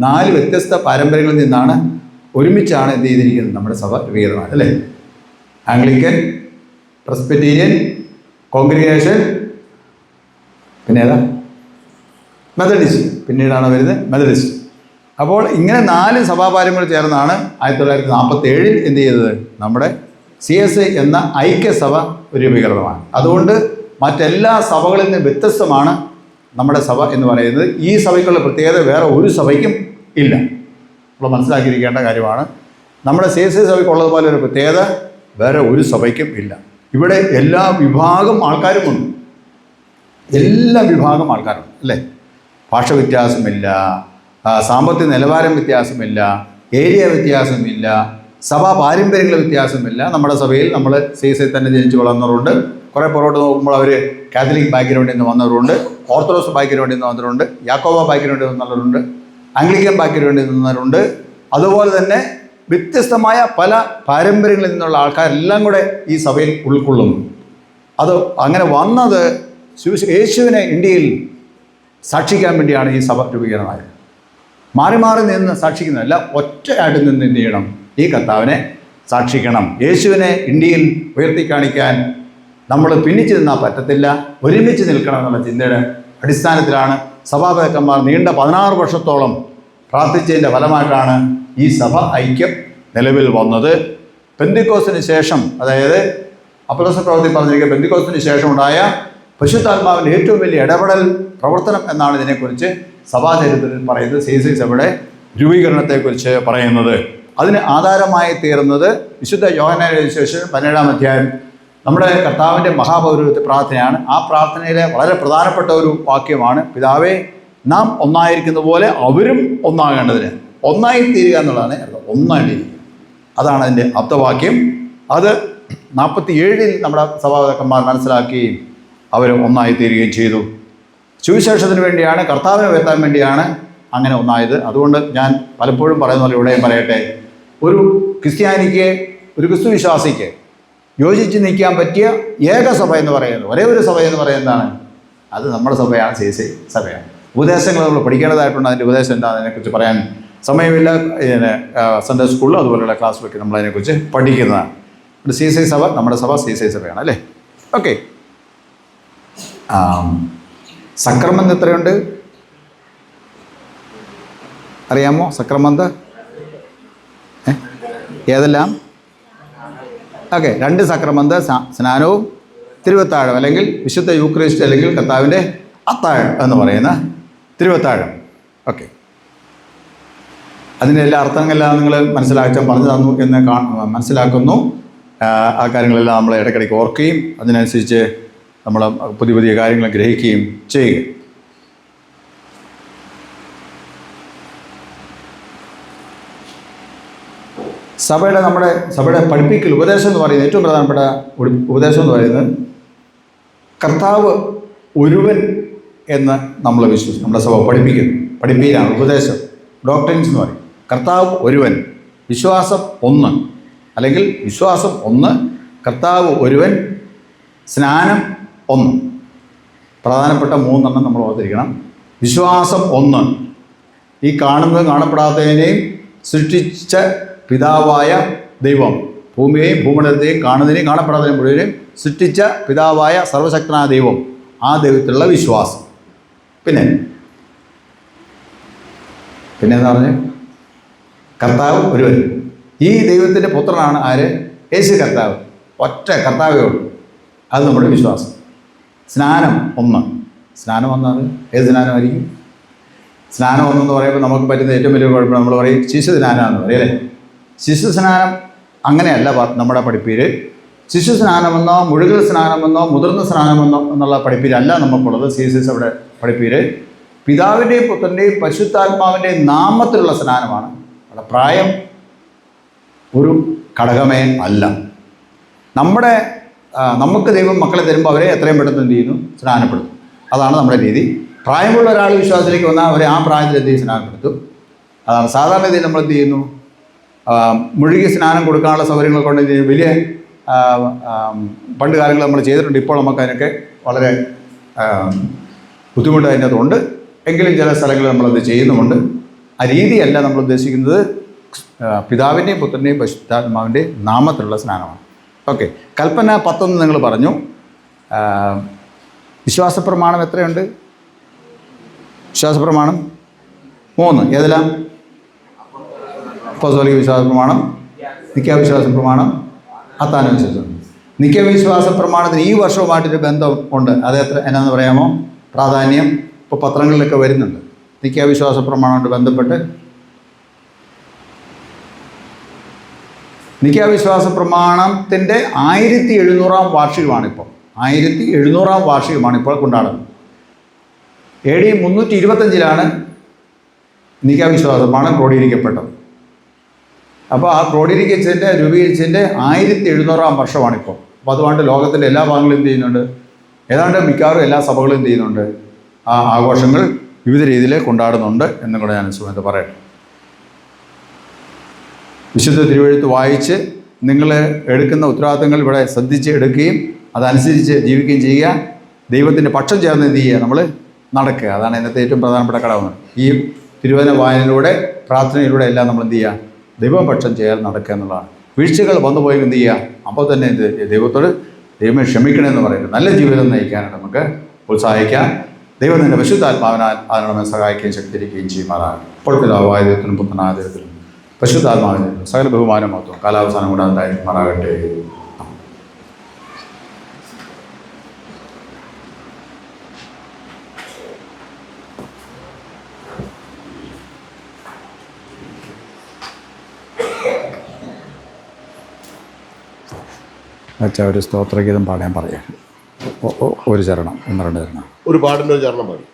4 വ്യത്യസ്ത പാരമ്പര്യങ്ങളിൽ നിന്നാണ് ഒരുമിച്ചാണ് എന്ത് ചെയ്തിരിക്കുന്നത്? നമ്മുടെ സഭ രൂപീകരണം അല്ലേ? ആംഗ്ലിക്കൻ, പ്രസ്ബിറ്റീരിയൻ, കോൺഗ്രിഗേഷൻ, പിന്നെ ഏതാ? മെത്തഡിസ്റ്റ്. പിന്നീടാണ് വരുന്നത് മെത്തഡിസ്റ്റ്. അപ്പോൾ ഇങ്ങനെ 4 സഭാപാരമ്പര്യം ചേർന്നാണ് 1947-ൽ എന്ത് ചെയ്തത്? നമ്മുടെ CSI എന്ന ഐക്യസഭ രൂപീകൃതമാണ്. അതുകൊണ്ട് മറ്റെല്ലാ സഭകളിൽ നിന്ന് വ്യത്യസ്തമാണ് നമ്മുടെ സഭ എന്ന് പറയുന്നത്. ഈ സഭയ്ക്കുള്ള പ്രത്യേകത വേറെ ഒരു സഭയ്ക്കും ഇല്ല. നമ്മൾ മനസ്സിലാക്കിയിരിക്കേണ്ട കാര്യമാണ്. നമ്മുടെ CSI സഭയ്ക്കുള്ളതുപോലെ ഒരു പ്രത്യേകത വേറെ ഒരു സഭയ്ക്കും ഇല്ല. ഇവിടെ എല്ലാ വിഭാഗം ആൾക്കാരുമുണ്ട്. എല്ലാ വിഭാഗം ആൾക്കാരുണ്ട് അല്ലേ? ഭാഷ വ്യത്യാസമില്ല, സാമ്പത്തിക നിലവാരം വ്യത്യാസമില്ല, ഏരിയ വ്യത്യാസമില്ല, സഭാ പാരമ്പര്യങ്ങൾ വ്യത്യാസമില്ല. നമ്മുടെ സഭയിൽ നമ്മൾ CSI തന്നെ ജനിച്ചു വളർന്നവരുണ്ട്. കുറേ പുറകോട്ട് നോക്കുമ്പോൾ അവർ കാത്തലിക് ബാക്ക്ഗ്രൗണ്ടിൽ നിന്ന് വന്നവരുണ്ട്, ഓർത്തഡോക്സ് ബാക്ക്ഗ്രൗണ്ടിൽ നിന്ന് വന്നവരുണ്ട്, യാക്കോബ ബാക്ക്ഗ്രൗണ്ടിൽ നിന്ന് വന്നവരുണ്ട്, ആംഗ്ലിക്കൻ ബാക്ക്ഗ്രൗണ്ടിൽ നിന്നവരുണ്ട്. അതുപോലെ തന്നെ വ്യത്യസ്തമായ പല പാരമ്പര്യങ്ങളിൽ നിന്നുള്ള ആൾക്കാരെല്ലാം കൂടെ ഈ സഭയിൽ ഉൾക്കൊള്ളുന്നു. അത് അങ്ങനെ വന്നത് യേശുവിനെ ഇന്ത്യയിൽ സാക്ഷിക്കാൻ വേണ്ടിയാണ് ഈ സഭ രൂപീകരണമായത്. മാറി മാറി നിന്ന് സാക്ഷിക്കുന്നതല്ല, ഒറ്റയായിട്ട് നിന്ന് എന്ത് ചെയ്യണം? ഈ കർത്താവിനെ സാക്ഷിക്കണം. യേശുവിനെ ഇന്ത്യയിൽ ഉയർത്തി കാണിക്കാൻ നമ്മൾ ഭിന്നിച്ച് നിന്നാൽ പറ്റത്തില്ല, ഒരുമിച്ച് നിൽക്കണം എന്നുള്ള ചിന്തയുടെ അടിസ്ഥാനത്തിലാണ് സഭാപിതാക്കന്മാർ നീണ്ട 16 വർഷത്തോളം പ്രാർത്ഥിച്ചതിൻ്റെ ഫലമായിട്ടാണ് ഈ സഭ ഐക്യം നിലവിൽ വന്നത്. പെന്തിക്കോസ്തിന് ശേഷം, അതായത് അപ്പോസ്തല പ്രവൃത്തി പറഞ്ഞിരിക്കുക, പെന്തിക്കോസ്തിന് ശേഷം ഉണ്ടായ പരിശുദ്ധാത്മാവിൻ്റെ ഏറ്റവും വലിയ ഇടപെടൽ പ്രവർത്തനം എന്നാണ് ഇതിനെക്കുറിച്ച് സഭാചരിത്രത്തിൽ പറയുന്നത്. CSI സഭയുടെ രൂപീകരണത്തെക്കുറിച്ച് പറയുന്നത്. അതിന് ആധാരമായി തീർന്നത് വിശുദ്ധ യോഹന്നാന്റെ സുവിശേഷം 17-ാം അധ്യായം നമ്മുടെ കർത്താവിൻ്റെ മഹാപൗരോഹിത്യ പ്രാർത്ഥനയാണ്. ആ പ്രാർത്ഥനയിലെ വളരെ പ്രധാനപ്പെട്ട ഒരു വാക്യമാണ്, പിതാവേ നാം ഒന്നായിരിക്കുന്ന പോലെ അവരും ഒന്നാകേണ്ടതിന്. ഒന്നായി തീരുക എന്നുള്ളതാണ് അർത്ഥം. ഒന്നായിട്ടിരിക്കുക, അതാണ് അതിൻ്റെ അബ്ദവാക്യം. അത് 47 നമ്മുടെ സഭാപിതാക്കന്മാർ മനസ്സിലാക്കുകയും അവർ ഒന്നായി തീരുകയും ചെയ്തു. സുവിശേഷത്തിന് വേണ്ടിയാണ്, കർത്താവിനെ വരുത്താൻ വേണ്ടിയാണ് അങ്ങനെ ഒന്നായത്. അതുകൊണ്ട് ഞാൻ പലപ്പോഴും പറയുന്ന പോലെ ഇവിടെയും പറയട്ടെ, ഒരു ക്രിസ്ത്യാനിക്ക്, ഒരു ക്രിസ്തു വിശ്വാസിക്ക് യോജിച്ച് നിൽക്കാൻ പറ്റിയ ഏക സഭ എന്ന് പറയുന്നത്, ഒരേ ഒരു സഭ എന്ന് പറയുന്നതാണ്, അത് നമ്മുടെ സഭയാണ്, CSI സഭയാണ്. ഉപദേശങ്ങൾ നമ്മൾ പഠിക്കേണ്ടതായിട്ടുണ്ട്. അതിൻ്റെ ഉപദേശം എന്താ, അതിനെക്കുറിച്ച് പറയാൻ സമയമില്ല. സൺഡേ സ്കൂളിൽ അതുപോലെയുള്ള ക്ലാസ്സിലൊക്കെ നമ്മൾ അതിനെക്കുറിച്ച് പഠിക്കുന്നതാണ്. CSI സഭ, നമ്മുടെ സഭ CSI സഭയാണ് അല്ലേ. ഓക്കെ. സക്രമന്ത് എത്രയുണ്ട് അറിയാമോ? സക്രമന്ത് ഏതെല്ലാം? ഓക്കെ, 2 സക്രമന്ത്, സ്നാനവും തിരുവത്താഴം, അല്ലെങ്കിൽ വിശുദ്ധ യൂക്രിസ്റ്റ്, അല്ലെങ്കിൽ കർത്താവിൻ്റെ അത്താഴം എന്ന് പറയുന്ന തിരുവത്താഴം. ഓക്കെ, അതിൻ്റെ എല്ലാ അർത്ഥങ്ങളെല്ലാം നിങ്ങൾ മനസ്സിലാക്കാൻ പറഞ്ഞു തന്നു എന്ന് മനസ്സിലാക്കുന്നു. ആ കാര്യങ്ങളെല്ലാം നമ്മൾ ഇടയ്ക്കിടയ്ക്ക് ഓർക്കുകയും അതിനനുസരിച്ച് നമ്മൾ പുതിയ പുതിയ കാര്യങ്ങൾ ഗ്രഹിക്കുകയും ചെയ്യുക. നമ്മുടെ സഭയുടെ പഠിപ്പിക്കൽ, ഉപദേശം എന്ന് പറയുന്നത്, ഏറ്റവും പ്രധാനപ്പെട്ട ഉപദേശം എന്ന് പറയുന്നത് കർത്താവ് ഒരുവൻ എന്ന് നമ്മൾ വിശ്വസിക്കും. നമ്മുടെ സഭ പഠിപ്പിക്കുകയാണ് ഉപദേശം, ഡോക്ട്രിൻസ് എന്ന് പറയും. കർത്താവ് ഒരുവൻ, വിശ്വാസം ഒന്ന്, അല്ലെങ്കിൽ വിശ്വാസം ഒന്ന്, കർത്താവ് ഒരുവൻ, സ്നാനം ഒന്ന്. പ്രധാനപ്പെട്ട 3 നമ്മൾ ഓർത്തിരിക്കണം. വിശ്വാസം ഒന്ന്, ഈ കാണുന്നതും കാണപ്പെടാത്തതിനെയും സൃഷ്ടിച്ച പിതാവായ ദൈവം, ഭൂമിയെയും ഭൂമണ്ഡലത്തെയും കാണുന്നതിനെയും കാണപ്പെടാത്തതിനെയും മുഴുവനും സൃഷ്ടിച്ച പിതാവായ സർവശക്തനായ ദൈവം, ആ ദൈവത്തിലുള്ള വിശ്വാസം. പിന്നെ എന്താ പറഞ്ഞ്, കർത്താവ് ഒരുവൻ. ഈ ദൈവത്തിൻ്റെ പുത്രനാണ് ആര്? യേശു കർത്താവ്. ഒറ്റ കർത്താവേ ഉള്ളൂ. അത് നമ്മുടെ വിശ്വാസം. സ്നാനം ഒന്ന്. സ്നാനം ഒന്നത് ഏത് സ്നാനമായിരിക്കും? സ്നാനം ഒന്നെന്ന് പറയുമ്പോൾ നമുക്ക് പറ്റുന്ന ഏറ്റവും വലിയ കുഴപ്പം, നമ്മൾ പറയും ശിശു സ്നാനമാണെന്ന് പറയും അല്ലേ. ശിശു സ്നാനം അങ്ങനെയല്ല നമ്മുടെ പഠിപ്പീര്. ശിശു സ്നാനമെന്നോ മുഴുകൽ സ്നാനമെന്നോ മുതിർന്ന സ്നാനമെന്നോ എന്നുള്ള പഠിപ്പീരല്ല നമുക്കുള്ളത്. CSI അവിടെ പഠിപ്പീര് പിതാവിൻ്റെയും പുത്രൻ്റെയും പരിശുദ്ധാത്മാവിൻ്റെയും നാമത്തിലുള്ള സ്നാനമാണ്. അവിടെ പ്രായം ഒരു ഘടകമേ അല്ല. നമുക്ക് ദൈവം മക്കളെ തരുമ്പോൾ അവരെ എത്രയും പെട്ടെന്ന് എന്ത് ചെയ്യുന്നു? സ്നാനപ്പെടുത്തും. അതാണ് നമ്മുടെ രീതി. പ്രായമുള്ള ഒരാൾ വിശ്വാസത്തിലേക്ക് വന്നാൽ അവരെ ആ പ്രായത്തിൽ എന്ത് ചെയ്യും? സ്നാനപ്പെടുത്തും. അതാണ് സാധാരണ രീതിയിൽ നമ്മൾ എന്ത് ചെയ്യുന്നു? മുഴുകി സ്നാനം കൊടുക്കാനുള്ള സൗകര്യങ്ങൾ കൊണ്ട് വലിയ പണ്ട് കാലങ്ങൾ നമ്മൾ ചെയ്തിട്ടുണ്ട്. ഇപ്പോൾ നമുക്ക് അതിനൊക്കെ വളരെ ബുദ്ധിമുട്ട് അതിനകത്തുണ്ട്. എങ്കിലും ചില സ്ഥലങ്ങളിൽ നമ്മളത് ചെയ്യുന്നുമുണ്ട്. ആ രീതിയല്ല നമ്മൾ ഉദ്ദേശിക്കുന്നത്. പിതാവിൻ്റെയും പുത്രൻ്റെയും പരിശുദ്ധാത്മാവിൻ്റെയും നാമത്തിലുള്ള സ്നാനമാണ്. ഓക്കെ, കൽപ്പന 10 നിങ്ങൾ പറഞ്ഞു. വിശ്വാസപ്രമാണം എത്രയുണ്ട്? വിശ്വാസപ്രമാണം 3. ഏതെല്ലാം? അപ്പോസ്തലിക വിശ്വാസ പ്രമാണം, നിക്കായ പ്രമാണം, അത്താന വിശ്വാസം. നിക്കായ പ്രമാണത്തിന് ഈ വർഷവുമായിട്ടൊരു ബന്ധം ഉണ്ട്. അത് എന്നാന്ന് പറയാമോ? പ്രാധാന്യം ഇപ്പോൾ പത്രങ്ങളിലൊക്കെ വരുന്നുണ്ട്. നിക്കായ വിശ്വാസ പ്രമാണമായിട്ട് ബന്ധപ്പെട്ട് നിക്കായ വിശ്വാസ പ്രമാണത്തിൻ്റെ 1700-ാം വാർഷികമാണിപ്പോൾ. 1700-ാം വാർഷികമാണിപ്പോൾ കൊണ്ടാടുന്നത്. AD 325-ലാണ് നിക്കായ വിശ്വാസ പ്രമാണം ക്രോഡീകരിക്കപ്പെട്ടത്. അപ്പോൾ ആ ക്രോഡീകരിച്ചതിൻ്റെ രൂപീകരിച്ചതിൻ്റെ 1700-ാം വർഷമാണിപ്പോൾ. അപ്പോൾ അതുകൊണ്ട് ലോകത്തിൻ്റെ എല്ലാ ഭാഗങ്ങളും എന്ത് ചെയ്യുന്നുണ്ട്? ഏതാണ്ട് മിക്കവാറും എല്ലാ സഭകളും എന്ത് ചെയ്യുന്നുണ്ട്? ആ ആഘോഷങ്ങൾ വിവിധ രീതിയിൽ കൊണ്ടാടുന്നുണ്ട് എന്നും കൂടെ ഞാൻ സുഖത്ത് പറയട്ടെ. വിശുദ്ധ തിരുവെഴുത്ത് വായിച്ച് നിങ്ങൾ എടുക്കുന്ന ഉത്തരവാദിത്തങ്ങൾ ഇവിടെ ശ്രദ്ധിച്ച് എടുക്കുകയും അതനുസരിച്ച് ജീവിക്കുകയും ചെയ്യുക. ദൈവത്തിൻ്റെ പക്ഷം ചേർന്ന് എന്ത് ചെയ്യുക? നമ്മൾ നടക്കുക. അതാണ് ഇന്നത്തെ ഏറ്റവും പ്രധാനപ്പെട്ട ഘടകം. ഈ തിരുവചന വായനയിലൂടെ പ്രാർത്ഥനയിലൂടെ എല്ലാം നമ്മൾ എന്ത് ചെയ്യുക? ദൈവപക്ഷം ചേർന്ന് നടക്കുക എന്നുള്ളതാണ്. വീഴ്ചകൾ വന്നുപോയി എന്ത് ചെയ്യുക? അപ്പോൾ തന്നെ ദൈവത്തോട് ദൈവമേ ക്ഷമിക്കണമെന്ന് പറയുന്നത് നല്ല ജീവിതം നയിക്കാനാണ് നമുക്ക് ഉത്സാഹിക്കാം. ദൈവം തന്നെ പരിശുദ്ധാത്മാവിനാൽ അതിനോട് സഹായിക്കുകയും ശക്തിരിക്കുകയും ചെയ്യുമാറാണ്. ഇപ്പോൾ പിതാവായ ദൈവത്തിനും പുത്രനായ ദൈവത്തിനും പരിശുദ്ധാത്മാവിനും സകല ബഹുമാനം മഹത്വം കാലാവസാനം കൂടാതെ ഉണ്ടായിരിക്കുമാറാകട്ടെ. വെച്ചാൽ ഒരു സ്തോത്രഗീതം പാടാൻ പറയാം. ഒരു ചരണം, 1-2 ചരണം. ഒരു പാടിൻ്റെ ഒരു ചരണം പാടി.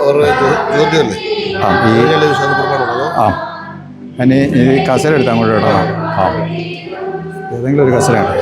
അവരുടെ ചോദ്യമല്ലേ? ഇനി ഈ കസര എടുത്ത് അങ്ങോട്ട് ഇടണം. ഏതെങ്കിലും ഒരു കസരയാണ്.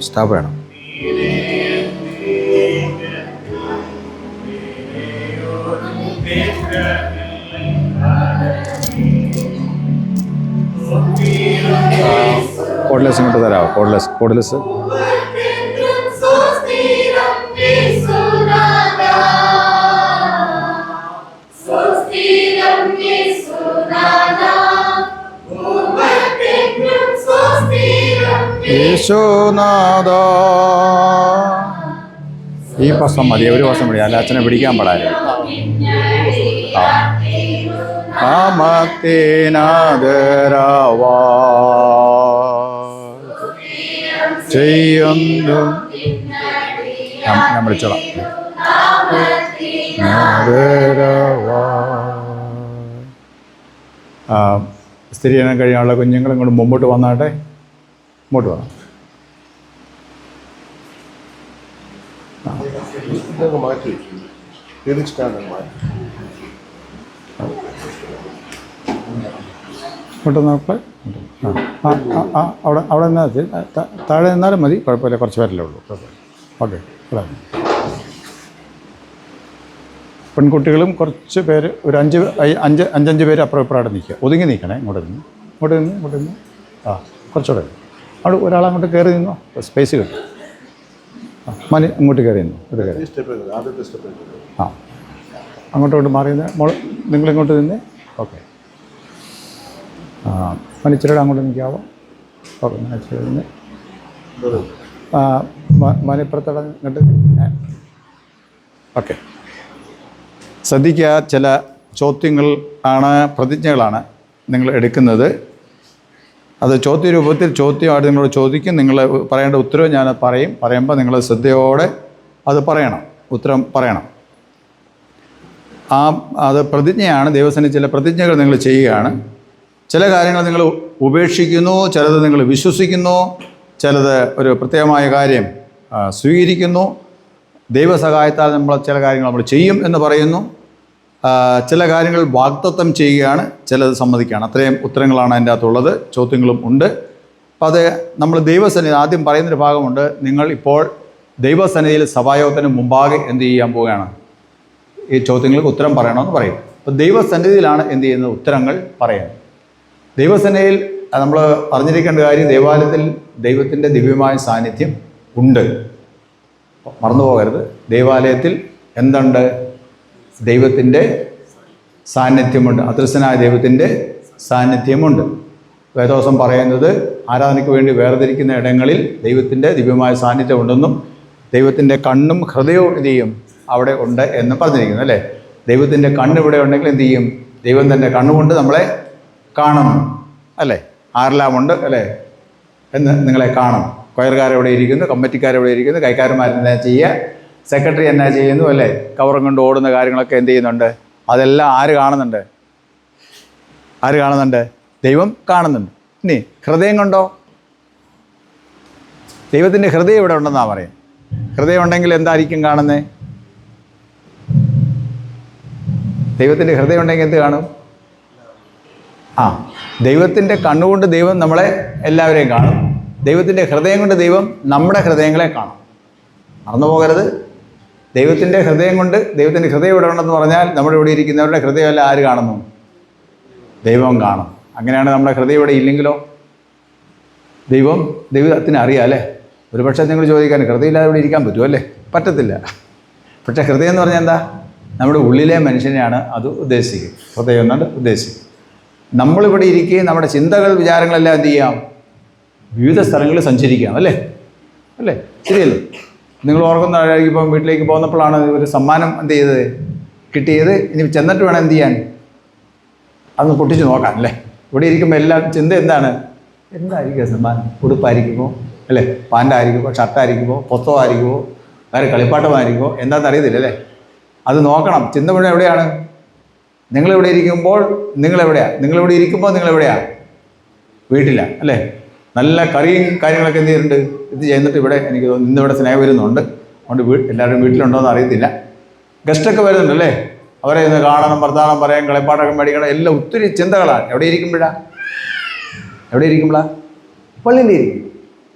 സ്റ്റാഫ് വേണം. കോഡ്ലെസ് ഇങ്ങോട്ട് തരാമോ? കോഡ്ലെസ് യേശോനാഥ. ഈ വർഷം മതി, ഒരു വർഷം മതി. അല്ല, അച്ഛനെ പിടിക്കാൻ പാടായിരുന്നു. ചെയ്യുന്നു ഞാൻ വിളിച്ചോളാം. സ്ഥിരീ ചെയ്യാൻ കഴിയാനുള്ള കുഞ്ഞുങ്ങളും കൊണ്ട് മുമ്പോട്ട് വന്നാട്ടെ. ഇങ്ങോട്ട് വന്നു. ഇങ്ങോട്ട് നോക്ക. അവിടെ നിന്നാൽ താഴെ നിന്നാലും മതി, കുഴപ്പമില്ല. കുറച്ച് പേരല്ലേ ഉള്ളൂ. ഓക്കെ. പെൺകുട്ടികളും കുറച്ച് പേര്, ഒരു 5 പേര് അപ്പുറം ഇപ്പുറം നിൽക്കുക. ഒതുങ്ങി നിൽക്കണേ. ഇങ്ങോട്ട് നിന്ന്. കുറച്ചുകൂടെ അവിടെ ഒരാളങ്ങോട്ട് കയറി നിന്നോ, സ്പേസ് കിട്ടും. മനി അങ്ങോട്ട് കയറി നിന്നു. അങ്ങോട്ടോട്ട് മാറി നിങ്ങളിങ്ങോട്ട് നിന്ന്. ഓക്കെ. മനിച്ചിരയുടെ അങ്ങോട്ട് നിൽക്കാവോ? ഓക്കെ. മനിച്ചിര നിന്ന് മനിപ്പുറത്തട ഇങ്ങോട്ട്. ഓക്കെ. ശ്രദ്ധിക്കുക, ചില ചോദ്യങ്ങൾ ആണ്, പ്രതിജ്ഞകളാണ് നിങ്ങൾ എടുക്കുന്നത്. അത് ചോദ്യരൂപത്തിൽ ചോദ്യമായിട്ട് നിങ്ങളോട് ചോദിക്കും. നിങ്ങൾ പറയേണ്ട ഉത്തരവ് ഞാൻ പറയുമ്പോൾ നിങ്ങൾ ശ്രദ്ധയോടെ അത് പറയണം, ഉത്തരം പറയണം. അത് പ്രതിജ്ഞയാണ്. ദൈവസന്നിധിയിൽ ചില പ്രതിജ്ഞകൾ നിങ്ങൾ ചെയ്യുകയാണ്. ചില കാര്യങ്ങൾ നിങ്ങൾ ഉപേക്ഷിക്കുന്നു, ചിലത് നിങ്ങൾ വിശ്വസിക്കുന്നു, ചിലത് ഒരു പ്രത്യേകമായ കാര്യം സ്വീകരിക്കുന്നു. ദൈവസഹായത്താൽ നമ്മൾ ചില കാര്യങ്ങൾ നമ്മൾ ചെയ്യും എന്ന് പറയുന്നു. ചില കാര്യങ്ങൾ വാഗ്ദത്തം ചെയ്യുകയാണ്, ചിലത് സമ്മതിക്കുകയാണ്. അത്രയും ഉത്തരങ്ങളാണ് അതിൻ്റെ അകത്തുള്ളത്. ചോദ്യങ്ങളും ഉണ്ട്. അപ്പോൾ അത് നമ്മൾ ദൈവസന്നിധി ആദ്യം പറയുന്നൊരു ഭാഗമുണ്ട്. നിങ്ങൾ ഇപ്പോൾ ദൈവസന്നിധിയിൽ സഭായോഗത്തിന് മുമ്പാകെ എന്ത് ചെയ്യാൻ പോവുകയാണ്? ഈ ചോദ്യങ്ങൾക്ക് ഉത്തരം പറയണമെന്ന് പറയും. അപ്പോൾ ദൈവസന്നിധിയിലാണ് എന്ത് ചെയ്യുന്നത്? ഉത്തരങ്ങൾ പറയുന്നത്. ദൈവസന്നിധിയിൽ നമ്മൾ അറിഞ്ഞിരിക്കേണ്ട കാര്യം, ദേവാലയത്തിൽ ദൈവത്തിൻ്റെ ദിവ്യമായ സാന്നിധ്യം ഉണ്ട്. മറന്നു പോകരുത്. ദേവാലയത്തിൽ എന്തുണ്ട്? ദൈവത്തിൻ്റെ സാന്നിധ്യമുണ്ട്. അദൃശ്യനായ ദൈവത്തിൻ്റെ സാന്നിധ്യമുണ്ട്. വേദോസം പറയുന്നത് ആരാധനയ്ക്ക് വേണ്ടി വേർതിരിക്കുന്ന ഇടങ്ങളിൽ ദൈവത്തിൻ്റെ ദിവ്യമായ സാന്നിധ്യമുണ്ടെന്നും ദൈവത്തിൻ്റെ കണ്ണും ഹൃദയവും എന്ത് ചെയ്യും? അവിടെ ഉണ്ട് എന്ന് പറഞ്ഞിരിക്കുന്നു, അല്ലേ? ദൈവത്തിൻ്റെ കണ്ണ് ഇവിടെ ഉണ്ടെങ്കിൽ എന്ത് ചെയ്യും? ദൈവം തന്നെ കണ്ണുകൊണ്ട് നമ്മളെ കാണുന്നു, അല്ലേ? ആരെല്ലാം ഉണ്ട്, അല്ലേ, എന്ന് നിങ്ങളെ കാണും. കൊയർകാരെവിടെ ഇരിക്കുന്നു, കമ്മിറ്റിക്കാരെവിടെ ഇരിക്കുന്നു, കൈക്കാരന്മാരെന്നാ ചെയ്യുക, സെക്രട്ടറി എന്നാ ചെയ്യുന്നു, അല്ലേ? കവറും കൊണ്ട് ഓടുന്ന കാര്യങ്ങളൊക്കെ എന്ത് ചെയ്യുന്നുണ്ട്? അതെല്ലാം ആര് കാണുന്നുണ്ട്? ദൈവം കാണുന്നുണ്ട്. ഇനി ഹൃദയം കൊണ്ടോ? ദൈവത്തിൻ്റെ ഹൃദയം ഇവിടെ ഉണ്ടെന്നാണ് പറയും. ഹൃദയം ഉണ്ടെങ്കിൽ എന്തായിരിക്കും കാണുന്നത്? ദൈവത്തിൻ്റെ ഹൃദയം ഉണ്ടെങ്കിൽ എന്ത് കാണും? ആ, ദൈവത്തിൻ്റെ കണ്ണുകൊണ്ട് ദൈവം നമ്മളെ എല്ലാവരെയും കാണും. ദൈവത്തിൻ്റെ ഹൃദയം കൊണ്ട് ദൈവം നമ്മുടെ ഹൃദയങ്ങളെ കാണും. മറന്നു പോകരുത്. ദൈവത്തിൻ്റെ ഹൃദയം കൊണ്ട്, ദൈവത്തിൻ്റെ ഹൃദയം ഇവിടെ ഉണ്ടെന്ന് പറഞ്ഞാൽ നമ്മുടെ ഇവിടെ ഇരിക്കുന്നവരുടെ ഹൃദയമല്ല ആര് കാണുന്നു? ദൈവം കാണും. അങ്ങനെയാണ് നമ്മുടെ ഹൃദയം ഇവിടെ ഇല്ലെങ്കിലോ? ദൈവത്തിന് അറിയാം അല്ലേ? ഒരു പക്ഷേ നിങ്ങൾ ചോദിക്കാൻ ഹൃദയമില്ലാതെ ഇവിടെ ഇരിക്കാൻ പറ്റുമോ? അല്ലേ, പറ്റത്തില്ല. പക്ഷേ ഹൃദയം എന്ന് പറഞ്ഞാൽ എന്താ? നമ്മുടെ ഉള്ളിലെ മനുഷ്യനെയാണ് അത് ഉദ്ദേശിക്കും. ഹൃദയം എന്നാണ് ഉദ്ദേശിക്കും. നമ്മളിവിടെ ഇരിക്കുകയും നമ്മുടെ ചിന്തകൾ, വിചാരങ്ങളെല്ലാം എന്ത് ചെയ്യാം? വിവിധ സ്ഥലങ്ങളിൽ സഞ്ചരിക്കാം. അല്ലേ? ശരിയല്ലേ? നിങ്ങൾ ഓർക്കുന്നതായിരിക്കും, വീട്ടിലേക്ക് പോകുന്നപ്പോഴാണ് ഒരു സമ്മാനം എന്ത് ചെയ്തത്, കിട്ടിയത്. ഇനി ചെന്നിട്ട് വേണം എന്ത് ചെയ്യാൻ? അതൊന്ന് പൊട്ടിച്ച് നോക്കാം. അല്ലേ? ഇവിടെ ഇരിക്കുമ്പോൾ എല്ലാം ചിന്ത എന്തായിരിക്കും സമ്മാനം? ഉടുപ്പായിരിക്കുമോ? അല്ലേ? പാൻ്റായിരിക്കുമോ? ഷർട്ടായിരിക്കുമോ? പുസ്തകമായിരിക്കുമോ? വേറെ കളിപ്പാട്ടമായിരിക്കുമോ? എന്താണെന്ന് അറിയത്തില്ല. അല്ലേ? അത് നോക്കണം. ചിന്ത മുഴുവൻ എവിടെയാണ്? നിങ്ങളിവിടെ ഇരിക്കുമ്പോൾ നിങ്ങളെവിടെയാണ്? നിങ്ങളിവിടെ ഇരിക്കുമ്പോൾ നിങ്ങളെവിടെയാണ്? വീട്ടിലാണ്. അല്ലേ? നല്ല കറിയും കാര്യങ്ങളൊക്കെ എന്ത് ചെയ്തിട്ടുണ്ട്? ഇത് ചെയ്യുന്നിട്ട് ഇവിടെ എനിക്ക് തോന്നുന്നു ഇന്നിവിടെ സ്നേഹം വരുന്നുണ്ട്. അതുകൊണ്ട് എല്ലാവരും വീട്ടിലുണ്ടോ എന്ന് അറിയത്തില്ല. ഗസ്റ്റൊക്കെ വരുന്നുണ്ടല്ലേ? അവരെ ഇന്ന് കാണണം, വർത്തമാനം പറയാൻ, കളിപ്പാട്ടൊക്കെ മേടിക്കണം, എല്ലാം ഒത്തിരി ചിന്തകളാണ്. എവിടെ ഇരിക്കുമ്പോഴാണ്? പള്ളിയിലിരിക്കും.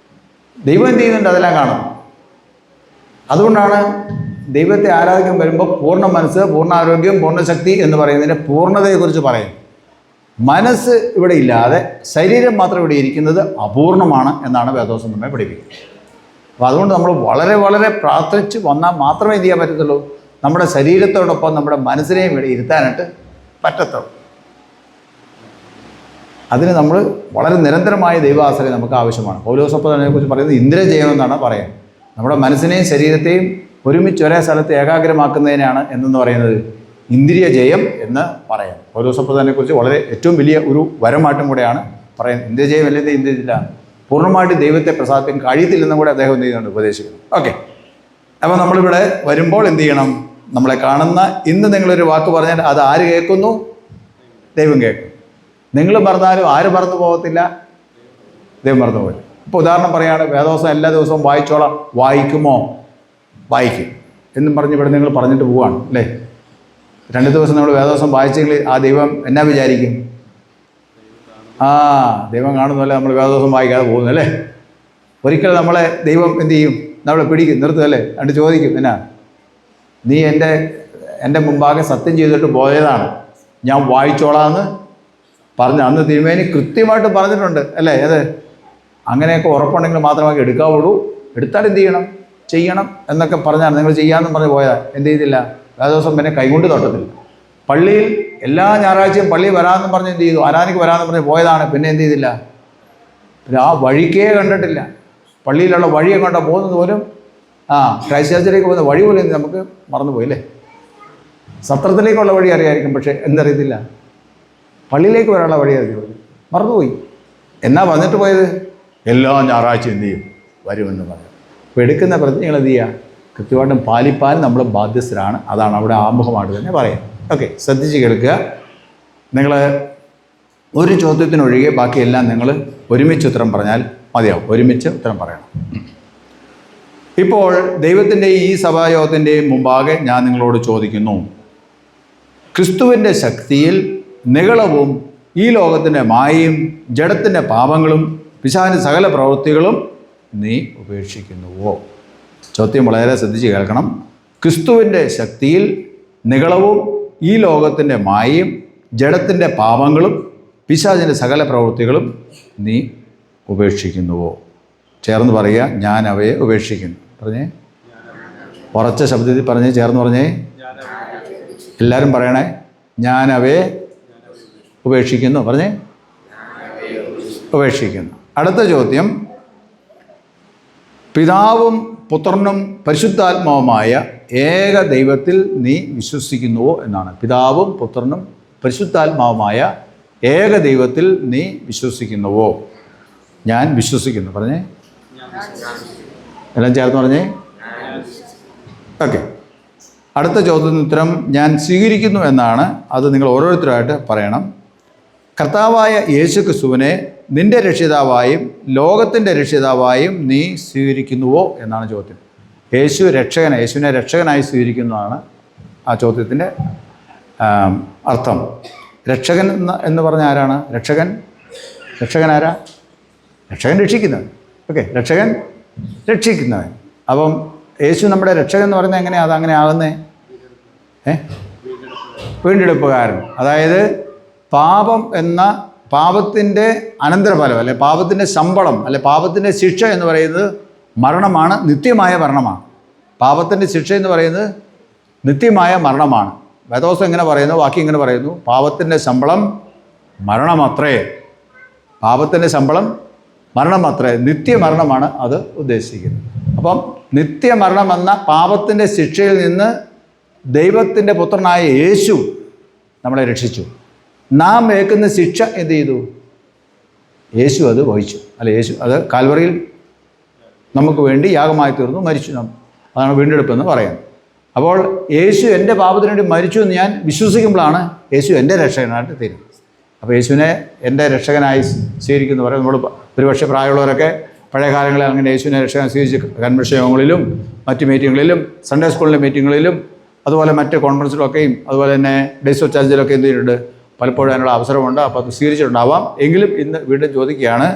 ദൈവം എന്ത് ചെയ്യുന്നുണ്ട്? അതെല്ലാം കാണണം. അതുകൊണ്ടാണ് ദൈവത്തെ ആരാധിക്കാൻ വരുമ്പോൾ പൂർണ്ണ മനസ്സ്, പൂർണ്ണ ആരോഗ്യം, പൂർണ്ണ ശക്തി എന്ന് പറയുന്നതിൻ്റെ പൂർണ്ണതയെക്കുറിച്ച് പറയും. മനസ്സ് ഇവിടെ ഇല്ലാതെ ശരീരം മാത്രം ഇവിടെ ഇരിക്കുന്നത് അപൂർണമാണ് എന്നാണ് വേദോസം നമ്മെ പഠിപ്പിക്കുന്നത്. അപ്പോൾ അതുകൊണ്ട് നമ്മൾ വളരെ വളരെ പ്രാർത്ഥിച്ച് വന്നാൽ മാത്രമേ എന്ത് ചെയ്യാൻ പറ്റത്തുള്ളൂ? നമ്മുടെ ശരീരത്തോടൊപ്പം നമ്മുടെ മനസ്സിനെയും ഇവിടെ ഇരുത്താനായിട്ട് പറ്റത്തുള്ളൂ. അതിന് നമ്മൾ വളരെ നിരന്തരമായ ദൈവാശ്രയം നമുക്ക് ആവശ്യമാണ്. പൗലോസപ്പോൾ അതിനെക്കുറിച്ച് പറയുന്നത് ഇന്ദ്രിയജയം എന്നാണ് പറയുന്നത്. നമ്മുടെ മനസ്സിനെയും ശരീരത്തെയും ഒരുമിച്ച് ഒരേ സ്ഥലത്ത് ഏകാഗ്രമാക്കുന്നതിനാണ് എന്തെന്ന് പറയുന്നത് ഇന്ദ്രിയ ജയം എന്ന് പറയാം. പൗലോസപ്പോസ്തലനെക്കുറിച്ച് വളരെ ഏറ്റവും വലിയ ഒരു വരമായിട്ടും കൂടെയാണ് പറയുന്നത്. ഇന്ദ്രിയജയം അല്ലെങ്കിൽ ഇന്ദ്രിയജില്ല, പൂർണ്ണമായിട്ട് ദൈവത്തെ പ്രസാദിക്കാൻ കഴിയത്തില്ലെന്നും കൂടെ അദ്ദേഹം എന്ത് ചെയ്യുന്നുണ്ട്? ഉപദേശിക്കുന്നു. ഓക്കെ, അപ്പോൾ നമ്മളിവിടെ വരുമ്പോൾ എന്ത് ചെയ്യണം? നമ്മളെ കാണുന്ന ഇന്ന് നിങ്ങളൊരു വാക്ക് പറഞ്ഞാൽ അത് ആര് കേൾക്കുന്നു? ദൈവം കേൾക്കും. നിങ്ങൾ പറഞ്ഞാലും ആര് മറന്നു പോകത്തില്ല? ദൈവം മറന്നു പോയി. ഇപ്പോൾ ഉദാഹരണം പറയുകയാണ്, വേദോസം എല്ലാ ദിവസവും വായിച്ചോളാം. വായിക്കുമോ? വായിക്കും എന്നും പറഞ്ഞ് ഇവിടെ നിങ്ങൾ പറഞ്ഞിട്ട് പോവുകയാണ്. അല്ലേ? 2 ദിവസം നമ്മൾ വേദോസം വായിച്ചെങ്കിൽ ആ ദൈവം എന്നാ വിചാരിക്കും? ദൈവം കാണുന്നതല്ല നമ്മൾ വേദോസം വായിക്കാതെ പോകുന്നു. അല്ലേ? ഒരിക്കൽ നമ്മളെ ദൈവം എന്ത് ചെയ്യും? നമ്മളെ പിടിക്കും, നിർത്തുമല്ലേ? എന്നിട്ട് ചോദിക്കും, എന്നാ നീ എൻ്റെ മുമ്പാകെ സത്യം ചെയ്തിട്ട് പോയതാണ്, ഞാൻ വായിച്ചോളാമെന്ന് പറഞ്ഞു. അന്ന് തിരുമേനി കൃത്യമായിട്ട് പറഞ്ഞിട്ടുണ്ട്. അല്ലേ? അത് അങ്ങനെയൊക്കെ ഉറപ്പുണ്ടെങ്കിൽ മാത്രമേ എടുക്കാവുള്ളൂ. എടുത്താൽ എന്ത് ചെയ്യണം എന്നൊക്കെ പറഞ്ഞാൽ നിങ്ങൾ ചെയ്യാമെന്നും പറഞ്ഞ് പോയാൽ എന്ത് ചെയ്തില്ല? വേദോസം പിന്നെ കൈകൊണ്ട് തൊട്ടത്തില്ല. പള്ളിയിൽ എല്ലാ ഞായറാഴ്ചയും പള്ളിയിൽ വരാമെന്നും പറഞ്ഞ് എന്ത് ചെയ്തു? ആരാധനയ്ക്ക് വരാമെന്ന് പറഞ്ഞ് പോയതാണ്. പിന്നെ എന്ത് ചെയ്തില്ല? പിന്നെ ആ വഴിക്കേ കണ്ടിട്ടില്ല. പള്ളിയിലുള്ള വഴി എങ്ങോട്ടാ പോകുന്നത് പോലും, ക്രൈസ്റ്റ് ചർച്ചിലേക്ക് പോകുന്ന വഴി പോലും നമുക്ക് മറന്നുപോയില്ലേ? സത്രത്തിലേക്കുള്ള വഴി അറിയായിരിക്കും, പക്ഷേ എന്തറിയത്തില്ല, പള്ളിയിലേക്ക് വരാനുള്ള വഴി അറിയില്ല, മറന്നുപോയി. എന്നാ വന്നിട്ട് പോയത്? എല്ലാ ഞായറാഴ്ചയും എന്ത് ചെയ്യും? വരുമെന്ന് പറയും. അപ്പോൾ എടുക്കുന്ന പ്രതിജ്ഞകൾ എന്ത് ചെയ്യുക? കൃത്യമായിട്ടും പാലിപ്പാൻ നമ്മൾ ബാധ്യസ്ഥരാണ്. അതാണ് അവിടെ ആമുഖമായിട്ട് തന്നെ പറയാം. ഓക്കെ, ശ്രദ്ധിച്ച് കേൾക്കുക. നിങ്ങൾ ഒരു ചോദ്യത്തിനൊഴികെ ബാക്കിയെല്ലാം നിങ്ങൾ ഒരുമിച്ച് ഉത്തരം പറഞ്ഞാൽ മതിയാവും. ഒരുമിച്ച് ഉത്തരം പറയണം. ഇപ്പോൾ ദൈവത്തിൻ്റെ ഈ സഭായോഗത്തിൻ്റെയും മുമ്പാകെ ഞാൻ നിങ്ങളോട് ചോദിക്കുന്നു, ക്രിസ്തുവിൻ്റെ ശക്തിയിൽ നിഗളവും ഈ ലോകത്തിൻ്റെ മായയും ജഡത്തിൻ്റെ പാപങ്ങളും പിശാചിൻ്റെ സകല പ്രവൃത്തികളും നീ ഉപേക്ഷിക്കുന്നുവോ? ചോദ്യം വളരെ ശ്രദ്ധിച്ച് കേൾക്കണം. ക്രിസ്തുവിൻ്റെ ശക്തിയിൽ നിഗളവും ഈ ലോകത്തിൻ്റെ മായയും ജഡത്തിൻ്റെ പാപങ്ങളും പിശാചിൻ്റെ സകല പ്രവൃത്തികളും നീ ഉപേക്ഷിക്കുന്നുവോ? ചേർന്ന് പറയുക, ഞാൻ അവയെ ഉപേക്ഷിക്കുന്നു. പറഞ്ഞേ, ഉറച്ച ശബ്ദത്തിൽ പറഞ്ഞേ, ചേർന്ന് പറഞ്ഞേ, എല്ലാവരും പറയണേ, ഞാൻ അവയെ ഉപേക്ഷിക്കുന്നു. പറഞ്ഞേ, ഉപേക്ഷിക്കുന്നു. അടുത്ത ചോദ്യം, പിതാവും പുത്രനും പരിശുദ്ധാത്മാവുമായ ഏക ദൈവത്തിൽ നീ വിശ്വസിക്കുന്നുവോ എന്നാണ്. പിതാവും പുത്രനും പരിശുദ്ധാത്മാവുമായ ഏക ദൈവത്തിൽ നീ വിശ്വസിക്കുന്നുവോ? ഞാൻ വിശ്വസിക്കുന്നു. പറഞ്ഞേ, എല്ലാം ചേർന്ന് പറഞ്ഞേ. ഓക്കെ, അടുത്ത ചോദ്യത്തിന് ഉത്തരം ഞാൻ സ്വീകരിക്കുന്നു എന്നാണ്. അത് നിങ്ങൾ ഓരോരുത്തരായിട്ട് പറയണം. കർത്താവായ യേശു ക്രിസ്തുവിനെ നിൻ്റെ രക്ഷിതാവായും ലോകത്തിൻ്റെ രക്ഷിതാവായും നീ സ്വീകരിക്കുന്നുവോ എന്നാണ് ചോദ്യം. യേശുവിനെ രക്ഷകനായി സ്വീകരിക്കുന്നതാണ് ആ ചോദ്യത്തിൻ്റെ അർത്ഥം. രക്ഷകൻ എന്ന് പറഞ്ഞ ആരാണ്? രക്ഷകൻ ആരാ? രക്ഷകൻ രക്ഷിക്കുന്നവൻ. ഓക്കെ, രക്ഷകൻ രക്ഷിക്കുന്നവൻ. അപ്പം യേശു നമ്മുടെ രക്ഷകൻ എന്ന് പറയുന്നത് എങ്ങനെയാണ് അതങ്ങനെ ആകുന്നേ? വീണ്ടെടുപ്പുകാരൻ. അതായത് പാപത്തിൻ്റെ അനന്തരഫലം, അല്ലെ പാപത്തിൻ്റെ ശമ്പളം, അല്ലെ പാപത്തിൻ്റെ ശിക്ഷ എന്ന് പറയുന്നത് മരണമാണ്, നിത്യമായ മരണമാണ്. പാപത്തിൻ്റെ ശിക്ഷ എന്ന് പറയുന്നത് നിത്യമായ മരണമാണ്. വേദോസം ഇങ്ങനെ പറയുന്നു, വാക്യം ഇങ്ങനെ പറയുന്നു, പാപത്തിൻ്റെ ശമ്പളം മരണമത്രേ. പാപത്തിൻ്റെ ശമ്പളം മരണമത്രേ, നിത്യമരണമാണ് അത് ഉദ്ദേശിക്കുന്നത്. അപ്പം നിത്യമരണം എന്ന പാപത്തിൻ്റെ ശിക്ഷയിൽ നിന്ന് ദൈവത്തിൻ്റെ പുത്രനായ യേശു നമ്മളെ രക്ഷിച്ചു. നാം ഏൽക്കുന്ന ശിക്ഷ എന്ത് ചെയ്തു? യേശു അത് വഹിച്ചു. അല്ല, യേശു അത് കാൽവറിയിൽ നമുക്ക് വേണ്ടി യാഗമായി തീർന്നു, മരിച്ചു. അതാണ് വീണ്ടെടുപ്പെന്ന് പറയുന്നത്. അപ്പോൾ യേശു എൻ്റെ പാപത്തിന് വേണ്ടി മരിച്ചു എന്ന് ഞാൻ വിശ്വസിക്കുമ്പോഴാണ് യേശു എൻ്റെ രക്ഷകനായിട്ട് തീരുന്നത്. അപ്പോൾ യേശുവിനെ എൻ്റെ രക്ഷകനായി സ്വീകരിക്കുന്നു പറയും. നമ്മൾ ഒരുപക്ഷെ പ്രായമുള്ളവരൊക്കെ പഴയ കാലങ്ങളിൽ അങ്ങനെ യേശുവിനെ രക്ഷകൻ സ്വീകരിച്ച് കൺവെൻഷൻ യോഗങ്ങളിലും മറ്റ് മീറ്റിങ്ങുകളിലും സൺഡേ സ്കൂളിലെ മീറ്റിങ്ങുകളിലും അതുപോലെ മറ്റ് കോൺഫറൻസിലൊക്കെയും അതുപോലെ തന്നെ ഡേയ്സ് ഓഫ് ചർച്ചിലൊക്കെ എന്ത് ചെയ്തിട്ടുണ്ട്? പലപ്പോഴും അതിനുള്ള അവസരമുണ്ട്. അപ്പോൾ അത് സ്വീകരിച്ചിട്ടുണ്ടാവാം. എങ്കിലും ഇന്ന് വീണ്ടും ചോദിക്കുകയാണ്,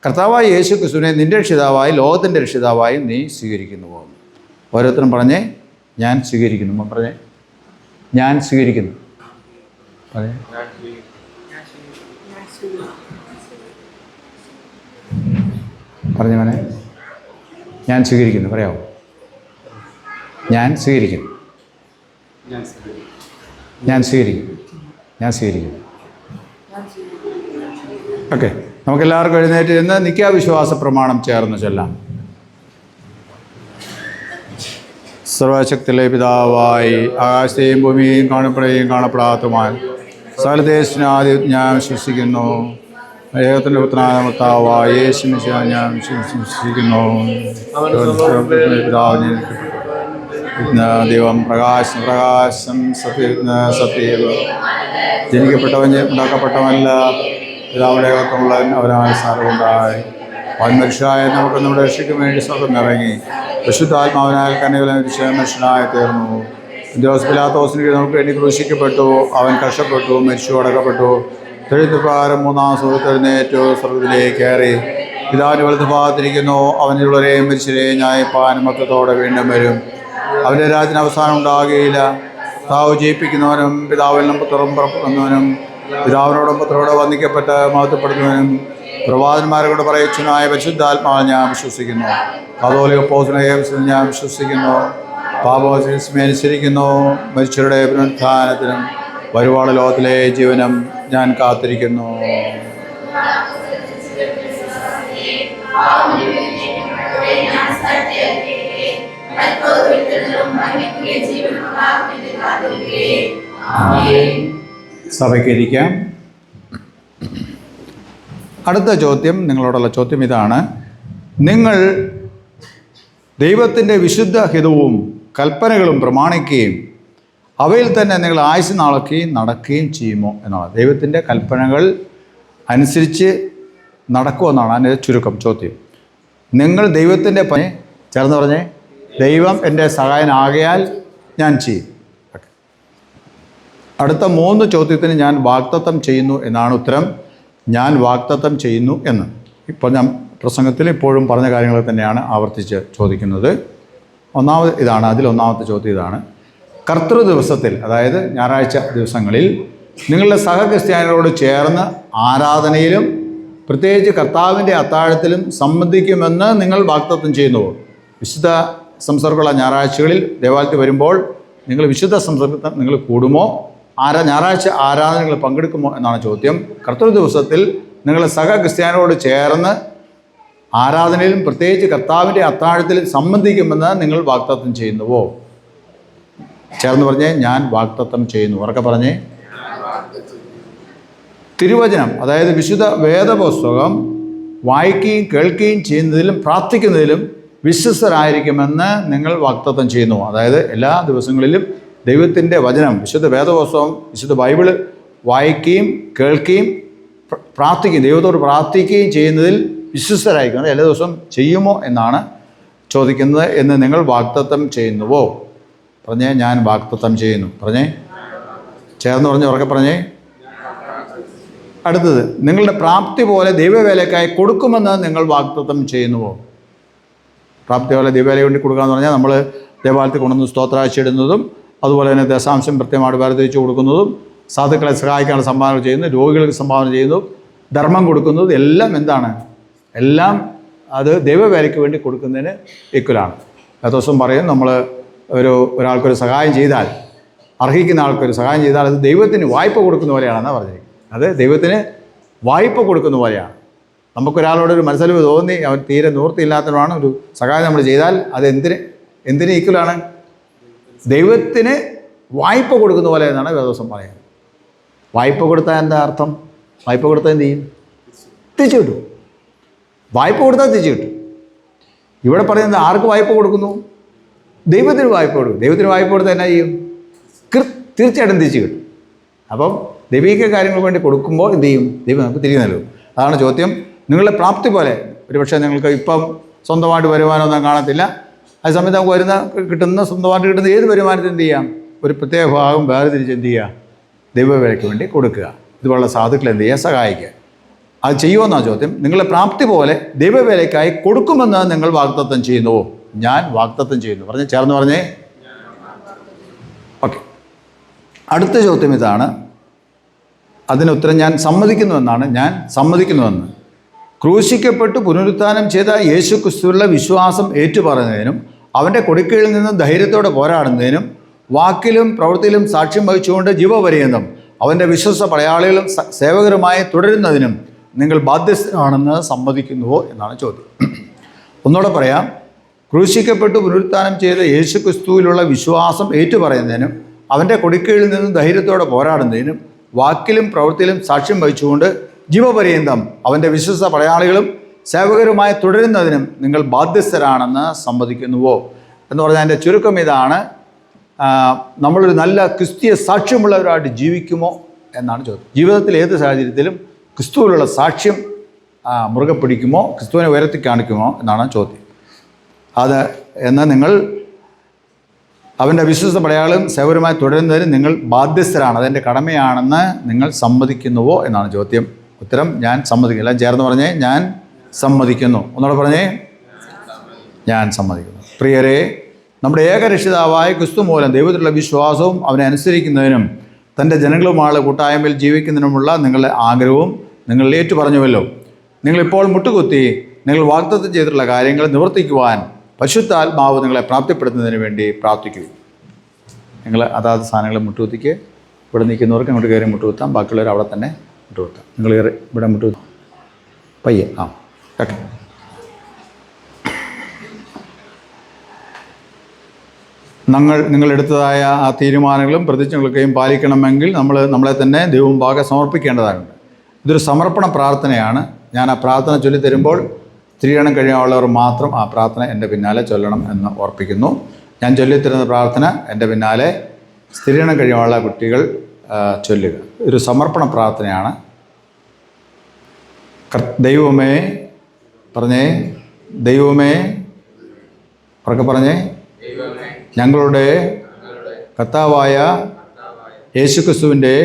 കർത്താവായ യേശു ക്രിസ്തുവിനെ നിൻ്റെ രക്ഷിതാവായി, ലോകത്തിൻ്റെ രക്ഷിതാവായി നീ സ്വീകരിക്കുന്നുവോ? ഓരോരുത്തരും പറഞ്ഞേ, ഞാൻ സ്വീകരിക്കുന്നു. പറഞ്ഞേ, ഞാൻ സ്വീകരിക്കുന്നു. പറഞ്ഞേ, പറഞ്ഞു മോനെ, ഞാൻ സ്വീകരിക്കുന്നു. പറയാമോ? ഞാൻ സ്വീകരിക്കുന്നു. ഞാൻ സ്വീകരിക്കുന്നു. ഞാൻ സ്വീകരിക്കുന്നു. ഓക്കെ, നമുക്കെല്ലാവർക്കും എഴുന്നേറ്റ് നിന്ന് നിത്യാവിശ്വാസ പ്രമാണം ചേർന്ന് ചൊല്ലാം. സർവശക്തിയിലെ പിതാവായി ആകാശത്തെയും ഭൂമിയെയും കാണപ്പെടുകയും കാണപ്പെടാത്തതുമായ സകലദേശനാദി ഞാൻ വിശ്വസിക്കുന്നു. ദൈവത്തിൻ്റെ പുത്രനായ കർത്താവായ യേശു മിശിഹാ ഞാൻ വിശ്വസിക്കുന്നു. ദൈവം പ്രകാശം സത്യം ജനിക്കപ്പെട്ടവൻ ഉണ്ടാക്കപ്പെട്ടവനല്ല, പിതാവിന്റെ ഏകത്വമുള്ളവൻ അവനായ സാരമുണ്ടായി. അവൻ മനുഷ്യനായ നമുക്ക് നമ്മുടെ രക്ഷയ്ക്ക് വേണ്ടി സ്വർഗ്ഗം ഇറങ്ങി വിശുദ്ധാത്മാവിനാൽ കന്യകയിൽ മനുഷ്യനായി തീർന്നു. പിലാത്തോസിന് നമുക്ക് വേണ്ടി ക്രൂശിക്കപ്പെട്ടു. അവൻ കഷ്ടപ്പെട്ടു, മരിച്ചു, അടക്കപ്പെട്ടു. തെഴുത്തുപ്രകാരം മൂന്നാം ദിവസം എഴുന്നേറ്റു, സ്വർഗ്ഗത്തിലേക്ക് കയറി പിതാവിൻ്റെ വലതുഭാഗത്തിരിക്കുന്നു. അവനുള്ളവരെയും മരിച്ചവരെയും ന്യായപ്പാൻ മൊത്തത്തോടെ വീണ്ടും വരും. അവൻ്റെ രാജ്യത്തിന് അവസാനം ഉണ്ടാകുകയില്ല. പിതാവ് ജയിപ്പിക്കുന്നവനും പിതാവിൽ നിന്ന് പുത്രൻ പുറപ്പെടുന്നവനും പിതാവിനോടും പുത്രനോട് വന്ദിക്കപ്പെട്ട് മഹത്വപ്പെടുന്നവനും പ്രവാചകന്മാരെ കൊണ്ട് പറയിച്ചനായ പരിശുദ്ധാത്മാവിൽ ഞാൻ വിശ്വസിക്കുന്നു. കത്തോലിക്ക അപ്പോസ്തലനെ ഞാൻ വിശ്വസിക്കുന്നു. പാപമോചനത്തിനും അനുസരിക്കുന്നു. മരിച്ചവരുടെ പുനരുത്ഥാനത്തിനും വരുവാള ലോകത്തിലെ ജീവനും ഞാൻ കാത്തിരിക്കുന്നു. സഭയ്ക്കിരിക്കാം. അടുത്ത ചോദ്യം, നിങ്ങളോടുള്ള ചോദ്യം ഇതാണ്: നിങ്ങൾ ദൈവത്തിൻ്റെ വിശുദ്ധ ഹിതവും കൽപ്പനകളും പ്രമാണിക്കുകയും അവയിൽ തന്നെ നിങ്ങൾ ആയുസ്സ് നടക്കുകയും ചെയ്യുമോ എന്നാണ്. ദൈവത്തിൻ്റെ കൽപ്പനകൾ അനുസരിച്ച് നടക്കുമെന്നാണ് അതിൻ്റെ ചുരുക്കം ചോദ്യം. നിങ്ങൾ ദൈവത്തിൻ്റെ ചേർന്ന് പറഞ്ഞേ, ദൈവം എൻ്റെ സഹായനാകയാൽ ഞാൻ ചെയ്യും. അടുത്ത 3 ചോദ്യത്തിന് ഞാൻ വാഗ്ദത്തം ചെയ്യുന്നു എന്നാണ് ഉത്തരം. ഞാൻ വാഗ്ദത്തം ചെയ്യുന്നു എന്ന് ഇപ്പോൾ ഞാൻ പ്രസംഗത്തിൽ ഇപ്പോഴും പറഞ്ഞ കാര്യങ്ങൾ തന്നെയാണ് ആവർത്തിച്ച് ചോദിക്കുന്നത്. ഒന്നാമത്തെ ചോദ്യം ഇതാണ്: കർത്തൃ ദിവസത്തിൽ, അതായത് ഞായറാഴ്ച ദിവസങ്ങളിൽ നിങ്ങളുടെ സഹക്രിസ്ത്യാനികളോട് ചേർന്ന് ആരാധനയിലും പ്രത്യേകിച്ച് കർത്താവിൻ്റെ അത്താഴത്തിലും സംബന്ധിക്കുമെന്ന് നിങ്ങൾ വാഗ്ദത്തം ചെയ്യുന്നുവോ? വിശുദ്ധ സംസർഗമുള്ള ഞായറാഴ്ചകളിൽ ദേവാലയത്തിൽ വരുമ്പോൾ നിങ്ങൾ വിശുദ്ധ സംസർഗത്തിൽ നിങ്ങൾ കൂടുമോ? ഞായറാഴ്ച ആരാധനകൾ പങ്കെടുക്കുമോ എന്നാണ് ചോദ്യം. കർത്തൃ ദിവസത്തിൽ നിങ്ങളുടെ സഹക്രിസ്ത്യാനികളോട് ചേർന്ന് ആരാധനയിലും പ്രത്യേകിച്ച് കർത്താവിൻ്റെ അത്താഴത്തിലും സംബന്ധിക്കുമെന്ന് നിങ്ങൾ വാഗ്ദത്തം ചെയ്യുന്നുവോ? ചേർന്ന് പറഞ്ഞേ, ഞാൻ വാഗ്ദത്തം ചെയ്യുന്നു. ഉറക്കെ പറഞ്ഞേ. തിരുവചനം, അതായത് വിശുദ്ധ വേദപുസ്തകം വായിക്കുകയും കേൾക്കുകയും ചെയ്യുന്നതിലും പ്രാർത്ഥിക്കുന്നതിലും വിശ്വസ്തരായിരിക്കുമെന്ന് നിങ്ങൾ വാഗ്ദത്തം ചെയ്യുന്നു. അതായത് എല്ലാ ദിവസങ്ങളിലും ദൈവത്തിൻ്റെ വചനം, വിശുദ്ധ വേദപുസ്തകം, വിശുദ്ധ ബൈബിള് വായിക്കുകയും കേൾക്കുകയും പ്രാർത്ഥിക്കുകയും ദൈവത്തോട് പ്രാർത്ഥിക്കുകയും ചെയ്യുന്നതിൽ വിശ്വസ്തരായിരിക്കും. അത് എല്ലാ ദിവസവും ചെയ്യുമോ എന്നാണ് ചോദിക്കുന്നത്. എന്ന് നിങ്ങൾ വാഗ്ദത്തം ചെയ്യുന്നുവോ? പറഞ്ഞേ, ഞാൻ വാഗ്ദത്തം ചെയ്യുന്നു. പറഞ്ഞേ, ചേർന്ന് പറഞ്ഞ് ഉറക്കെ പറഞ്ഞേ, അടുത്തത്, നിങ്ങളുടെ പ്രാപ്തി പോലെ ദൈവവേലയ്ക്കായി കൊടുക്കുമെന്ന് നിങ്ങൾ വാഗ്ദത്തം ചെയ്യുന്നുവോ? പ്രാപ്തി പോലെ ദൈവവേലയ്ക്ക് വേണ്ടി കൊടുക്കുക എന്ന് പറഞ്ഞാൽ നമ്മൾ ദേവാലയത്തിൽ കൊണ്ടുവന്ന് സ്തോത്രാഴ്ച ഇടുന്നതും അതുപോലെ തന്നെ ദശാംശം കൃത്യമായിട്ട് വേർതിരിച്ച് കൊടുക്കുന്നതും സാധുക്കളെ സഹായിക്കാനുള്ള സംഭാവന ചെയ്യുന്നതും രോഗികൾക്ക് സംഭാവന ചെയ്യുന്നതും ധർമ്മം കൊടുക്കുന്നതും എല്ലാം എന്താണ്? എല്ലാം അത് ദൈവവേലയ്ക്ക് വേണ്ടി കൊടുക്കുന്നതിന് ഈക്വലാണ്. ദിവസം പറയും, നമ്മൾ ഒരാൾക്കൊരു സഹായം ചെയ്താൽ, അർഹിക്കുന്ന ആൾക്കൊരു സഹായം ചെയ്താൽ അത് ദൈവത്തിന് വായ്പ കൊടുക്കുന്ന പോലെയാണെന്നാണ് പറഞ്ഞിരിക്കുന്നത്. അത് ദൈവത്തിന് വായ്പ കൊടുക്കുന്ന പോലെയാണ്. നമുക്കൊരാളോടൊരു മനസ്സലിവ് തോന്നി അവൻ തീരെ നിവൃത്തിയില്ലാത്തവരാണ് ഒരു സഹായം നമ്മൾ ചെയ്താൽ അത് എന്തിന് ഈക്വലാണ്? ദൈവത്തിന് വായ്പ കൊടുക്കുന്ന പോലെ എന്നാണ് വേദോസം പറയുന്നത്. വായ്പ കൊടുത്താൽ എന്താ അർത്ഥം? വായ്പ കൊടുത്താൽ എന്ത് ചെയ്യും? തിരിച്ചു കിട്ടും. വായ്പ കൊടുത്താൽ തിരിച്ചു കിട്ടും. ഇവിടെ പറയുന്നത് ആർക്ക് വായ്പ കൊടുക്കുന്നു? ദൈവത്തിന് വായ്പ കൊടുക്കും. ദൈവത്തിന് വായ്പ കൊടുത്താൽ എന്നാ ചെയ്യും? തീർച്ചയായിട്ടും തിരിച്ചു കിട്ടും. അപ്പം ദൈവിക കാര്യങ്ങൾക്ക് വേണ്ടി കൊടുക്കുമ്പോൾ എന്ത് ചെയ്യും? ദൈവം നമുക്ക് തിരികെ നൽകും. അതാണ് ചോദ്യം. നിങ്ങളുടെ പ്രാപ്തി പോലെ, ഒരുപക്ഷെ നിങ്ങൾക്ക് ഇപ്പം സ്വന്തമായിട്ട് വരുമാനമൊന്നും കാണത്തില്ല, അതേസമയത്ത് നമുക്ക് കിട്ടുന്ന സ്വന്തമായിട്ട് കിട്ടുന്ന ഏത് വരുമാനത്തിന് എന്ത് ചെയ്യാം? ഒരു പ്രത്യേക ഭാഗം വേർതിരിച്ച് എന്ത് ചെയ്യുക? ദൈവവേലയ്ക്ക് വേണ്ടി കൊടുക്കുക. ഇതുപോലുള്ള സാധുക്കൾ എന്ത് ചെയ്യുക? സഹായിക്കുക. അത് ചെയ്യുമെന്നാണ് ചോദ്യം. നിങ്ങളുടെ പ്രാപ്തി പോലെ ദൈവവേലയ്ക്കായി കൊടുക്കുമെന്ന് നിങ്ങൾ വാഗ്ദത്തം ചെയ്യുന്നുവോ? ഞാൻ വാഗ്ദത്തം ചെയ്യുന്നു. ചേർന്ന് പറഞ്ഞേ. ഓക്കെ. അടുത്ത ചോദ്യം ഇതാണ്. അതിനുത്തരം ഞാൻ സമ്മതിക്കുന്നുവെന്നാണ്. ഞാൻ സമ്മതിക്കുന്നുവെന്ന്. ക്രൂശിക്കപ്പെട്ട് പുനരുത്ഥാനം ചെയ്ത യേശു ക്രിസ്തുവിലുള്ള വിശ്വാസം ഏറ്റുപറയുന്നതിനും അവൻ്റെ കൊടുക്കയിൽ നിന്ന് ധൈര്യത്തോടെ പോരാടുന്നതിനും വാക്കിലും പ്രവൃത്തിയിലും സാക്ഷ്യം വഹിച്ചുകൊണ്ട് ജീവപര്യന്തം അവൻ്റെ വിശ്വസ്ത പടയാളികളും സേവകരുമായി തുടരുന്നതിനും നിങ്ങൾ ബാധ്യസ്ഥരാണെന്ന് സമ്മതിക്കുന്നുവോ എന്നാണ് ചോദ്യം. ഒന്നുകൂടെ പറയാം. ക്രൂശിക്കപ്പെട്ട് പുനരുത്ഥാനം ചെയ്ത യേശു ക്രിസ്തുവിലുള്ള വിശ്വാസം ഏറ്റുപറയുന്നതിനും അവൻ്റെ കൊടുക്കയിൽ നിന്ന് ധൈര്യത്തോടെ പോരാടുന്നതിനും വാക്കിലും പ്രവൃത്തിയിലും സാക്ഷ്യം വഹിച്ചുകൊണ്ട് ജീവപര്യന്തം അവൻ്റെ വിശ്വസ്ത പടയാളികളും സേവകരുമായി തുടരുന്നതിനും നിങ്ങൾ ബാധ്യസ്ഥരാണെന്ന് സമ്മതിക്കുന്നുവോ എന്ന് പറഞ്ഞാൽ എൻ്റെ ചുരുക്കം ഇതാണ്. നമ്മളൊരു നല്ല ക്രിസ്തീയ സാക്ഷ്യമുള്ളവരായിട്ട് ജീവിക്കുമോ എന്നാണ് ചോദ്യം. ജീവിതത്തിൽ ഏത് സാഹചര്യത്തിലും ക്രിസ്തുവിലുള്ള സാക്ഷ്യം മുറുകെ പിടിക്കുമോ, ക്രിസ്തുവിനെ ഉയർത്തി കാണിക്കുമോ എന്നാണ് ചോദ്യം. അത് എന്നാൽ നിങ്ങൾ അവൻ്റെ വിശ്വസ്ത പടയാളികളും സേവകരുമായി തുടരുന്നതിന് നിങ്ങൾ ബാധ്യസ്ഥരാണ്, അതെൻ്റെ കടമയാണെന്ന് നിങ്ങൾ സമ്മതിക്കുന്നുവോ എന്നാണ് ചോദ്യം. ഉത്തരം ഞാൻ സമ്മതിക്കില്ല. ചേർന്ന് പറഞ്ഞേ, ഞാൻ സമ്മതിക്കുന്നു. ഒന്നുകൂടെ പറഞ്ഞേ, ഞാൻ സമ്മതിക്കുന്നു. പ്രിയരെ, നമ്മുടെ ഏകരക്ഷിതാവായ ക്രിസ്തു മൂലം ദൈവത്തിലുള്ള വിശ്വാസവും അവനെ അനുസരിക്കുന്നതിനും തൻ്റെ ജനങ്ങളുമായുള്ള കൂട്ടായ്മയിൽ ജീവിക്കുന്നതിനുമുള്ള നിങ്ങളുടെ ആഗ്രഹവും നിങ്ങൾ ഏറ്റു പറഞ്ഞുവല്ലോ. നിങ്ങളിപ്പോൾ മുട്ടുകുത്തി നിങ്ങൾ വാഗ്ദത്തം ചെയ്തിട്ടുള്ള കാര്യങ്ങൾ നിവർത്തിക്കുവാൻ പരിശുദ്ധാത്മാവ് നിങ്ങളെ പ്രാപ്തിപ്പെടുത്തുന്നതിന് വേണ്ടി പ്രാർത്ഥിക്കുക. നിങ്ങൾ അതാത് സാധനങ്ങൾ മുട്ടുകുത്തിക്ക്. ഇവിടെ നിൽക്കുന്നവർക്ക് അങ്ങോട്ട് കയറി മുട്ടുകുത്താം, ബാക്കിയുള്ളവർ അവിടെ തന്നെ മുട്ടുകുത്താം. നിങ്ങൾ കയറി ഇവിടെ മുട്ടുകുത്താം. പയ്യെ. ഓക്കെ. നിങ്ങളെടുത്തതായ ആ തീരുമാനങ്ങളും പ്രതിജ്ഞകളൊക്കെയും പാലിക്കണമെങ്കിൽ നമ്മളെ തന്നെ ദൈവമുമ്പാകെ സമർപ്പിക്കേണ്ടതായുണ്ട്. ഇതൊരു സമർപ്പണ പ്രാർത്ഥനയാണ്. ഞാൻ ആ പ്രാർത്ഥന ചൊല്ലിത്തരുമ്പോൾ സ്ത്രീയണം കഴിയാനുള്ളവർ മാത്രം ആ പ്രാർത്ഥന എൻ്റെ പിന്നാലെ ചൊല്ലണം എന്ന് ഓർപ്പിക്കുന്നു. ഞാൻ ചൊല്ലിത്തരുന്ന പ്രാർത്ഥന എൻ്റെ പിന്നാലെ സ്ത്രീയണം കഴിയാനുള്ള കുട്ടികൾ ചൊല്ലുക. ഒരു സമർപ്പണ പ്രാർത്ഥനയാണ്. ദൈവമേ പറഞ്ഞേ, ദൈവമേ ഉറക്കെ പറഞ്ഞേ, ഞങ്ങളുടെ കർത്താവായ യേശുക്രിസ്തുവിൻ്റെ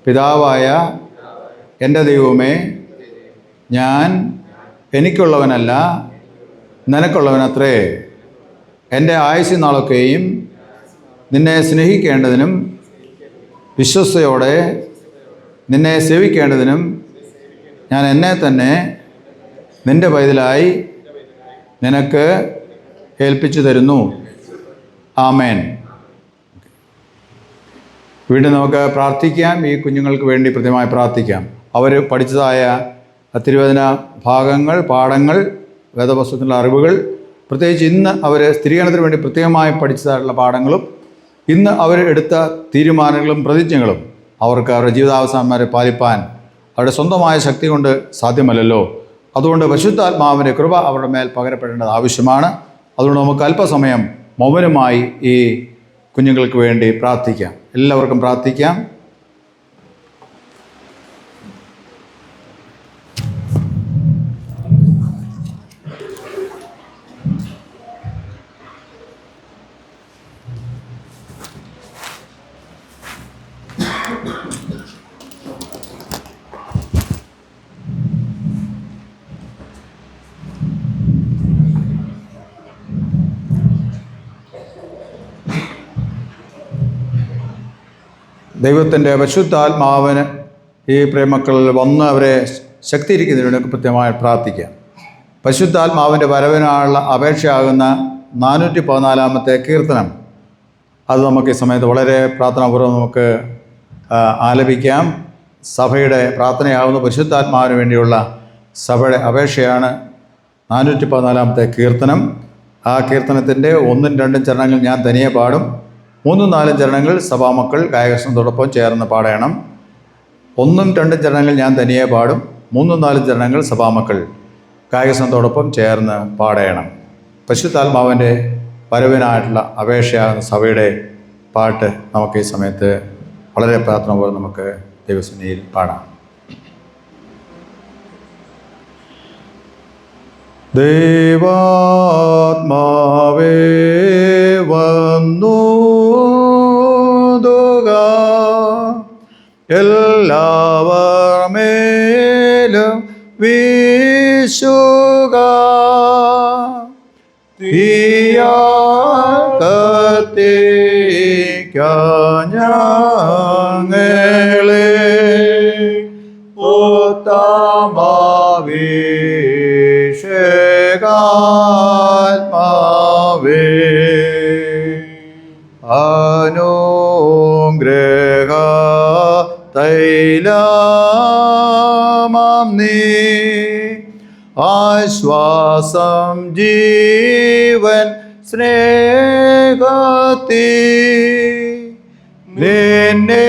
പിതാവായ എൻ്റെ ദൈവമേ, ഞാൻ എനിക്കുള്ളവനല്ല നിനക്കുള്ളവനത്രേ. എൻ്റെ ആയുസ്സിൻ നാളൊക്കെയും നിന്നെ സ്നേഹിക്കേണ്ടതിനും വിശ്വസ്തയോടെ നിന്നെ സേവിക്കേണ്ടതിനും ഞാൻ എന്നെ തന്നെ നിൻ്റെ പൈതലായി നിനക്ക് ഏൽപ്പിച്ചു തരുന്നു. ആമേൻ. വീണ്ടും നമുക്ക് പ്രാർത്ഥിക്കാം. ഈ കുഞ്ഞുങ്ങൾക്ക് വേണ്ടി പ്രത്യേകമായി പ്രാർത്ഥിക്കാം. അവർ പഠിച്ചതായ തിരുവചന ഭാഗങ്ങൾ, പാഠങ്ങൾ, വേദപുസ്തകത്തിലുള്ള അറിവുകൾ, പ്രത്യേകിച്ച് ഇന്ന് അവർ സ്ഥിരീകരണത്തിന് വേണ്ടി പ്രത്യേകമായി പഠിച്ചതായിട്ടുള്ള പാഠങ്ങളും ഇന്ന് അവർ എടുത്ത തീരുമാനങ്ങളും പ്രതിജ്ഞകളും അവർക്ക് അവരുടെ ജീവിതാവസാനം വരെ പാലിപ്പാൻ അവരുടെ സ്വന്തമായ ശക്തി കൊണ്ട് സാധ്യമല്ലല്ലോ. അതുകൊണ്ട് പരിശുദ്ധാത്മാവിൻ്റെ കൃപ അവരുടെ മേൽ പകരപ്പെടേണ്ടത് ആവശ്യമാണ്. അതുകൊണ്ട് നമുക്ക് അല്പസമയം മൗനമായി ഈ കുഞ്ഞുങ്ങൾക്ക് വേണ്ടി പ്രാർത്ഥിക്കാം. എല്ലാവർക്കും പ്രാർത്ഥിക്കാം. ദൈവത്തിൻ്റെ പരിശുദ്ധാത്മാവിന് ഈ പ്രിയമക്കളിൽ വന്ന് അവരെ ശക്തീകരിക്കുന്നതിന് വേണ്ടി കൃത്യമായി പ്രാർത്ഥിക്കാം. പരിശുദ്ധാത്മാവിൻ്റെ വരവിനായുള്ള അപേക്ഷയാകുന്ന 414 കീർത്തനം അത് നമുക്ക് ഈ സമയത്ത് വളരെ പ്രാർത്ഥനാപൂർവ്വം നമുക്ക് ആലപിക്കാം. സഭയുടെ പ്രാർത്ഥനയാകുന്ന പരിശുദ്ധാത്മാവിന് വേണ്ടിയുള്ള സഭയുടെ അപേക്ഷയാണ് 414 കീർത്തനം. ആ കീർത്തനത്തിൻ്റെ 1, 2 ചരണങ്ങൾ ഞാൻ തനിയെ പാടും. 3, 4 ചരണങ്ങൾ സഭാമക്കൾ ഗായകസംഘത്തോടൊപ്പം ചേർന്ന് പാടണം. 1, 2 ചരണങ്ങൾ ഞാൻ തനിയെ പാടും. 3, 4 ചരണങ്ങൾ സഭാമക്കൾ ഗായകസംഘത്തോടൊപ്പം ചേർന്ന് പാടണം. പരിശുദ്ധാത്മാവിൻ്റെ വരവിനായിട്ടുള്ള അപേക്ഷയാകുന്ന സഭയുടെ പാട്ട് നമുക്ക് ഈ സമയത്ത് വളരെ പ്രാർത്ഥന പോലെ നമുക്ക് ദൈവസന്നിധിയിൽ പാടാം. ദൈവാത്മാവേ വന്നൂതുക, എല്ലാവർ മേലും വീശുക. ഞങ്ങളെ ഉത്തമാവിഷേകാത്മാവേ അനുഗ്രഹ തൈലമാം നീ ആശ്വാസം ജീവൻ സ്നേഹത്തി നിന്നെ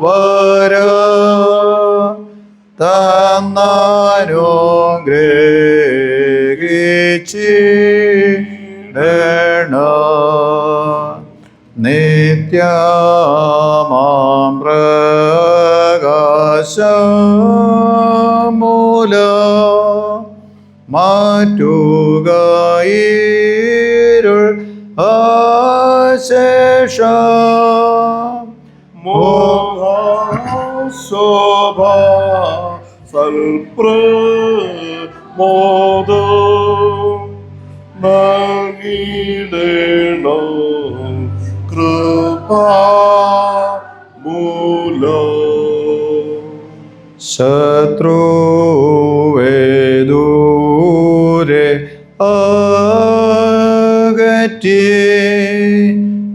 വര തന്നാനുഗ്രഹിച്ചിടണ നിത്യമാം പ്രകാശമൂല മാറ്റുക ഇരുൾ അശേഷം മോഹശോഭ സൽപ്രമോദ നൽകിടണം കൃപാമൂലം. ശത്രുവേ ദൂരെ അകറ്റി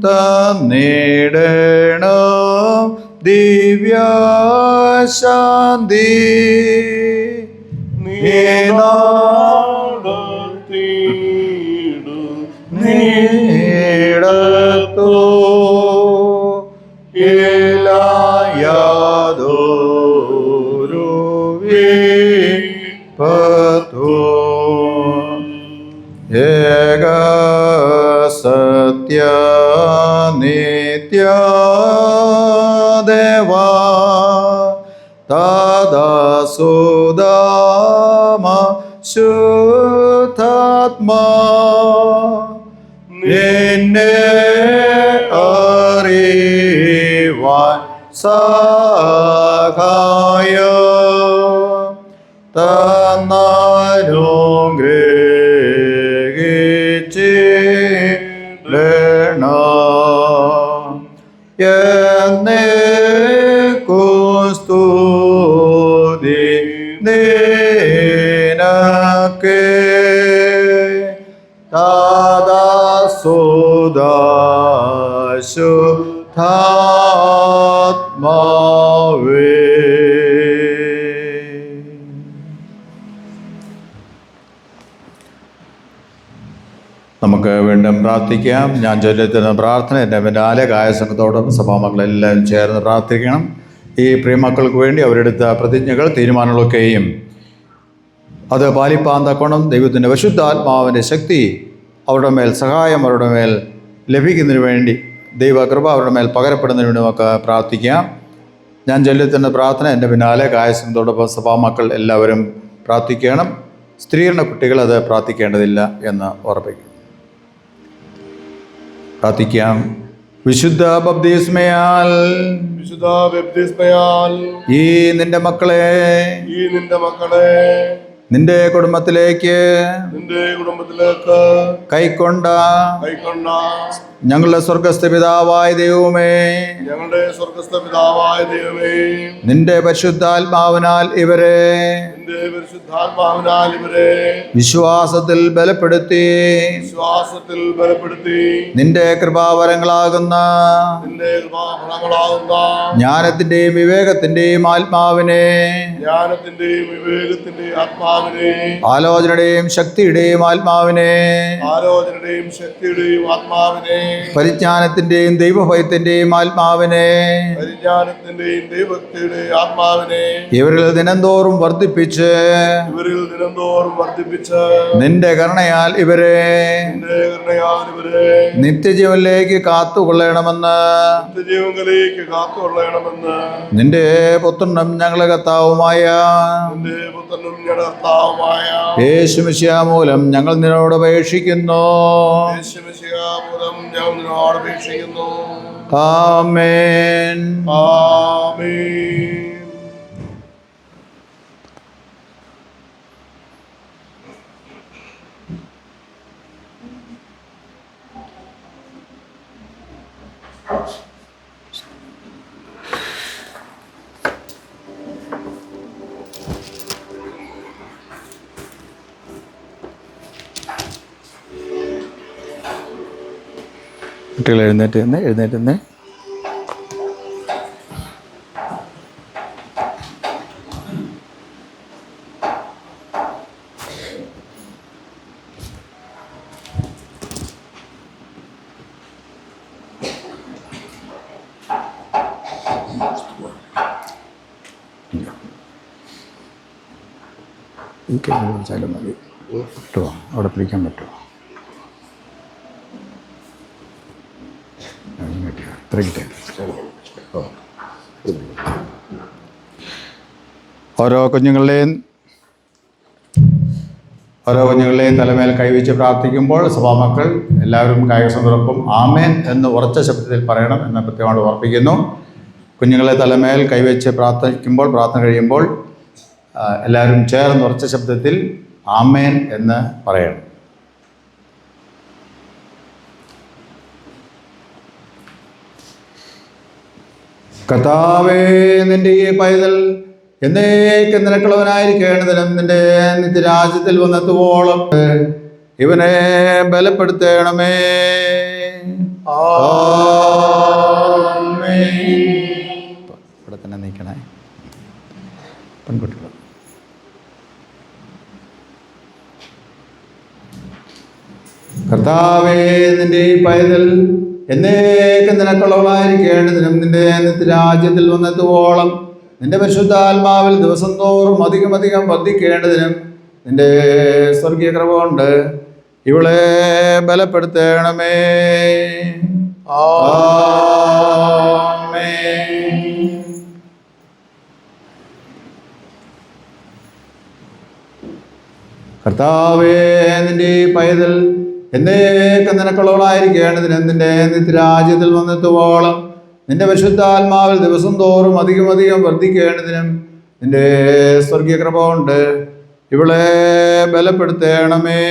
തന്നിടണം ദിവ്യശാന്തി നീടത്തോ ഇലായാതൊരു വിപത്തോ ഏക സത്യ നിത്യ ദേവാ തദാസുദാമ ശുദ്ധാത്മാ നിന്നെ അറിവാൻ സഹായം തന്നാനുഗ്രഹിച്ചിടണ എന്നേക്കും സ്തുതി നിനക്കേ തദാസുദാശുദ്ധാത്മാവേ. നമുക്ക് വീണ്ടും പ്രാർത്ഥിക്കാം. ഞാൻ ചൊല്ലിത്തരുന്ന പ്രാർത്ഥന എൻ്റെ പിന്നാലെ ഗായസംഘത്തോടൊപ്പം സഭാമക്കളെല്ലാവരും ചേർന്ന് പ്രാർത്ഥിക്കണം. ഈ പ്രിയമക്കൾക്ക് വേണ്ടി അവരെടുത്ത പ്രതിജ്ഞകൾ തീരുമാനങ്ങളൊക്കെയും അത് പാലിപ്പാൻ തക്കോണം ദൈവത്തിൻ്റെ പരിശുദ്ധാത്മാവിൻ്റെ ശക്തി അവരുടെ മേൽ, സഹായം അവരുടെ മേൽ ലഭിക്കുന്നതിന് വേണ്ടി, ദൈവകൃപ അവരുടെ മേൽ പകരപ്പെടുന്നതിന് വേണ്ടി നമുക്ക് പ്രാർത്ഥിക്കാം. ഞാൻ ചൊല്ലിത്തരുന്ന പ്രാർത്ഥന എൻ്റെ പിന്നാലെ ഗായസംഘത്തോടൊപ്പം സഭാമക്കൾ എല്ലാവരും പ്രാർത്ഥിക്കണം. സ്ത്രീകളുടെ കുട്ടികൾ അത് പ്രാർത്ഥിക്കേണ്ടതില്ല എന്ന് ഉറപ്പിക്കും. പ്രാർത്ഥിക്കാം. വിശുദ്ധ ബപ്തിസ്മയാൽ വിശുദ്ധ ബപ്തിസ്മയാൽ ഈ നിന്റെ മക്കളെ നിന്റെ കുടുംബത്തിലേക്ക് കൈക്കൊണ്ട ഞങ്ങളുടെ സ്വർഗസ്ഥ പിതാവായ ദൈവമേ, നിന്റെ പരിശുദ്ധാത്മാവിനാൽ ഇവരെ വിശ്വാസത്തിൽ ബലപ്പെടുത്തി നിന്റെ കൃപാവരങ്ങളാകുന്ന ജ്ഞാനത്തിന്റെയും വിവേകത്തിന്റെയും ആത്മാവിനെ ആലോചനയുടെയും ശക്തിയുടെയും ആത്മാവിനെ പരിജ്ഞാനത്തിന്റെയും ദൈവഭയത്തിന്റെയും ആത്മാവിനെ ഇവരിൽ ദിനംതോറും വർദ്ധിപ്പിച്ച് നിന്റെ കരുണയാൽ ഇവരെ നിത്യജീവനിലേക്ക് കാത്തുകൊള്ളണമെന്ന് നിന്റെ പുത്രനും ഞങ്ങളെ കർത്താവുമായ യേശു മിശിഹാ മൂലം ഞങ്ങൾ നിന്നോട് അപേക്ഷിക്കുന്നു. ആമേൻ. കുട്ടികൾ എഴുന്നേറ്റ് നിന്ന് ഈ കയ്യിൽ പിടിച്ചാലും മതി. പറ്റുമോ? അവിടെ പിടിക്കാൻ പറ്റുമോ? ഓരോ കുഞ്ഞുങ്ങളുടെയും തലമേൽ കൈവച്ച് പ്രാർത്ഥിക്കുമ്പോൾ സഭാമക്കൾ എല്ലാവരും കൈവശത്തോടൊപ്പം ആമേൻ എന്ന് ഉറച്ച ശബ്ദത്തിൽ പറയണം എന്ന് പ്രത്യേകമായിട്ട് ഓർപ്പിക്കുന്നു. കുഞ്ഞുങ്ങളെ തലമേൽ കൈവച്ച് പ്രാർത്ഥിക്കുമ്പോൾ, പ്രാർത്ഥന കഴിയുമ്പോൾ എല്ലാവരും ചേർന്ന് ഉറച്ച ശബ്ദത്തിൽ ആമേൻ എന്ന് പറയണം. കർത്താവേ, നിന്റെ ഈ പൈതൽ എന്നേക്കും നിനക്കുള്ളവനായിരിക്കേണ്ടതിനും നിന്റെ നിത്യരാജ്യത്തിൽ വന്നെത്തുവോളം ഇവനെ ബലപ്പെടുത്തണമേ. ഇവിടെ തന്നെ നീക്കണേ പെൺകുട്ടികൾ. കർത്താവേ, നിന്റെ ഈ പൈതൽ എന്നേക്കും നിനക്കുള്ളവളായിരിക്കേണ്ടതിനും നിന്റെ നിത്യരാജ്യത്തിൽ വന്നെത്തുവോളം നിന്റെ പരിശുദ്ധാത്മാവിൽ ദിവസം തോറും അധികം വർദ്ധിക്കേണ്ടതിനും നിന്റെ സ്വർഗീയ കൃപ കൊണ്ട് ഇവളെ ബലപ്പെടുത്തണമേ. കർത്താവേ, നിന്റെ പൈതൽ എന്നേക്കും നിനക്കുള്ളവളായിരിക്കേണ്ടതിനും നിന്റെ നിത്യരാജ്യത്തിൽ വന്നെത്തുവോളം നിന്റെ പരിശുദ്ധാത്മാവിൽ ദിവസം തോറും അധികം വർദ്ധിക്കേണ്ടതിനും നിന്റെ സ്വർഗീയ കൃപ കൊണ്ട് ഇവളെ ബലപ്പെടുത്തണമേ.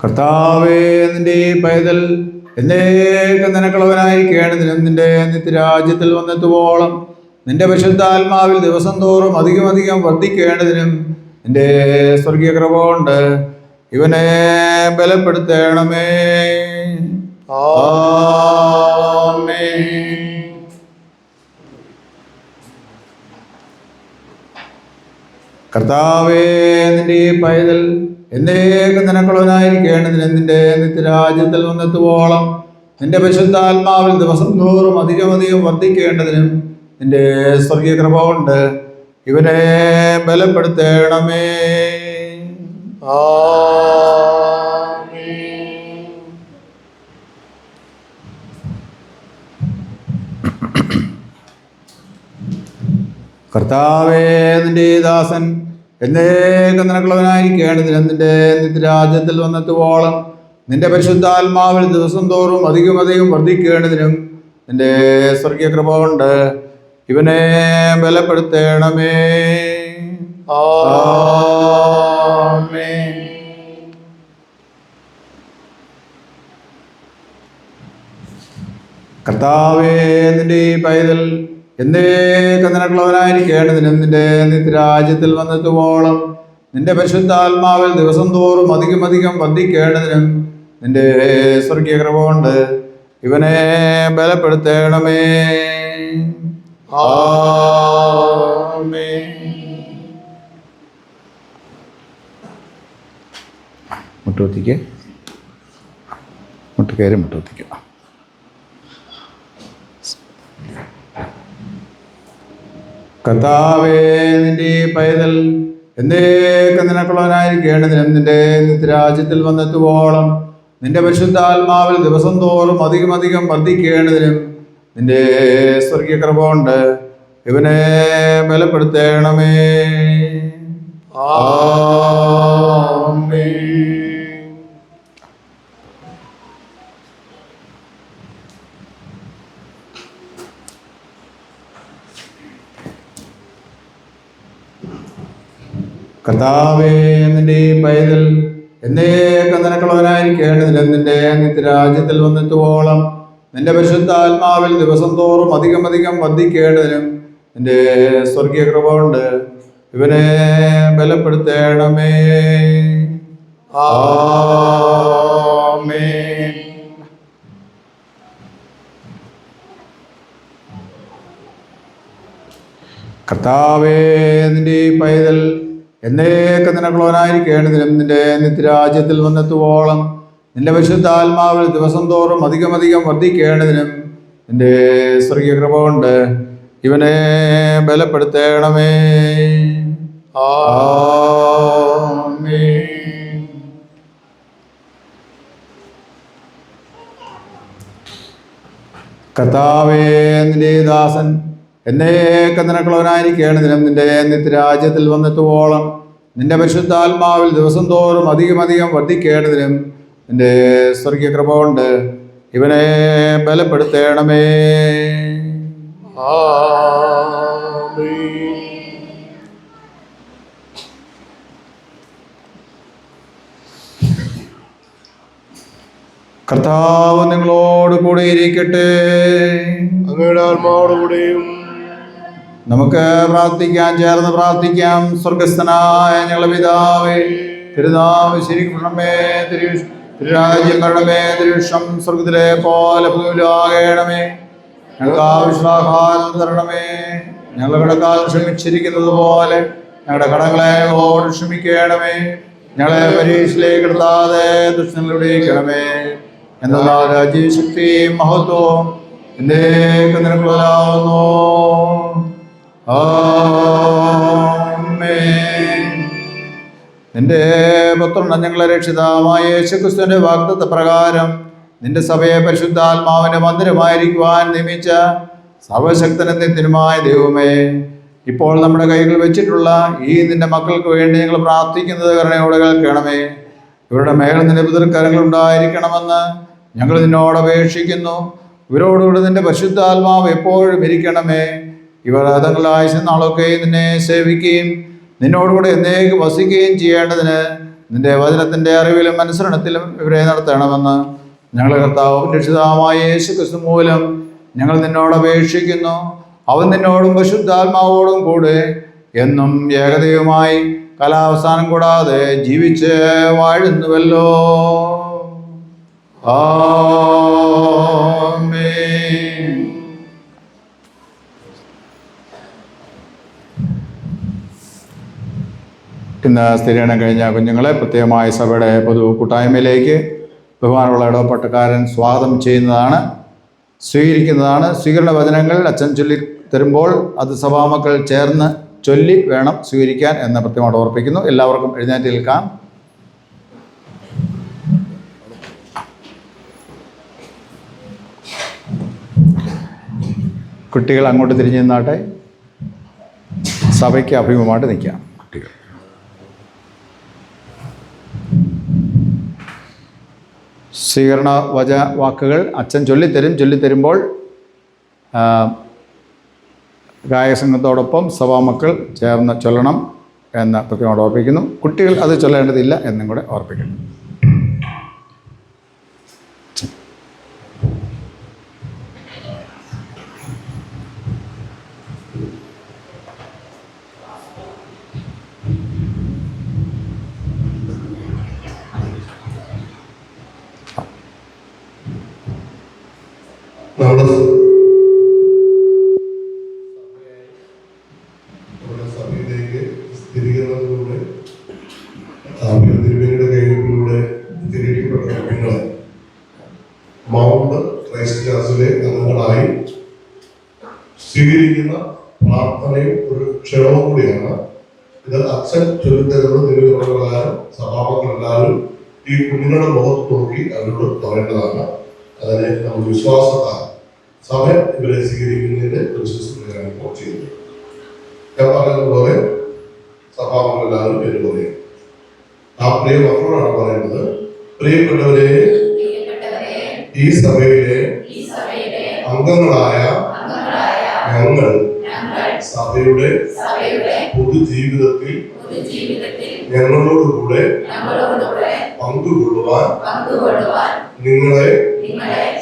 കർത്താവേ, നിന്റെ പൈതൽ എന്നേക്കും നിനക്കുള്ളവനായിരിക്കേണ്ടതിനും നിന്റെ നിത്യരാജ്യത്തിൽ വന്നെത്തുവോളം നിന്റെ പരിശുദ്ധാത്മാവിൽ ദിവസം തോറും അധികം വർദ്ധിക്കേണ്ടതിനും നിന്റെ സ്വർഗീയ കൃപ കൊണ്ട് ഇവനെ ബലപ്പെടുത്തണമേ. കർത്താവേ, നിന്റെ പൈതൽ എന്നേക്കും നിനക്കുള്ളവനായിരിക്കേണ്ടതിനും നിന്റെ നിത്യരാജ്യത്തിൽ വന്നെത്തുവോളം നിന്റെ പരിശുദ്ധാത്മാവിൽ ദിവസം തോറും അധികം വർദ്ധിക്കേണ്ടതിനും നിന്റെ സ്വർഗീയ കൃപ കൊണ്ട് ഇവനെ ബലപ്പെടുത്തണമേ. കർത്താവേ, നിന്റെ ദാസൻ എന്നേക്കും നിനക്കുള്ളവനായിരിക്കേണ്ടതിനും നിന്റെ നിത്യരാജ്യത്തിൽ വന്നെത്തുവോളം നിന്റെ പരിശുദ്ധാത്മാവിൽ ദിവസം തോറും അധികം അധികം വർദ്ധിക്കേണ്ടതിനും നിന്റെ സ്വർഗീയ കൃപ കൊണ്ട് ഇവനെ ബലപ്പെടുത്തേണമേ. ആമേൻ. കർത്താവേ, നിന്റെ ഈ പൈതൽ എന്നേക്കും നിനക്കുള്ളവനായിരിക്കേണ്ടതിനും നിന്റെ നിത്യരാജ്യത്തിൽ വന്നെത്തുവോളം നിന്റെ പരിശുദ്ധാത്മാവിൽ ദിവസം തോറും അധികം അധികം വർദ്ധിക്കേണ്ടതിനും നിന്റെ സ്വർഗീയ കൃപ കൊണ്ട് ഇവനെ ബലപ്പെടുത്തേണമേ. ആമേൻ. മുട്ടുകുത്തിക്ക്, മുട്ടുകയറി മുട്ടുകുത്തിക്കുക. കർത്താവേ, നിന്റെ ഈ പൈതൽ എന്നേക്കും നിനക്കുള്ളവനായിരിക്കേണ്ടതിനും നിന്റെ നിത്യരാജ്യത്തിൽ വന്നെത്തുവോളം നിന്റെ പരിശുദ്ധാത്മാവിൽ ദിവസം തോറും അധികം അധികം വർദ്ധിക്കേണ്ടതിനും നിന്റെ സ്വർഗീയ കൃപ കൊണ്ട് ഇവനെ ബലപ്പെടുത്തേണമേ. ആമേൻ. കർത്താവേ, നിന്റെ ഈ പൈതൽ എന്നേക്കും നിനക്കുള്ളവനായിരിക്കേണ്ടതിനും നിന്റെ നിത്യരാജ്യത്തിൽ വന്നെത്തുവോളം നിന്റെ പരിശുദ്ധാത്മാവിൽ ദിവസം തോറും അധികം അധികം വർദ്ധിക്കേണ്ടതിനും നിന്റെ സ്വർഗീയ കൃപ കൊണ്ട് ഇവനെ ബലപ്പെടുത്തേണമേ. ആമേൻ. കർത്താവേ, നിന്റെ ഈ പൈതൽ എന്നേക്കും നിനക്കുള്ളവനായിരിക്കേണ്ടതിനും നിന്റെ നിത്യരാജ്യത്തിൽ വന്നെത്തുവോളം നിന്റെ പരിശുദ്ധാത്മാവിൽ ദിവസം തോറും അധികം അധികം വർദ്ധിക്കേണ്ടതിനും നിന്റെ സ്വർഗീയ കൃപ കൊണ്ട് ഇവനെ ബലപ്പെടുത്തേണമേ. ആമേൻ. കർത്താവേ, നിന്റെ ദാസൻ എന്നേക്കും നിനക്കുള്ളവനായിരിക്കേണ്ടതിനും നിന്റെ നിത്യരാജ്യത്തിൽ വന്നെത്തുവോളം നിന്റെ പരിശുദ്ധാത്മാവിൽ ദിവസം തോറും അധികം അധികം വർദ്ധിക്കേണ്ടതിനും നിന്റെ സ്വർഗീയ കൃപ കൊണ്ട് ഇവനെ ബലപ്പെടുത്തേണമേ. ആമേൻ. കർത്താവ് നിങ്ങളോട് കൂടെ ഇരിക്കട്ടെ. അങ്ങയുടെ ആത്മാവോടുകൂടെയും. നമുക്ക് പ്രാർത്ഥിക്കാം, ചേർന്ന് പ്രാർത്ഥിക്കാം. സ്വർഗസ്ഥനായ ഞങ്ങളുടെ പിതാവേ, തിരുനാമം ശരിക്കണമേ, തിരുരാജ്യം വരണമേ, തിരുവിഷ്ടം സ്വർഗത്തിലെ പോലെ ഭൂമിയിലാകണമേ. ഞങ്ങൾക്ക് ആവശ്യാഹാരം തരണമേ. ഞങ്ങളുടെ കടക്കാൽ ക്ഷമിച്ചിരിക്കുന്നത് പോലെ ഞങ്ങളുടെ കടങ്ങളെ ഞങ്ങളോട് ക്ഷമിക്കണമേ. ഞങ്ങളെ പരീക്ഷയിലേക്ക് എടുത്താതെ ദുഷ്ടങ്ങളിലേക്കണമേ. എന്നാൽ രാജ്യവും ശക്തിയും മഹത്വവും എന്നേക്കും നിനക്കുള്ളതാകുന്നു. ആമേൻ. നിന്റെ പുത്രൻ ഞങ്ങളെ രക്ഷിതാവായ യേശുക്രിസ്തുവിന്റെ വാഗ്ദത്ത പ്രകാരം നിന്റെ സഭയെ പരിശുദ്ധാത്മാവിന്റെ മന്ദിരമായിരിക്കുവാൻ നിയമിച്ച സർവശക്തനും നിത്യനുമായ ദൈവമേ, ഇപ്പോൾ നമ്മുടെ കൈകൾ വെച്ചിട്ടുള്ള ഈ നിന്റെ മക്കൾക്ക് വേണ്ടി ഞങ്ങൾ പ്രാർത്ഥിക്കുന്നത് കരുണയോടെ കേൾക്കണമേ. ഇവരുടെ മേൽ നിന്റെ പിതൃക്കരങ്ങൾ ഉണ്ടായിരിക്കണമെന്ന് ഞങ്ങൾ നിന്നോട് അപേക്ഷിക്കുന്നു. ഇവരോടുകൂടി നിന്റെ പരിശുദ്ധാത്മാവ് എപ്പോഴും ഇരിക്കണമേ. ഇവർ തങ്ങളുടെ ആയുസ്സ് നാളൊക്കെ നിന്നെ സേവിക്കുകയും നിന്നോടുകൂടെ എന്നേക്ക് വസിക്കുകയും ചെയ്യേണ്ടതിന് നിന്റെ വചനത്തിൻ്റെ അറിവിലും അനുസരണത്തിലും ഇവരെ നടത്തണമെന്ന് ഞങ്ങളുടെ കർത്താവ് രക്ഷിതാവായ യേശുക്രിസ്തു മൂലം ഞങ്ങൾ നിന്നോട് അപേക്ഷിക്കുന്നു. അവൻ നിന്നോടും പരിശുദ്ധാത്മാവോടും കൂടെ എന്നും ഏകദൈവമായി കാലാവസാനം കൂടാതെ ജീവിച്ച് വാഴുന്നുവല്ലോ. ആമേൻ. ഇന്ന് സ്ഥിരീകരണം കഴിഞ്ഞ കുഞ്ഞുങ്ങളെ പ്രത്യേകമായ സഭയുടെ പൊതു കൂട്ടായ്മയിലേക്ക് ബഹുമാനമുള്ള ഇടവപ്പട്ടക്കാരൻ സ്വാഗതം ചെയ്യുന്നതാണ്, സ്വീകരിക്കുന്നതാണ്. സ്വീകരണ വചനങ്ങൾ അച്ഛൻ ചൊല്ലി തരുമ്പോൾ അത് സഭാമക്കൾ ചേർന്ന് ചൊല്ലി വേണം സ്വീകരിക്കാൻ എന്ന് പ്രത്യേകമായിട്ട് ഓർപ്പിക്കുന്നു. എല്ലാവർക്കും എഴുന്നേറ്റ് നിൽക്കാം. കുട്ടികൾ അങ്ങോട്ട് തിരിഞ്ഞു നിന്നാട്ടെ. സഭയ്ക്ക് അഭിമുഖമായിട്ട് നിൽക്കാം കുട്ടികൾ. സ്വീകരണ വാക്കുകൾ അച്ഛൻ ചൊല്ലിത്തരുമ്പോൾ ഗായകസംഘത്തോടൊപ്പം സഭാമക്കൾ ചേർന്ന് ചൊല്ലണം എന്ന് പ്രത്യേകം ഓർപ്പിക്കുന്നു. കുട്ടികൾ അത് ചൊല്ലേണ്ടതില്ല എന്നും കൂടെ ഓർപ്പിക്കുന്നു. നമ്മുടെ സഭയിലേക്ക് സ്ഥിരീകരണത്തിലൂടെ തിരുമേനിയുടെ കൈകളിലൂടെ തിരിക്കപ്പെട്ട കുഞ്ഞുങ്ങളെ മൗണ്ട് ക്രൈസ്റ്റ് ചർച്ചിലെ അംഗങ്ങളായി സ്വീകരിക്കുന്ന പ്രാർത്ഥനയും ഒരു ക്ഷണവും കൂടിയാണ്. ഇത് അച്ഛൻ ചൊല്ലിത്തരുന്ന തിരുവിപ്രകാരം സഭാമക്കൾ എല്ലാവരും ഈ കുഞ്ഞുങ്ങളുടെ മുഖത്ത് നോക്കി അവരോട് പറയേണ്ടതാണ്. അതിനെ നമ്മൾ വിശ്വാസത്താൽ സഭ ഇവരെ സ്വീകരിക്കുന്നതിന്റെ ഒരു ശുശ്രൂഷയാണ് ഇപ്പോൾ ചെയ്യുന്നത്. ഞാൻ പറഞ്ഞതുപോലെ സഭാമക്കൾ എല്ലാവരും പേര് പറയും. ആ പ്രിയ മക്കളോടാണ് പറയുന്നത്, പ്രിയപ്പെട്ടവരെ, ഈ സഭയിലെ അംഗങ്ങളായ ഞങ്ങൾ സഭയുടെ പൊതുജീവിതത്തിൽ ഞങ്ങളോടുകൂടെ പങ്കുകൊള്ളുവാൻ നിങ്ങളെ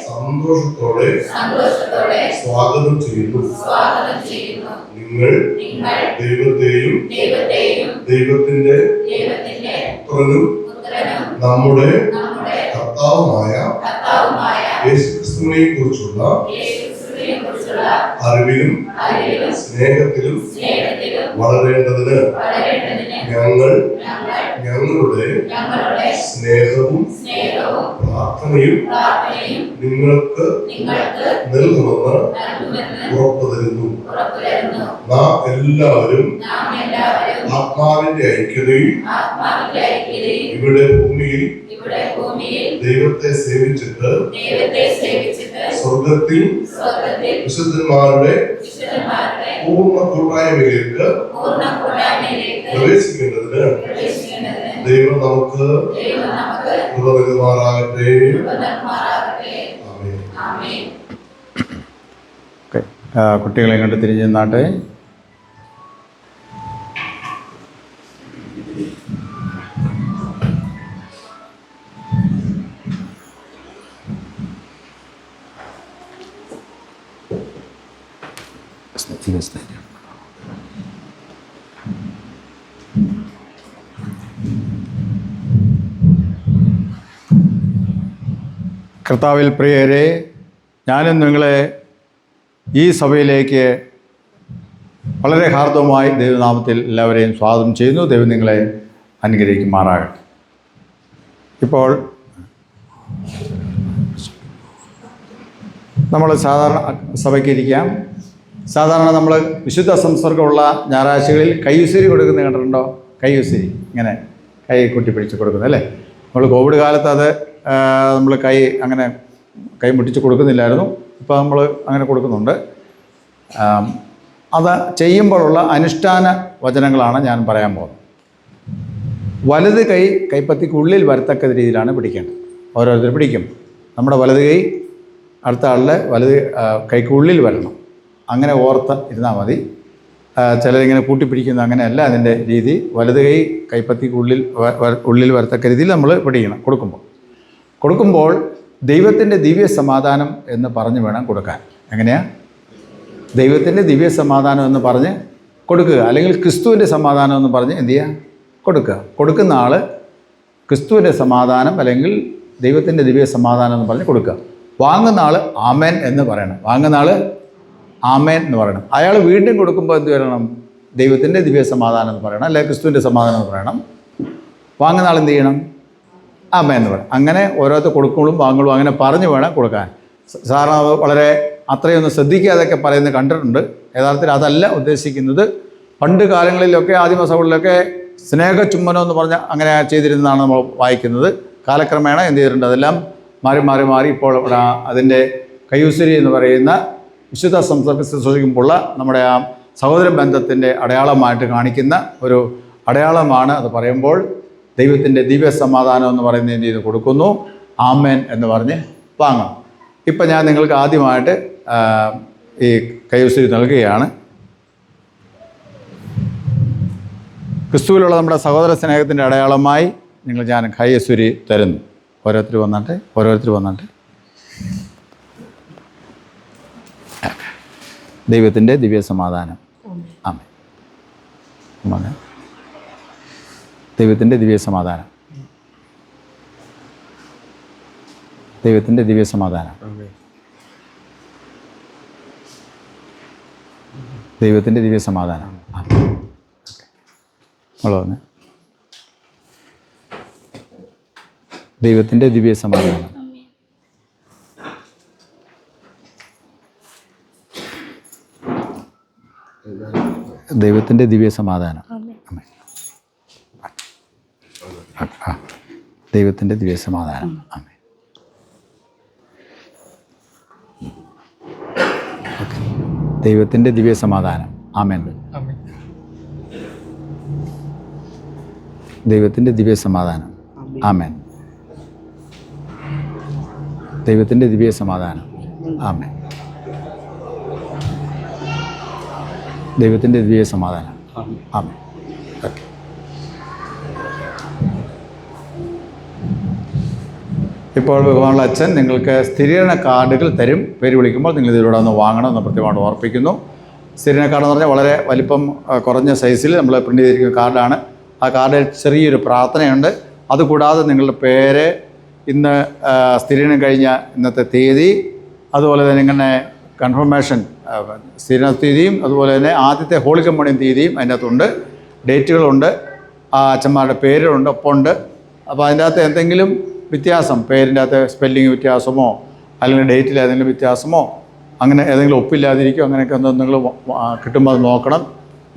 സന്തോഷത്തോടെ സ്വാഗതം ചെയ്യുന്നു. നിങ്ങൾ ദൈവത്തെയും ദൈവത്തിന്റെ പുത്രനും നമ്മുടെ കർത്താവുമായ യേശുക്രിസ്തുവിനെ കുറിച്ചുള്ള അറിവിലും സ്നേഹത്തിലും വളരേണ്ടതിന് ഞങ്ങൾ ഞങ്ങളുടെ സ്നേഹവും പ്രാർത്ഥനയും നിങ്ങൾക്ക് നൽകുമെന്ന് ഉറപ്പു തരുന്നു. നാം എല്ലാവരും ആത്മാവിന്റെ ഐക്യതയിൽ ഇവിടെ ഭൂമിയിൽ ദൈവത്തെ സേവിച്ചിട്ട് സ്വർഗത്തിൽ വിശുദ്ധന്മാരുടെ പൂർണ്ണ കൂട്ടായ്മയിലേക്ക് പ്രവേശിക്കേണ്ടതിന് ദൈവം നമുക്ക് കൃപ നൽകുമാറാകട്ടെ. കുട്ടികളെ കണ്ട് തിരിഞ്ഞു നിന്നാട്ടെ. കർത്താവിൽ പ്രിയരെ, ഞാനും നിങ്ങളെ ഈ സഭയിലേക്ക് വളരെ ഹാർദവമായി ദൈവനാമത്തിൽ എല്ലാവരെയും സ്വാഗതം ചെയ്യുന്നു. ദൈവം നിങ്ങളെ അനുഗ്രഹിക്കുമാറാകട്ടെ. ഇപ്പോൾ നമ്മൾ സാധാരണ സഭയ്ക്ക് ഇരിക്കാം. സാധാരണ നമ്മൾ വിശുദ്ധ സംസർഗമുള്ള ഞായറാഴ്ചകളിൽ കൈയുസിരി കൊടുക്കുന്നത് കണ്ടിട്ടുണ്ടോ? കൈയുസിരി ഇങ്ങനെ കൈ കൊട്ടിപ്പിടിച്ച് കൊടുക്കുന്നത് അല്ലേ? നമ്മൾ കോവിഡ് കാലത്ത് അത് നമ്മൾ അങ്ങനെ കൈ മുട്ടിച്ച് കൊടുക്കുന്നില്ലായിരുന്നു. ഇപ്പോൾ നമ്മൾ അങ്ങനെ കൊടുക്കുന്നുണ്ട്. അത് ചെയ്യുമ്പോഴുള്ള അനുഷ്ഠാന വചനങ്ങളാണ് ഞാൻ പറയാൻ പോകുന്നത്. വലത് കൈ കൈപ്പത്തിക്കുള്ളിൽ വരത്തക്ക രീതിയിലാണ് പിടിക്കേണ്ടത്. ഓരോരുത്തർ പിടിക്കും. നമ്മുടെ വലത് കൈ അടുത്ത ആളുടെ വലത് കൈക്കുള്ളിൽ വരണം. അങ്ങനെ ഓർത്ത് ഇരുന്നാൽ മതി. ചിലരിങ്ങനെ കൂട്ടിപ്പിടിക്കുന്ന അങ്ങനെയല്ല അതിൻ്റെ രീതി. വലത് കൈ കൈപ്പത്തിക്കുള്ളിൽ ഉള്ളിൽ വരത്തക്ക രീതിയിൽ നമ്മൾ പിടിക്കണം. കൊടുക്കുമ്പോൾ ദൈവത്തിൻ്റെ ദിവ്യ സമാധാനം എന്ന് പറഞ്ഞ് വേണം കൊടുക്കാൻ. എങ്ങനെയാണ്? ദൈവത്തിൻ്റെ ദിവ്യ സമാധാനം എന്ന് പറഞ്ഞ് കൊടുക്കുക, അല്ലെങ്കിൽ ക്രിസ്തുവിൻ്റെ സമാധാനം എന്ന് പറഞ്ഞ് എന്ത് ചെയ്യുക? കൊടുക്കുക. കൊടുക്കുന്ന ആൾ ക്രിസ്തുവിൻ്റെ സമാധാനം അല്ലെങ്കിൽ ദൈവത്തിൻ്റെ ദിവ്യ സമാധാനം എന്ന് പറഞ്ഞ് കൊടുക്കുക. വാങ്ങുന്ന ആൾ ആമേൻ എന്ന് പറയണം. വാങ്ങുന്ന ആൾ ആമേൻ എന്ന് പറയണം. അയാൾ വീണ്ടും കൊടുക്കുമ്പോൾ എന്ത് പറയണം? ദൈവത്തിൻ്റെ ദിവ്യ സമാധാനം എന്ന് പറയണം, അല്ലെങ്കിൽ ക്രിസ്തുവിൻ്റെ സമാധാനം എന്ന് പറയണം. വാങ്ങുന്ന ആൾ എന്ത് ചെയ്യണം? ആമേൻ എന്ന് പറയണം. അങ്ങനെ ഓരോരുത്തർ കൊടുക്കുമ്പോഴും വാങ്ങുമ്പോഴും അങ്ങനെ പറഞ്ഞു വേണം കൊടുക്കാൻ. സാധാരണ വളരെ അത്രയൊന്നും ശ്രദ്ധിക്കാതെയൊക്കെ പറയുന്നത് കണ്ടിട്ടുണ്ട്. യഥാർത്ഥത്തിൽ അതല്ല ഉദ്ദേശിക്കുന്നത്. പണ്ട് കാലങ്ങളിലൊക്കെ ആദിമസഭകളിലൊക്കെ സ്നേഹചുംബനം എന്ന് പറഞ്ഞാൽ അങ്ങനെ ചെയ്തിരുന്നതാണ് നമ്മൾ വായിക്കുന്നത്. കാലക്രമേണ എന്ത് ചെയ്തിട്ടുണ്ട്? അതെല്ലാം മാറി ഇപ്പോൾ അതിൻ്റെ കൈയുസരി എന്ന് പറയുന്ന വിശുദ്ധ സംസർഗ ശുശ്രൂഷിക്കുമ്പോഴുള്ള നമ്മുടെ ആ സഹോദര ബന്ധത്തിൻ്റെ അടയാളമായിട്ട് കാണിക്കുന്ന ഒരു അടയാളമാണ്. അത് പറയുമ്പോൾ ദൈവത്തിൻ്റെ ദിവ്യ സമാധാനം എന്ന് പറയുന്നത് എന്ത് ചെയ്ത് കൊടുക്കുന്നു. ആമേൻ എന്ന് പറഞ്ഞ് വാങ്ങണം. ഇപ്പം ഞാൻ നിങ്ങൾക്ക് ആദ്യമായിട്ട് ഈ കൈവശം നൽകുകയാണ്. ക്രിസ്തുവിലുള്ള നമ്മുടെ സഹോദര സ്നേഹത്തിൻ്റെ അടയാളമായി ഞാൻ കൈയസുരി തരുന്നു. ഓരോരുത്തർ വന്നിട്ട് ദൈവത്തിൻ്റെ ദിവ്യ സമാധാനം. ആമേൻ. ദൈവത്തിൻ്റെ ദിവ്യ സമാധാനം. ദൈവത്തിൻ്റെ ദിവ്യ സമാധാനം. ദൈവത്തിൻ്റെ ദിവ്യ സമാധാനം. ഉള്ളതാണ് ദൈവത്തിൻ്റെ ദിവ്യ സമാധാനം. ദൈവത്തിൻ്റെ ദിവ്യ സമാധാനം. ദൈവത്തിൻ്റെ ദിവ്യ സമാധാനം. ആമേൻ. ദൈവത്തിൻ്റെ ദിവ്യ സമാധാനം. ആമേൻ. ദൈവത്തിൻ്റെ ദിവ്യ സമാധാനം. ആമേൻ. ദൈവത്തിൻ്റെ ദിവ്യ സമാധാനം. ആമേൻ. ദൈവത്തിൻ്റെ ദിവ്യ സമാധാനം. ആമേൻ. ഓക്കെ. ഇപ്പോൾ ബഹുമാനുള്ള അച്ഛൻ നിങ്ങൾക്ക് സ്ഥിരീകരണ കാർഡുകൾ തരും. പേര് വിളിക്കുമ്പോൾ നിങ്ങൾ ഇതിലൂടെ ഒന്ന് വാങ്ങണം എന്ന് പ്രത്യേകമായിട്ട് ഓർപ്പിക്കുന്നു. സ്ഥിരീകരണ കാർഡ് എന്ന് പറഞ്ഞാൽ വളരെ വലിപ്പം കുറഞ്ഞ സൈസിൽ നമ്മൾ പ്രിൻ്റ് ചെയ്തിരിക്കുന്ന കാർഡാണ്. ആ കാർഡിൽ ചെറിയൊരു പ്രാർത്ഥനയുണ്ട്. അതുകൂടാതെ നിങ്ങളുടെ പേര്, ഇന്ന് സ്ഥിരീകരണം കഴിഞ്ഞ ഇന്നത്തെ തീയതി, അതുപോലെ തന്നെ ഇങ്ങനെ കൺഫർമേഷൻ സ്ഥിരീകരണ തീയതിയും, അതുപോലെ തന്നെ ആദ്യത്തെ ഹോളി കമ്മ്യൂണിയൻ തീയതിയും അതിൻ്റെ അകത്തുണ്ട്. ഡേറ്റുകളുണ്ട്, ആ അച്ഛന്മാരുടെ പേരുകളുണ്ട്, ഒപ്പമുണ്ട്. അപ്പോൾ അതിൻ്റെ അകത്ത് എന്തെങ്കിലും വ്യത്യാസം, പേരിൻ്റെ അകത്ത് സ്പെല്ലിങ് വ്യത്യാസമോ അല്ലെങ്കിൽ ഡേറ്റിൽ ഏതെങ്കിലും വ്യത്യാസമോ അങ്ങനെ ഏതെങ്കിലും ഒപ്പില്ലാതിരിക്കുമോ അങ്ങനെയൊക്കെ നിങ്ങൾ കിട്ടുമ്പോൾ അത് നോക്കണം.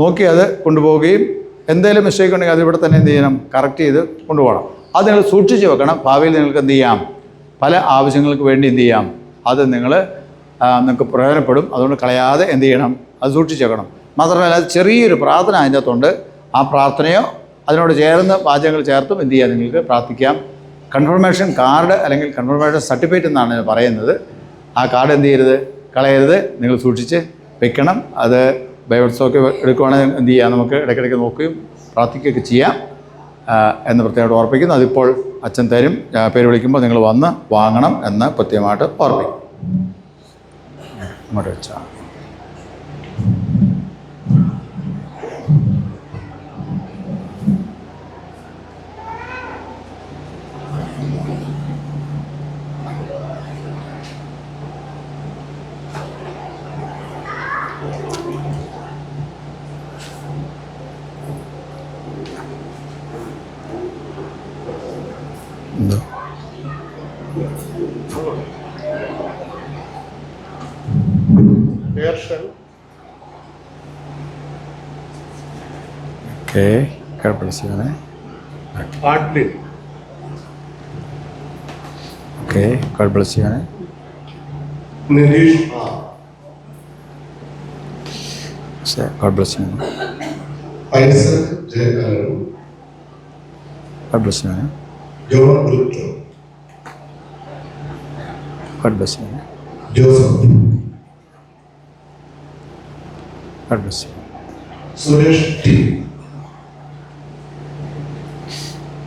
നോക്കി അത് കൊണ്ടുപോവുകയും എന്തെങ്കിലും മിസ്റ്റേക്ക് ഉണ്ടെങ്കിൽ അത് ഇവിടെ തന്നെ എന്ത് ചെയ്യണം, കറക്റ്റ് ചെയ്ത് കൊണ്ടുപോകണം. അത് നിങ്ങൾ സൂക്ഷിച്ച് വെക്കണം. ഭാവിയിൽ നിങ്ങൾക്ക് എന്ത് ചെയ്യാം, പല ആവശ്യങ്ങൾക്ക് വേണ്ടി എന്ത് ചെയ്യാം, അത് നിങ്ങൾക്ക് പ്രയോജനപ്പെടും. അതുകൊണ്ട് കളയാതെ എന്ത് ചെയ്യണം, അത് സൂക്ഷിച്ച് വെക്കണം. മാത്രമല്ല അത് ചെറിയൊരു പ്രാർത്ഥന അതിൻ്റെ അകത്തുണ്ട്. ആ പ്രാർത്ഥനയോ അതിനോട് ചേർന്ന് വാചകങ്ങൾ ചേർത്തും എന്ത് ചെയ്യാം, നിങ്ങൾക്ക് പ്രാർത്ഥിക്കാം. കൺഫർമേഷൻ കാർഡ് അല്ലെങ്കിൽ കൺഫർമേഷൻ സർട്ടിഫിക്കറ്റ് എന്നാണ് പറയുന്നത്. ആ കാർഡ് എന്ത് ചെയ്യരുത്, കളയരുത്, നിങ്ങൾ സൂക്ഷിച്ച് വെക്കണം. അത് ബയോഡ്സൊക്കെ എടുക്കുകയാണെങ്കിൽ എന്ത് ചെയ്യാം, നമുക്ക് ഇടയ്ക്കിടയ്ക്ക് നോക്കുകയും പ്രാർത്ഥിക്കുകയൊക്കെ ചെയ്യാം എന്ന് പ്രത്യേകമായിട്ട് ഓർപ്പിക്കുന്നു. അതിപ്പോൾ അച്ഛൻ തരും. പേര് വിളിക്കുമ്പോൾ നിങ്ങൾ വന്ന് വാങ്ങണം എന്ന് പ്രത്യേകമായിട്ട് ഓർപ്പിക്കും. അങ്ങോട്ട് വെച്ചാൽ എന്തോ ഓക്കെ. കുഴപ്പമില്ല. ഓക്കെ, കുഴപ്പമില്ല. നിരീഷ് കുഴപ്പമില്ല. ഐസക് ജയകാരൻ, കുഴപ്പമില്ല. ജോൺ ബ്രിട്ടോ, കുഴപ്പമില്ല. ജോസഫ്, കുഴപ്പമില്ല. സുരേഷ് ടി,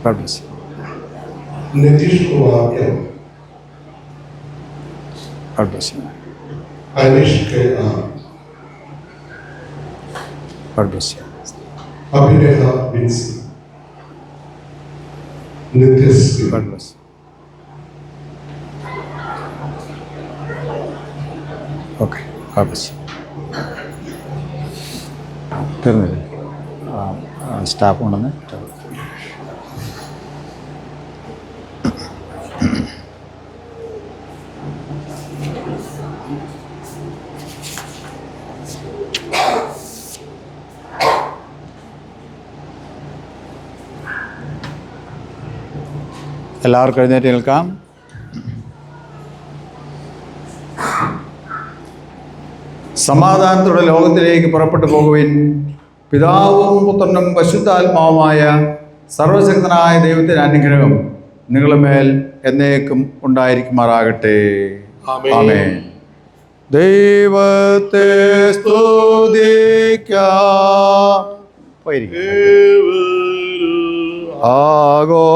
കുഴപ്പമില്ല. നിതീഷ് കുമാർ എം, കുഴപ്പമില്ല. അനീഷ് കെ ആർ, കുഴപ്പമില്ല. അഭിനേത ബിൻസി, നിത്യസ്, കുഴപ്പമില്ല. ഓക്കെ, കുഴപ്പമില്ല. തീർന്നില്ലേ? സ്റ്റാഫ് കൊണ്ടുവന്ന് എല്ലാവർക്കും എഴുന്നേറ്റ് നിൽക്കാം. സമാധാനത്തോടെ ലോകത്തിലേക്ക് പുറപ്പെട്ടു പോകുവിൻ. പിതാവും പുത്രനും പരിശുദ്ധാത്മാവുമായ സർവശക്തനായ ദൈവത്തിൻ്റെ അനുഗ്രഹം നിങ്ങളുടെ മേൽ എന്നേക്കും ഉണ്ടായിരിക്കുമാറാകട്ടെ. ആമേൻ. ദൈവത്തെ സ്തുതിക്കാം. ആഗോ